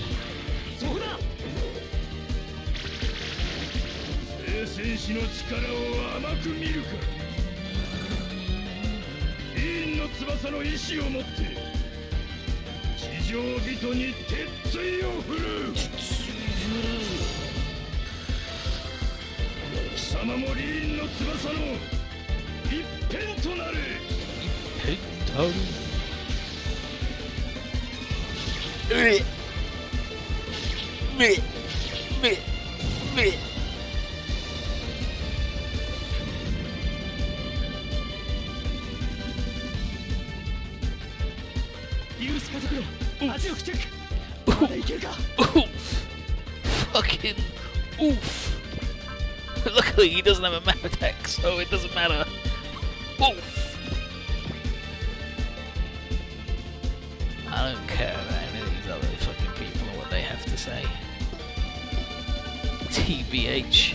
Oof! Fucking oof! Luckily he doesn't have a map attack, so it doesn't matter. Oof! I don't care about any of these other fucking people and what they have to say. TBH.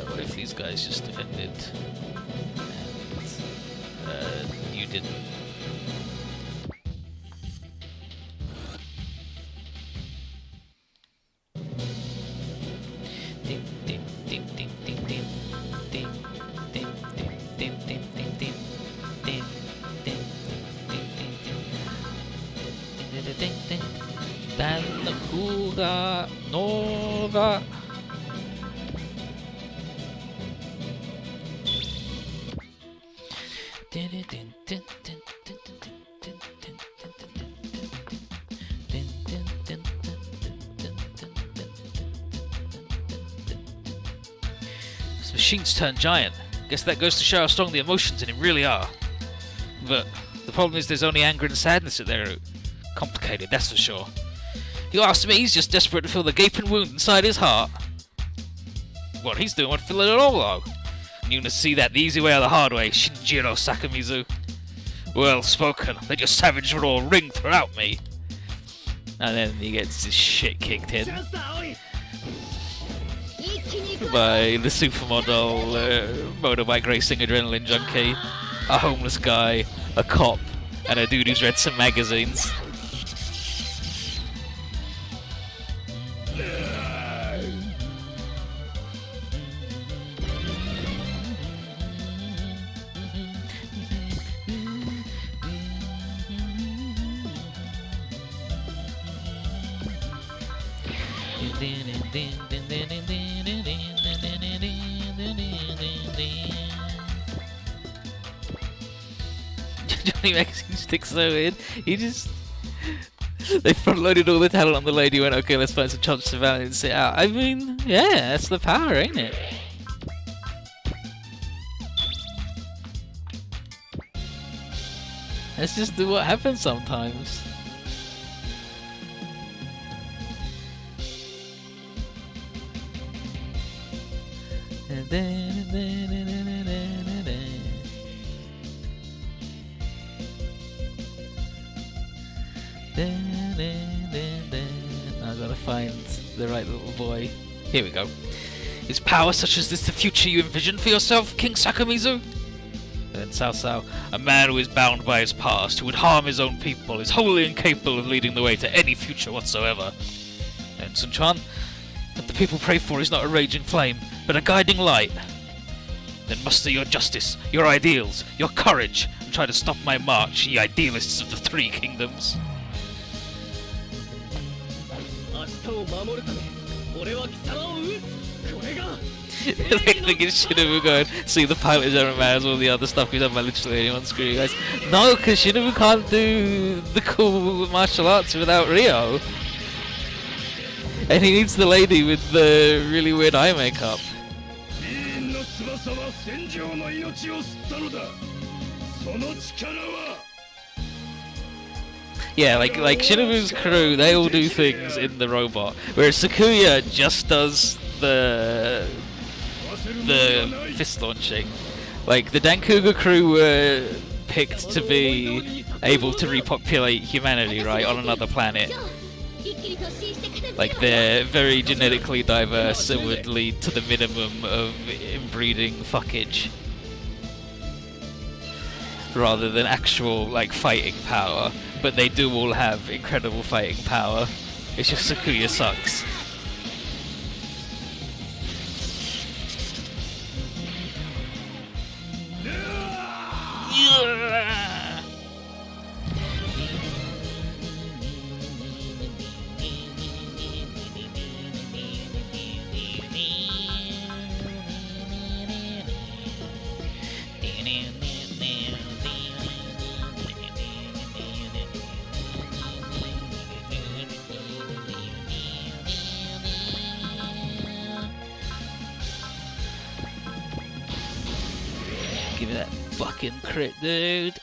What if these guys just defended and you didn't? Nova. This machine's turned giant. Guess that goes to show how strong the emotions in him really are. But the problem is there's only anger and sadness at their root. Complicated, that's for sure. You ask me, he's just desperate to fill the gaping wound inside his heart. What he's doing won't fill it at all, though. And you're gonna see that the easy way or the hard way, Shinjiro Sakamizu. Well spoken. Let your savage roar ring throughout me. And then he gets his shit kicked in by the supermodel, motorbike racing adrenaline junkie, a homeless guy, a cop, and a dude who's read some magazines. Johnny Magazine sticks so in. He just... They front-loaded all the talent on the lady, went, okay, let's find some chumps to balance it out. I mean, yeah, that's the power, ain't it? That's just what happens sometimes. I gotta find the right little boy. Here we go. Is power such as this the future you envision for yourself, King Sakamizu? Then Cao Cao, a man who is bound by his past, who would harm his own people, is wholly incapable of leading the way to any future whatsoever. Then Sun Quan, what the people pray for is not a raging flame, but a guiding light. Then muster your justice, your ideals, your courage, and try to stop my march, ye idealists of the Three Kingdoms. I think it should have gone, see the pilot general matters, all the other stuff we've done by literally anyone, screw you guys. No, because Shinobu can't do the cool martial arts without Ryo. And he needs the lady with the really weird eye makeup. Yeah, like Shinobu's crew, they all do things in the robot, whereas Sakuya just does the fist launching. Like, the Dankuga crew were picked to be able to repopulate humanity, right, on another planet. Like, they're very genetically diverse and would lead to the minimum of inbreeding fuckage, rather than actual, like, fighting power. But they do all have incredible fighting power. It's just Sakuya sucks. fucking crit, dude.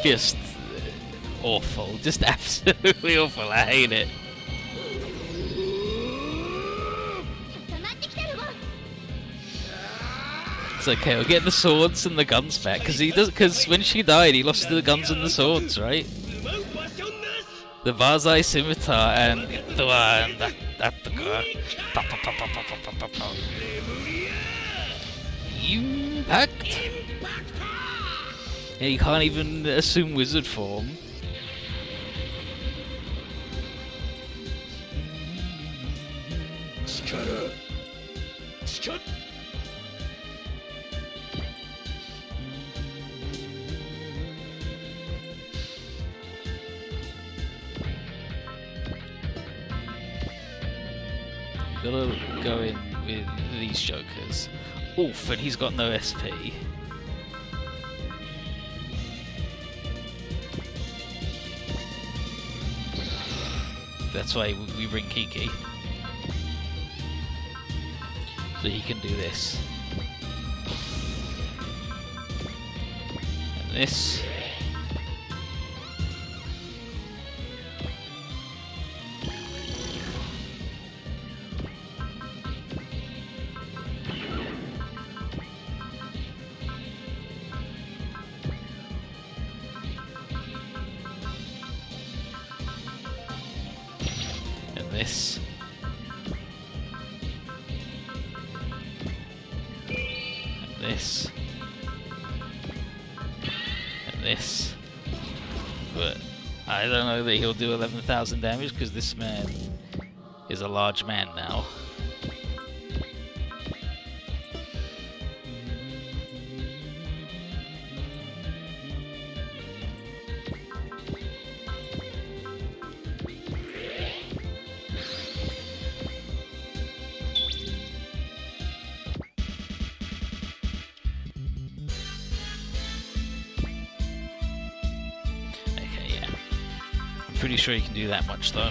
Just awful. Just absolutely awful. I hate it. It's okay, we'll get the swords and the guns back, because when she died he lost the guns and the swords, right? The Vazai scimitar and the one that the girl. Impact. Yeah, you can't even assume wizard form. Gotta go in with these jokers. Oof, and he's got no SP. That's why we bring Kiki. So he can do this. And this. This. And this. And this. But I don't know that he'll do 11,000 damage because this man is a large man now. Pretty sure you can do that much though.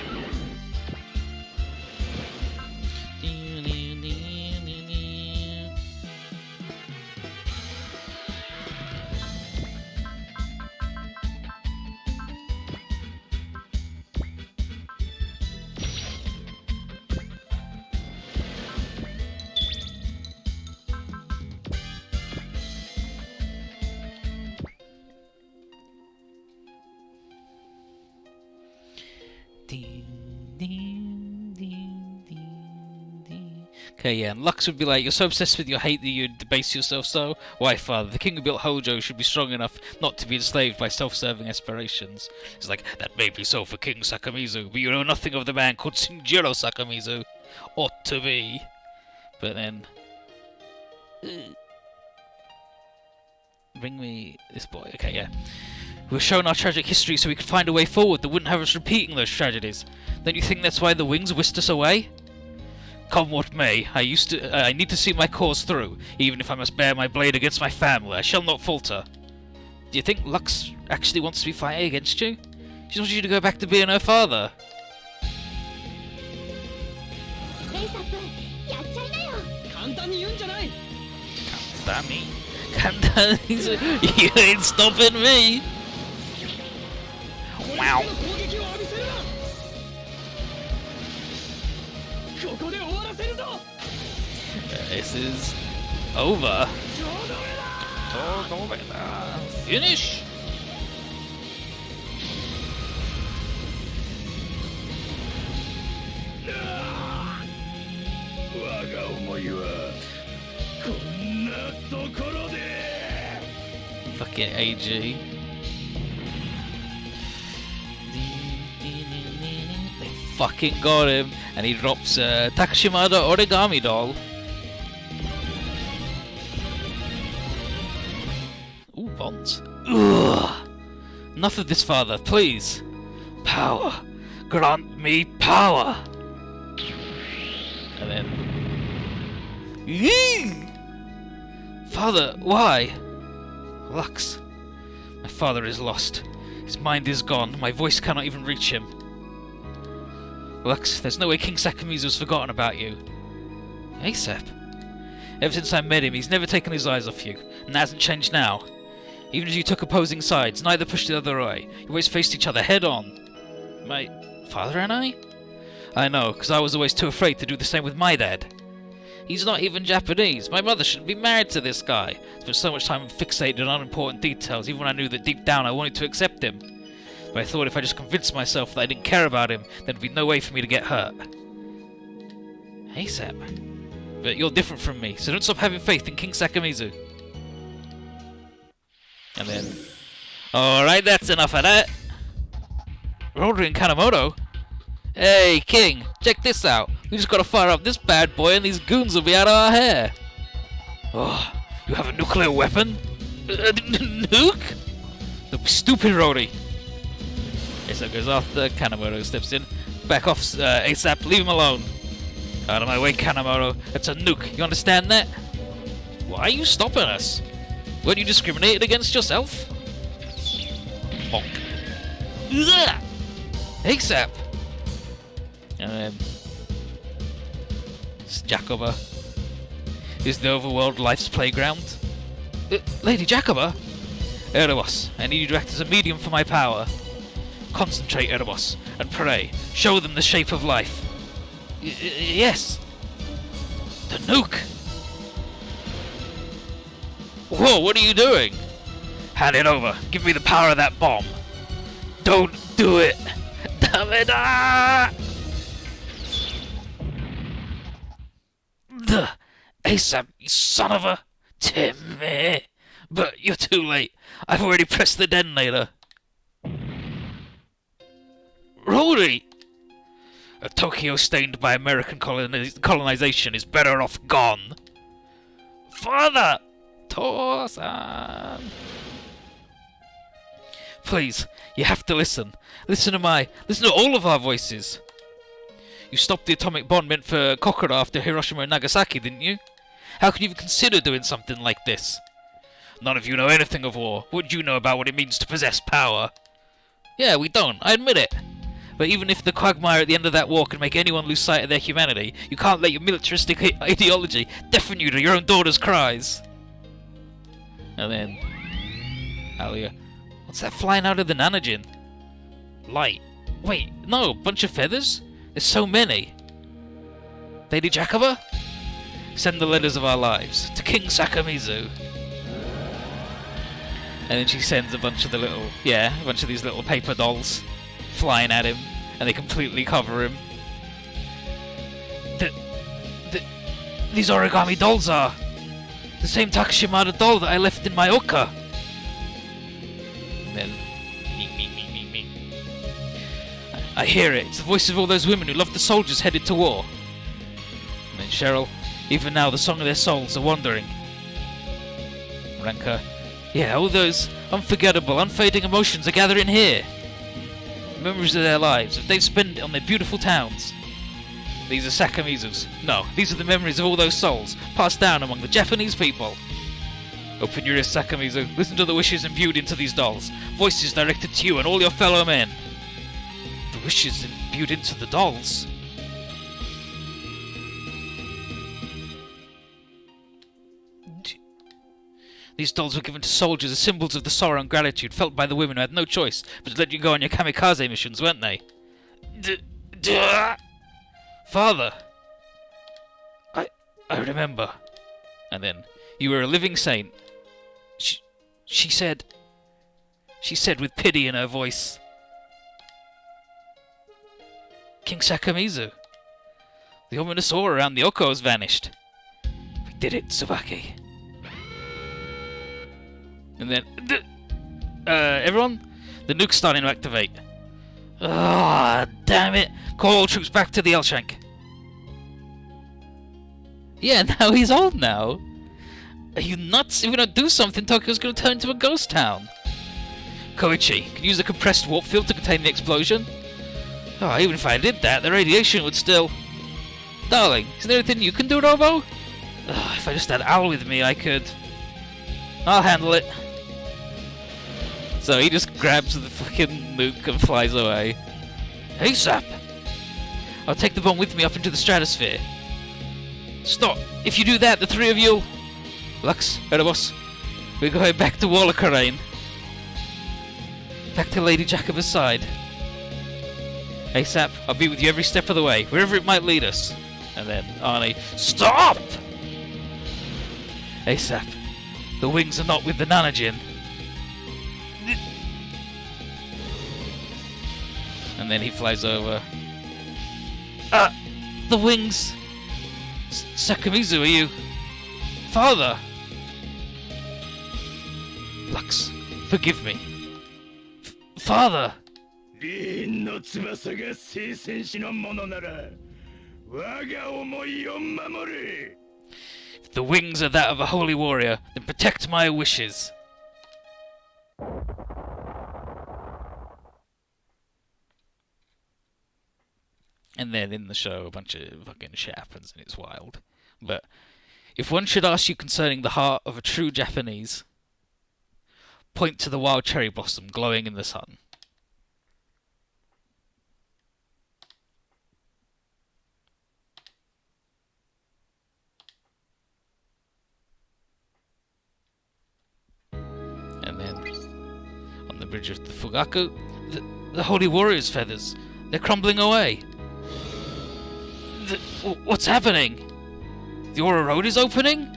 Okay, yeah, and Lux would be like, you're so obsessed with your hate that you debase yourself so? Why, father, the king who built Hojo should be strong enough not to be enslaved by self-serving aspirations. It's like, that may be so for King Sakamizu, but you know nothing of the man called Shinjiro Sakamizu. Ought to be. But then... bring me this boy. Okay, yeah. We're shown our tragic history so we could find a way forward that wouldn't have us repeating those tragedies. Don't you think that's why the wings whisked us away? Come what may, I need to see my cause through, even if I must bear my blade against my family. I shall not falter. Do you think Lux actually wants to be fighting against you? She wants you to go back to being her father. You ain't stopping me. Wow. This is over. Finish. Fucking AG. They fucking got him, and he drops Takashimada Origami Doll. want? Ugh! Enough of this, father, please! Power! Grant me power! And then... Father, why? Lux. My father is lost. His mind is gone. My voice cannot even reach him. Lux, there's no way King Sakamizu's forgotten about you. ASAP. Ever since I met him, he's never taken his eyes off you, and that hasn't changed now. Even as you took opposing sides, neither pushed the other away. You always faced each other head on. My father and I? I know, because I was always too afraid to do the same with my dad. He's not even Japanese. My mother shouldn't be married to this guy. I spent so much time fixated on unimportant details, even when I knew that deep down I wanted to accept him. But I thought if I just convinced myself that I didn't care about him, there'd be no way for me to get hurt. ASAP. But you're different from me, so don't stop having faith in King Sakamizu. And then... Alright, that's enough of that. Rodri and Kanemoto? Hey, King, check this out. We just gotta fire up this bad boy and these goons will be out of our hair. Oh, you have a nuclear weapon? Nuke? Don't be stupid, Rodri. ASAP goes after, Kanemoto steps in. Back off, ASAP, leave him alone. Out of my way, Kanemoto. It's a nuke, you understand that? Why are you stopping us? Weren't you discriminated against yourself? Bonk. Ugh! ASAP! And then... It's Jacoba. Is the overworld life's playground? Lady Jacoba? Erebos, I need you to act as a medium for my power. Concentrate, Erebos, and pray. Show them the shape of life. Yes! The nuke! Whoa, what are you doing? Hand it over. Give me the power of that bomb. Don't do it! Damn it! Ah! ASAP, you son of a... Timmy! But you're too late. I've already pressed the detonator. Rodri! A Tokyo stained by American colonization is better off gone. Father! Tosan! Please, you have to listen. Listen to all of our voices. You stopped the atomic bomb meant for Kokura after Hiroshima and Nagasaki, didn't you? How can you even consider doing something like this? None of you know anything of war. What do you know about what it means to possess power? Yeah, we don't. I admit it. But even if the quagmire at the end of that war can make anyone lose sight of their humanity, you can't let your militaristic ideology deafen you to your own daughter's cries. And then... Alia. What's that flying out of the Nanajin? Light. Wait, no, bunch of feathers? There's so many. Lady Jacoba? Send the letters of our lives to King Sakamizu. And then she sends a bunch of these little paper dolls flying at him, and they completely cover him. These origami dolls are the same Takashimada doll that I left in my oka. And then, I hear it. It's the voice of all those women who loved the soldiers headed to war. And then Cheryl, even now the song of their souls are wandering. Ranka, yeah, all those unforgettable, unfading emotions are gathering here. Memories of their lives, that they've spent on their beautiful towns. These are Sakamizu's. No, these are the memories of all those souls, passed down among the Japanese people. Open your ears, Sakamizu. Listen to the wishes imbued into these dolls. Voices directed to you and all your fellow men. The wishes imbued into the dolls? These dolls were given to soldiers as symbols of the sorrow and gratitude felt by the women who had no choice but to let you go on your kamikaze missions, weren't they? Father! I remember. And then, you were a living saint. She said with pity in her voice. King Sakamizu. The ominous aura around the Oko has vanished. We did it, Tsubaki. And then, everyone, the nuke's starting to activate. Ah, damn it! Call all troops back to the Elshank. Yeah, now he's old now. Are you nuts? If we don't do something, Tokyo's gonna turn into a ghost town. Koichi, can you use a compressed warp field to contain the explosion? Oh, even if I did that, the radiation would still... Darling, isn't there anything you can do, Robo? If I just had Al with me, I could... I'll handle it. So he just grabs the fucking nuke and flies away. ASAP! I'll take the bomb with me up into the stratosphere. Stop! If you do that, the three of you... Lux, Erebos, we're going back to Wallacharain. Back to Lady Jacoba's side. ASAP, I'll be with you every step of the way, wherever it might lead us. And then Arnie, stop! ASAP, the wings are not with the Nanojin. And then he flies over. The wings! Sakamizu, are you... Father! Lux, forgive me. Father! リンの翼が聖戦士のものなら我が思いを守れ If the wings are that of a holy warrior, then protect my wishes. And then in the show, a bunch of fucking shit happens and it's wild. But if one should ask you concerning the heart of a true Japanese, point to the wild cherry blossom glowing in the sun. And then, on the bridge of the Fugaku, the holy warrior's feathers, they're crumbling away. What's happening? The Aura Road is opening?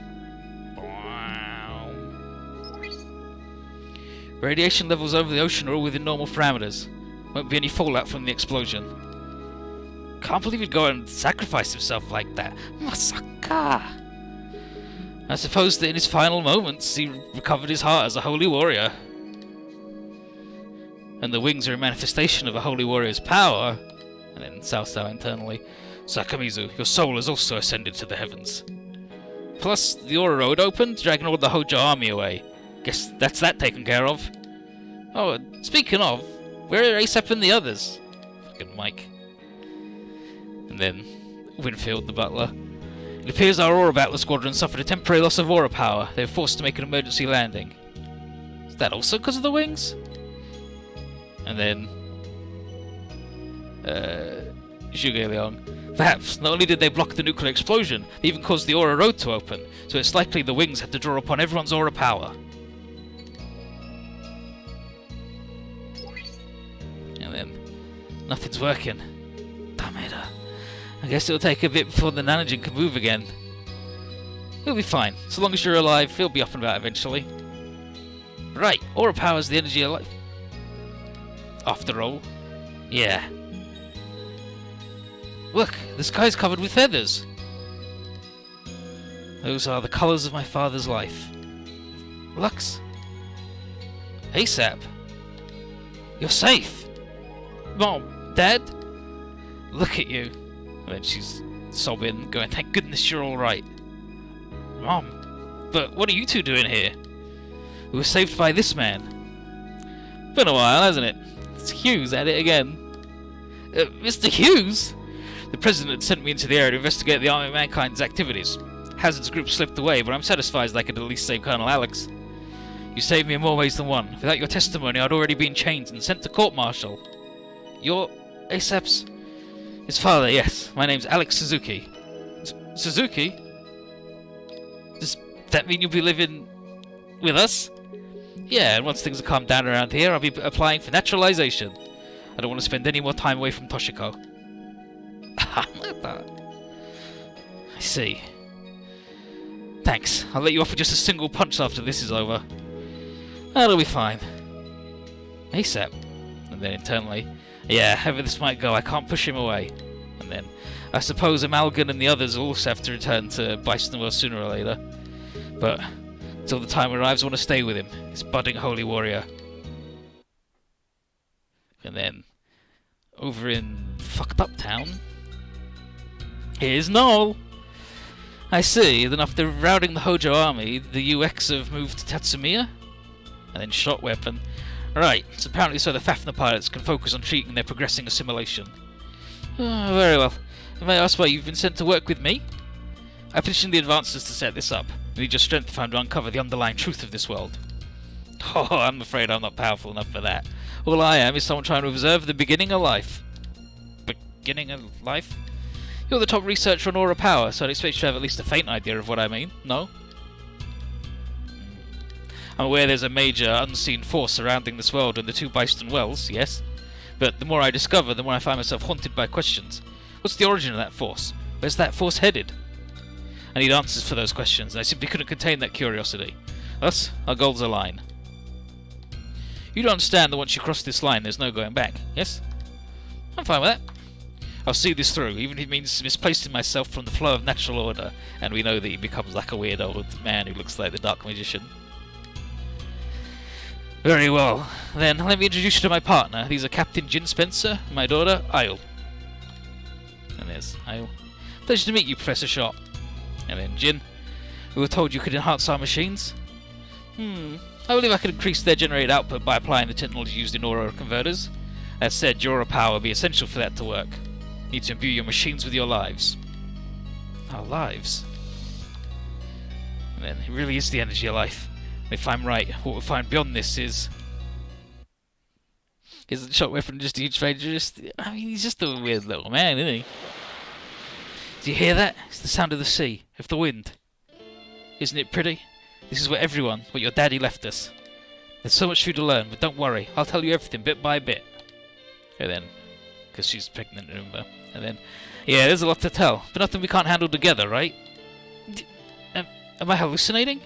Radiation levels over the ocean are all within normal parameters. Won't be any fallout from the explosion. Can't believe he'd go and sacrifice himself like that. Masaka! I suppose that in his final moments he recovered his heart as a holy warrior. And the wings are a manifestation of a holy warrior's power. And then Sao internally. Sakamizu, your soul has also ascended to the heavens. Plus, the Aura Road opened, dragging all the Hojo army away. Guess that's that taken care of. Oh, speaking of, where are ASAP and the others? Fucking Mike. And then, Winfield, the butler. It appears our Aura Battler Squadron suffered a temporary loss of aura power. They were forced to make an emergency landing. Is that also because of the wings? And then... Zhuge Liang. Perhaps, not only did they block the nuclear explosion, they even caused the Aura Road to open, so it's likely the wings had to draw upon everyone's aura power. And then, nothing's working. Dameda. I guess it'll take a bit before the Nanojin can move again. You'll be fine. So long as you're alive, you'll be up and about eventually. Right, aura power is the energy of life. After all. Yeah. Look, the sky's covered with feathers. Those are the colours of my father's life. Lux. ASAP. You're safe. Mom, Dad. Look at you. And then she's sobbing, going, thank goodness you're alright. Mom, but what are you two doing here? We were saved by this man. Been a while, hasn't it? It's Hughes at it again. Mr. Hughes? The President had sent me into the area to investigate the Army of Mankind's activities. Hazard's group slipped away, but I'm satisfied that I could at least save Colonel Alex. You saved me in more ways than one. Without your testimony, I'd already been chained and sent to court-martial. You're ASAP's... His father, yes. My name's Alex Suzuki. Suzuki? Does that mean you'll be living... with us? Yeah, and once things have calmed down around here, I'll be applying for naturalization. I don't want to spend any more time away from Toshiko. I see. Thanks. I'll let you off with just a single punch after this is over. That'll be fine. ASAP. And then internally, yeah, however this might go, I can't push him away. And then, I suppose Amalgan and the others will also have to return to Bystonwell sooner or later. But, until the time arrives, I want to stay with him, this budding holy warrior. And then, over in fucked up town, here's Noel. I see. Then after routing the Hojo army, the UX have moved to Tatsumiya? And then shot weapon. Right, it's apparently so the Fafnir pilots can focus on treating their progressing assimilation. Oh, very well. May I ask why you've been sent to work with me? I petitioned the advancers to set this up. We need your strength to find to uncover the underlying truth of this world. Oh, I'm afraid I'm not powerful enough for that. All I am is someone trying to observe the beginning of life. Beginning of life? You're the top researcher on aura power, so I'd expect you to have at least a faint idea of what I mean, no? I'm aware there's a major unseen force surrounding this world and the two Byston Wells, yes? But the more I discover, the more I find myself haunted by questions. What's the origin of that force? Where's that force headed? I need answers for those questions, and I simply couldn't contain that curiosity. Thus, our goals align. You don't understand that once you cross this line, there's no going back, yes? I'm fine with that. I'll see this through, even if it means misplacing myself from the flow of natural order, and we know that he becomes like a weird old man who looks like the Dark Magician. Very well. Then, let me introduce you to my partner. These are Captain Jin Spencer, and my daughter, Isle. And there's Isle. Pleasure to meet you, Professor Shot. And then Jin. We were told you could enhance our machines. I believe I could increase their generated output by applying the technology used in aura converters. That said, your aura power would be essential for that to work. You need to imbue your machines with your lives. Our lives? And then, it really is the energy of life. If I'm right, what we'll find beyond this is the shot weapon just a huge stranger? I mean, he's just a weird little man, isn't he? Do you hear that? It's the sound of the sea, of the wind. Isn't it pretty? This is what your daddy left us. There's so much for you to learn, but don't worry, I'll tell you everything bit by bit. And then, because she's pregnant, remember? And then, yeah, there's a lot to tell, but nothing we can't handle together, right? Am I hallucinating?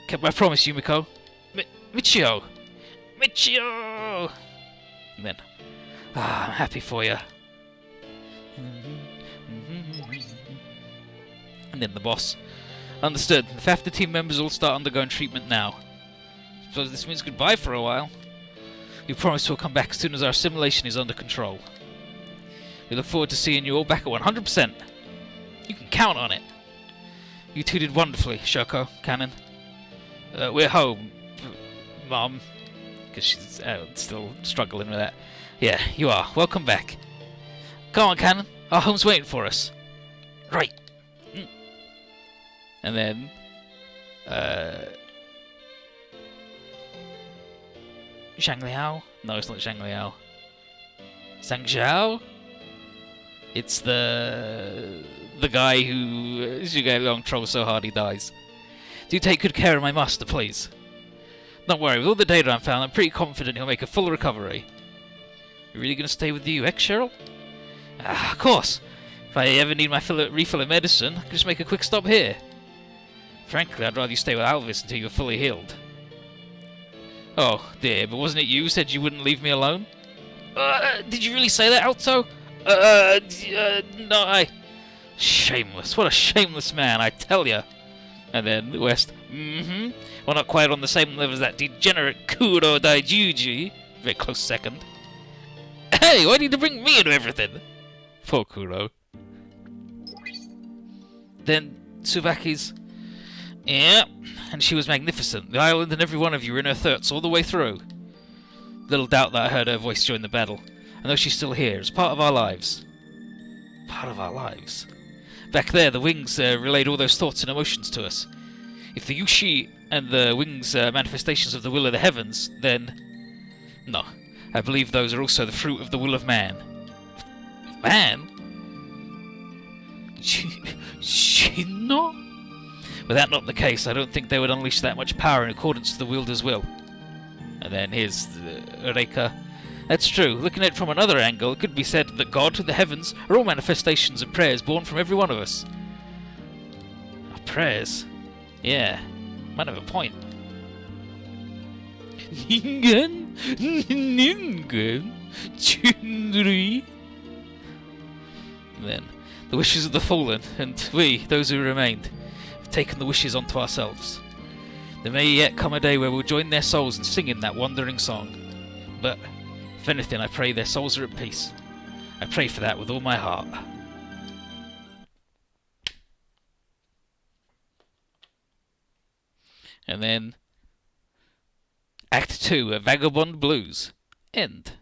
Kept my promise, Yumiko. Michio! Michio! And then, I'm happy for you. And then the boss. Understood. The Fafnir team members all start undergoing treatment now. Suppose this means goodbye for a while. We promise we'll come back as soon as our assimilation is under control. We look forward to seeing you all back at 100%. You can count on it. You two did wonderfully, Shoko, Cannon. We're home, Mom. Because she's still struggling with that. Yeah, you are. Welcome back. Come on, Cannon. Our home's waiting for us. Right. And then... Zhang Liao? No, it's not Zhang Liao. Zhang Zhao? It's the guy who Zhuge trolls so hard he dies. Do take good care of my master, please. Don't worry, with all the data I've found, I'm pretty confident he'll make a full recovery. You really gonna stay with the UX, Cheryl? Of course. If I ever need my refill of medicine, I can just make a quick stop here. Frankly, I'd rather you stay with Alvis until you're fully healed. Oh, dear, but wasn't it you who said you wouldn't leave me alone? Did you really say that, Alto? No, Shameless. What a shameless man, I tell ya. And then the West. Well, not quite on the same level as that degenerate Kuro Daijuji. Very close second. Hey, why do you need to bring me into everything? Poor Kuro. Then Tsubaki's. Yeah, and she was magnificent. The island and every one of you were in her thoughts all the way through. Little doubt that I heard her voice during the battle. I know she's still here. It's part of our lives. Part of our lives? Back there, the wings relayed all those thoughts and emotions to us. If the Yushi and the wings are manifestations of the will of the heavens, then... No. I believe those are also the fruit of the will of man. Man? Shinno? Were that not the case, I don't think they would unleash that much power in accordance to the wielder's will. And then here's Eureka. That's true. Looking at it from another angle, it could be said that God, the heavens, are all manifestations and prayers born from every one of us. Our prayers? Yeah. Might have a point. Ningen? Ningen? Chundri? Then, the wishes of the fallen, and we, those who remained, have taken the wishes onto ourselves. There may yet come a day where we'll join their souls in singing that wandering song. But, if anything, I pray their souls are at peace. I pray for that with all my heart. And then Act 2, A Vagabond Blues. End.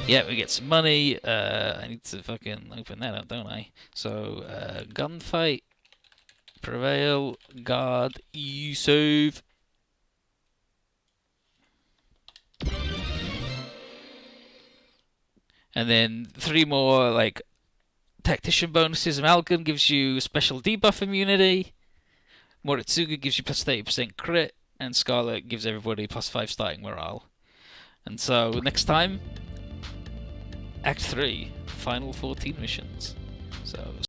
Yeah, we get some money. I need to fucking open that up, don't I? So, gunfight, prevail, guard, save. And then 3 more, like, tactician bonuses. Amalgam gives you special debuff immunity. Moritsugu gives you plus 30% crit. And Scarlet gives everybody plus 5 starting morale. And so, next time, Act 3, final 14 missions. So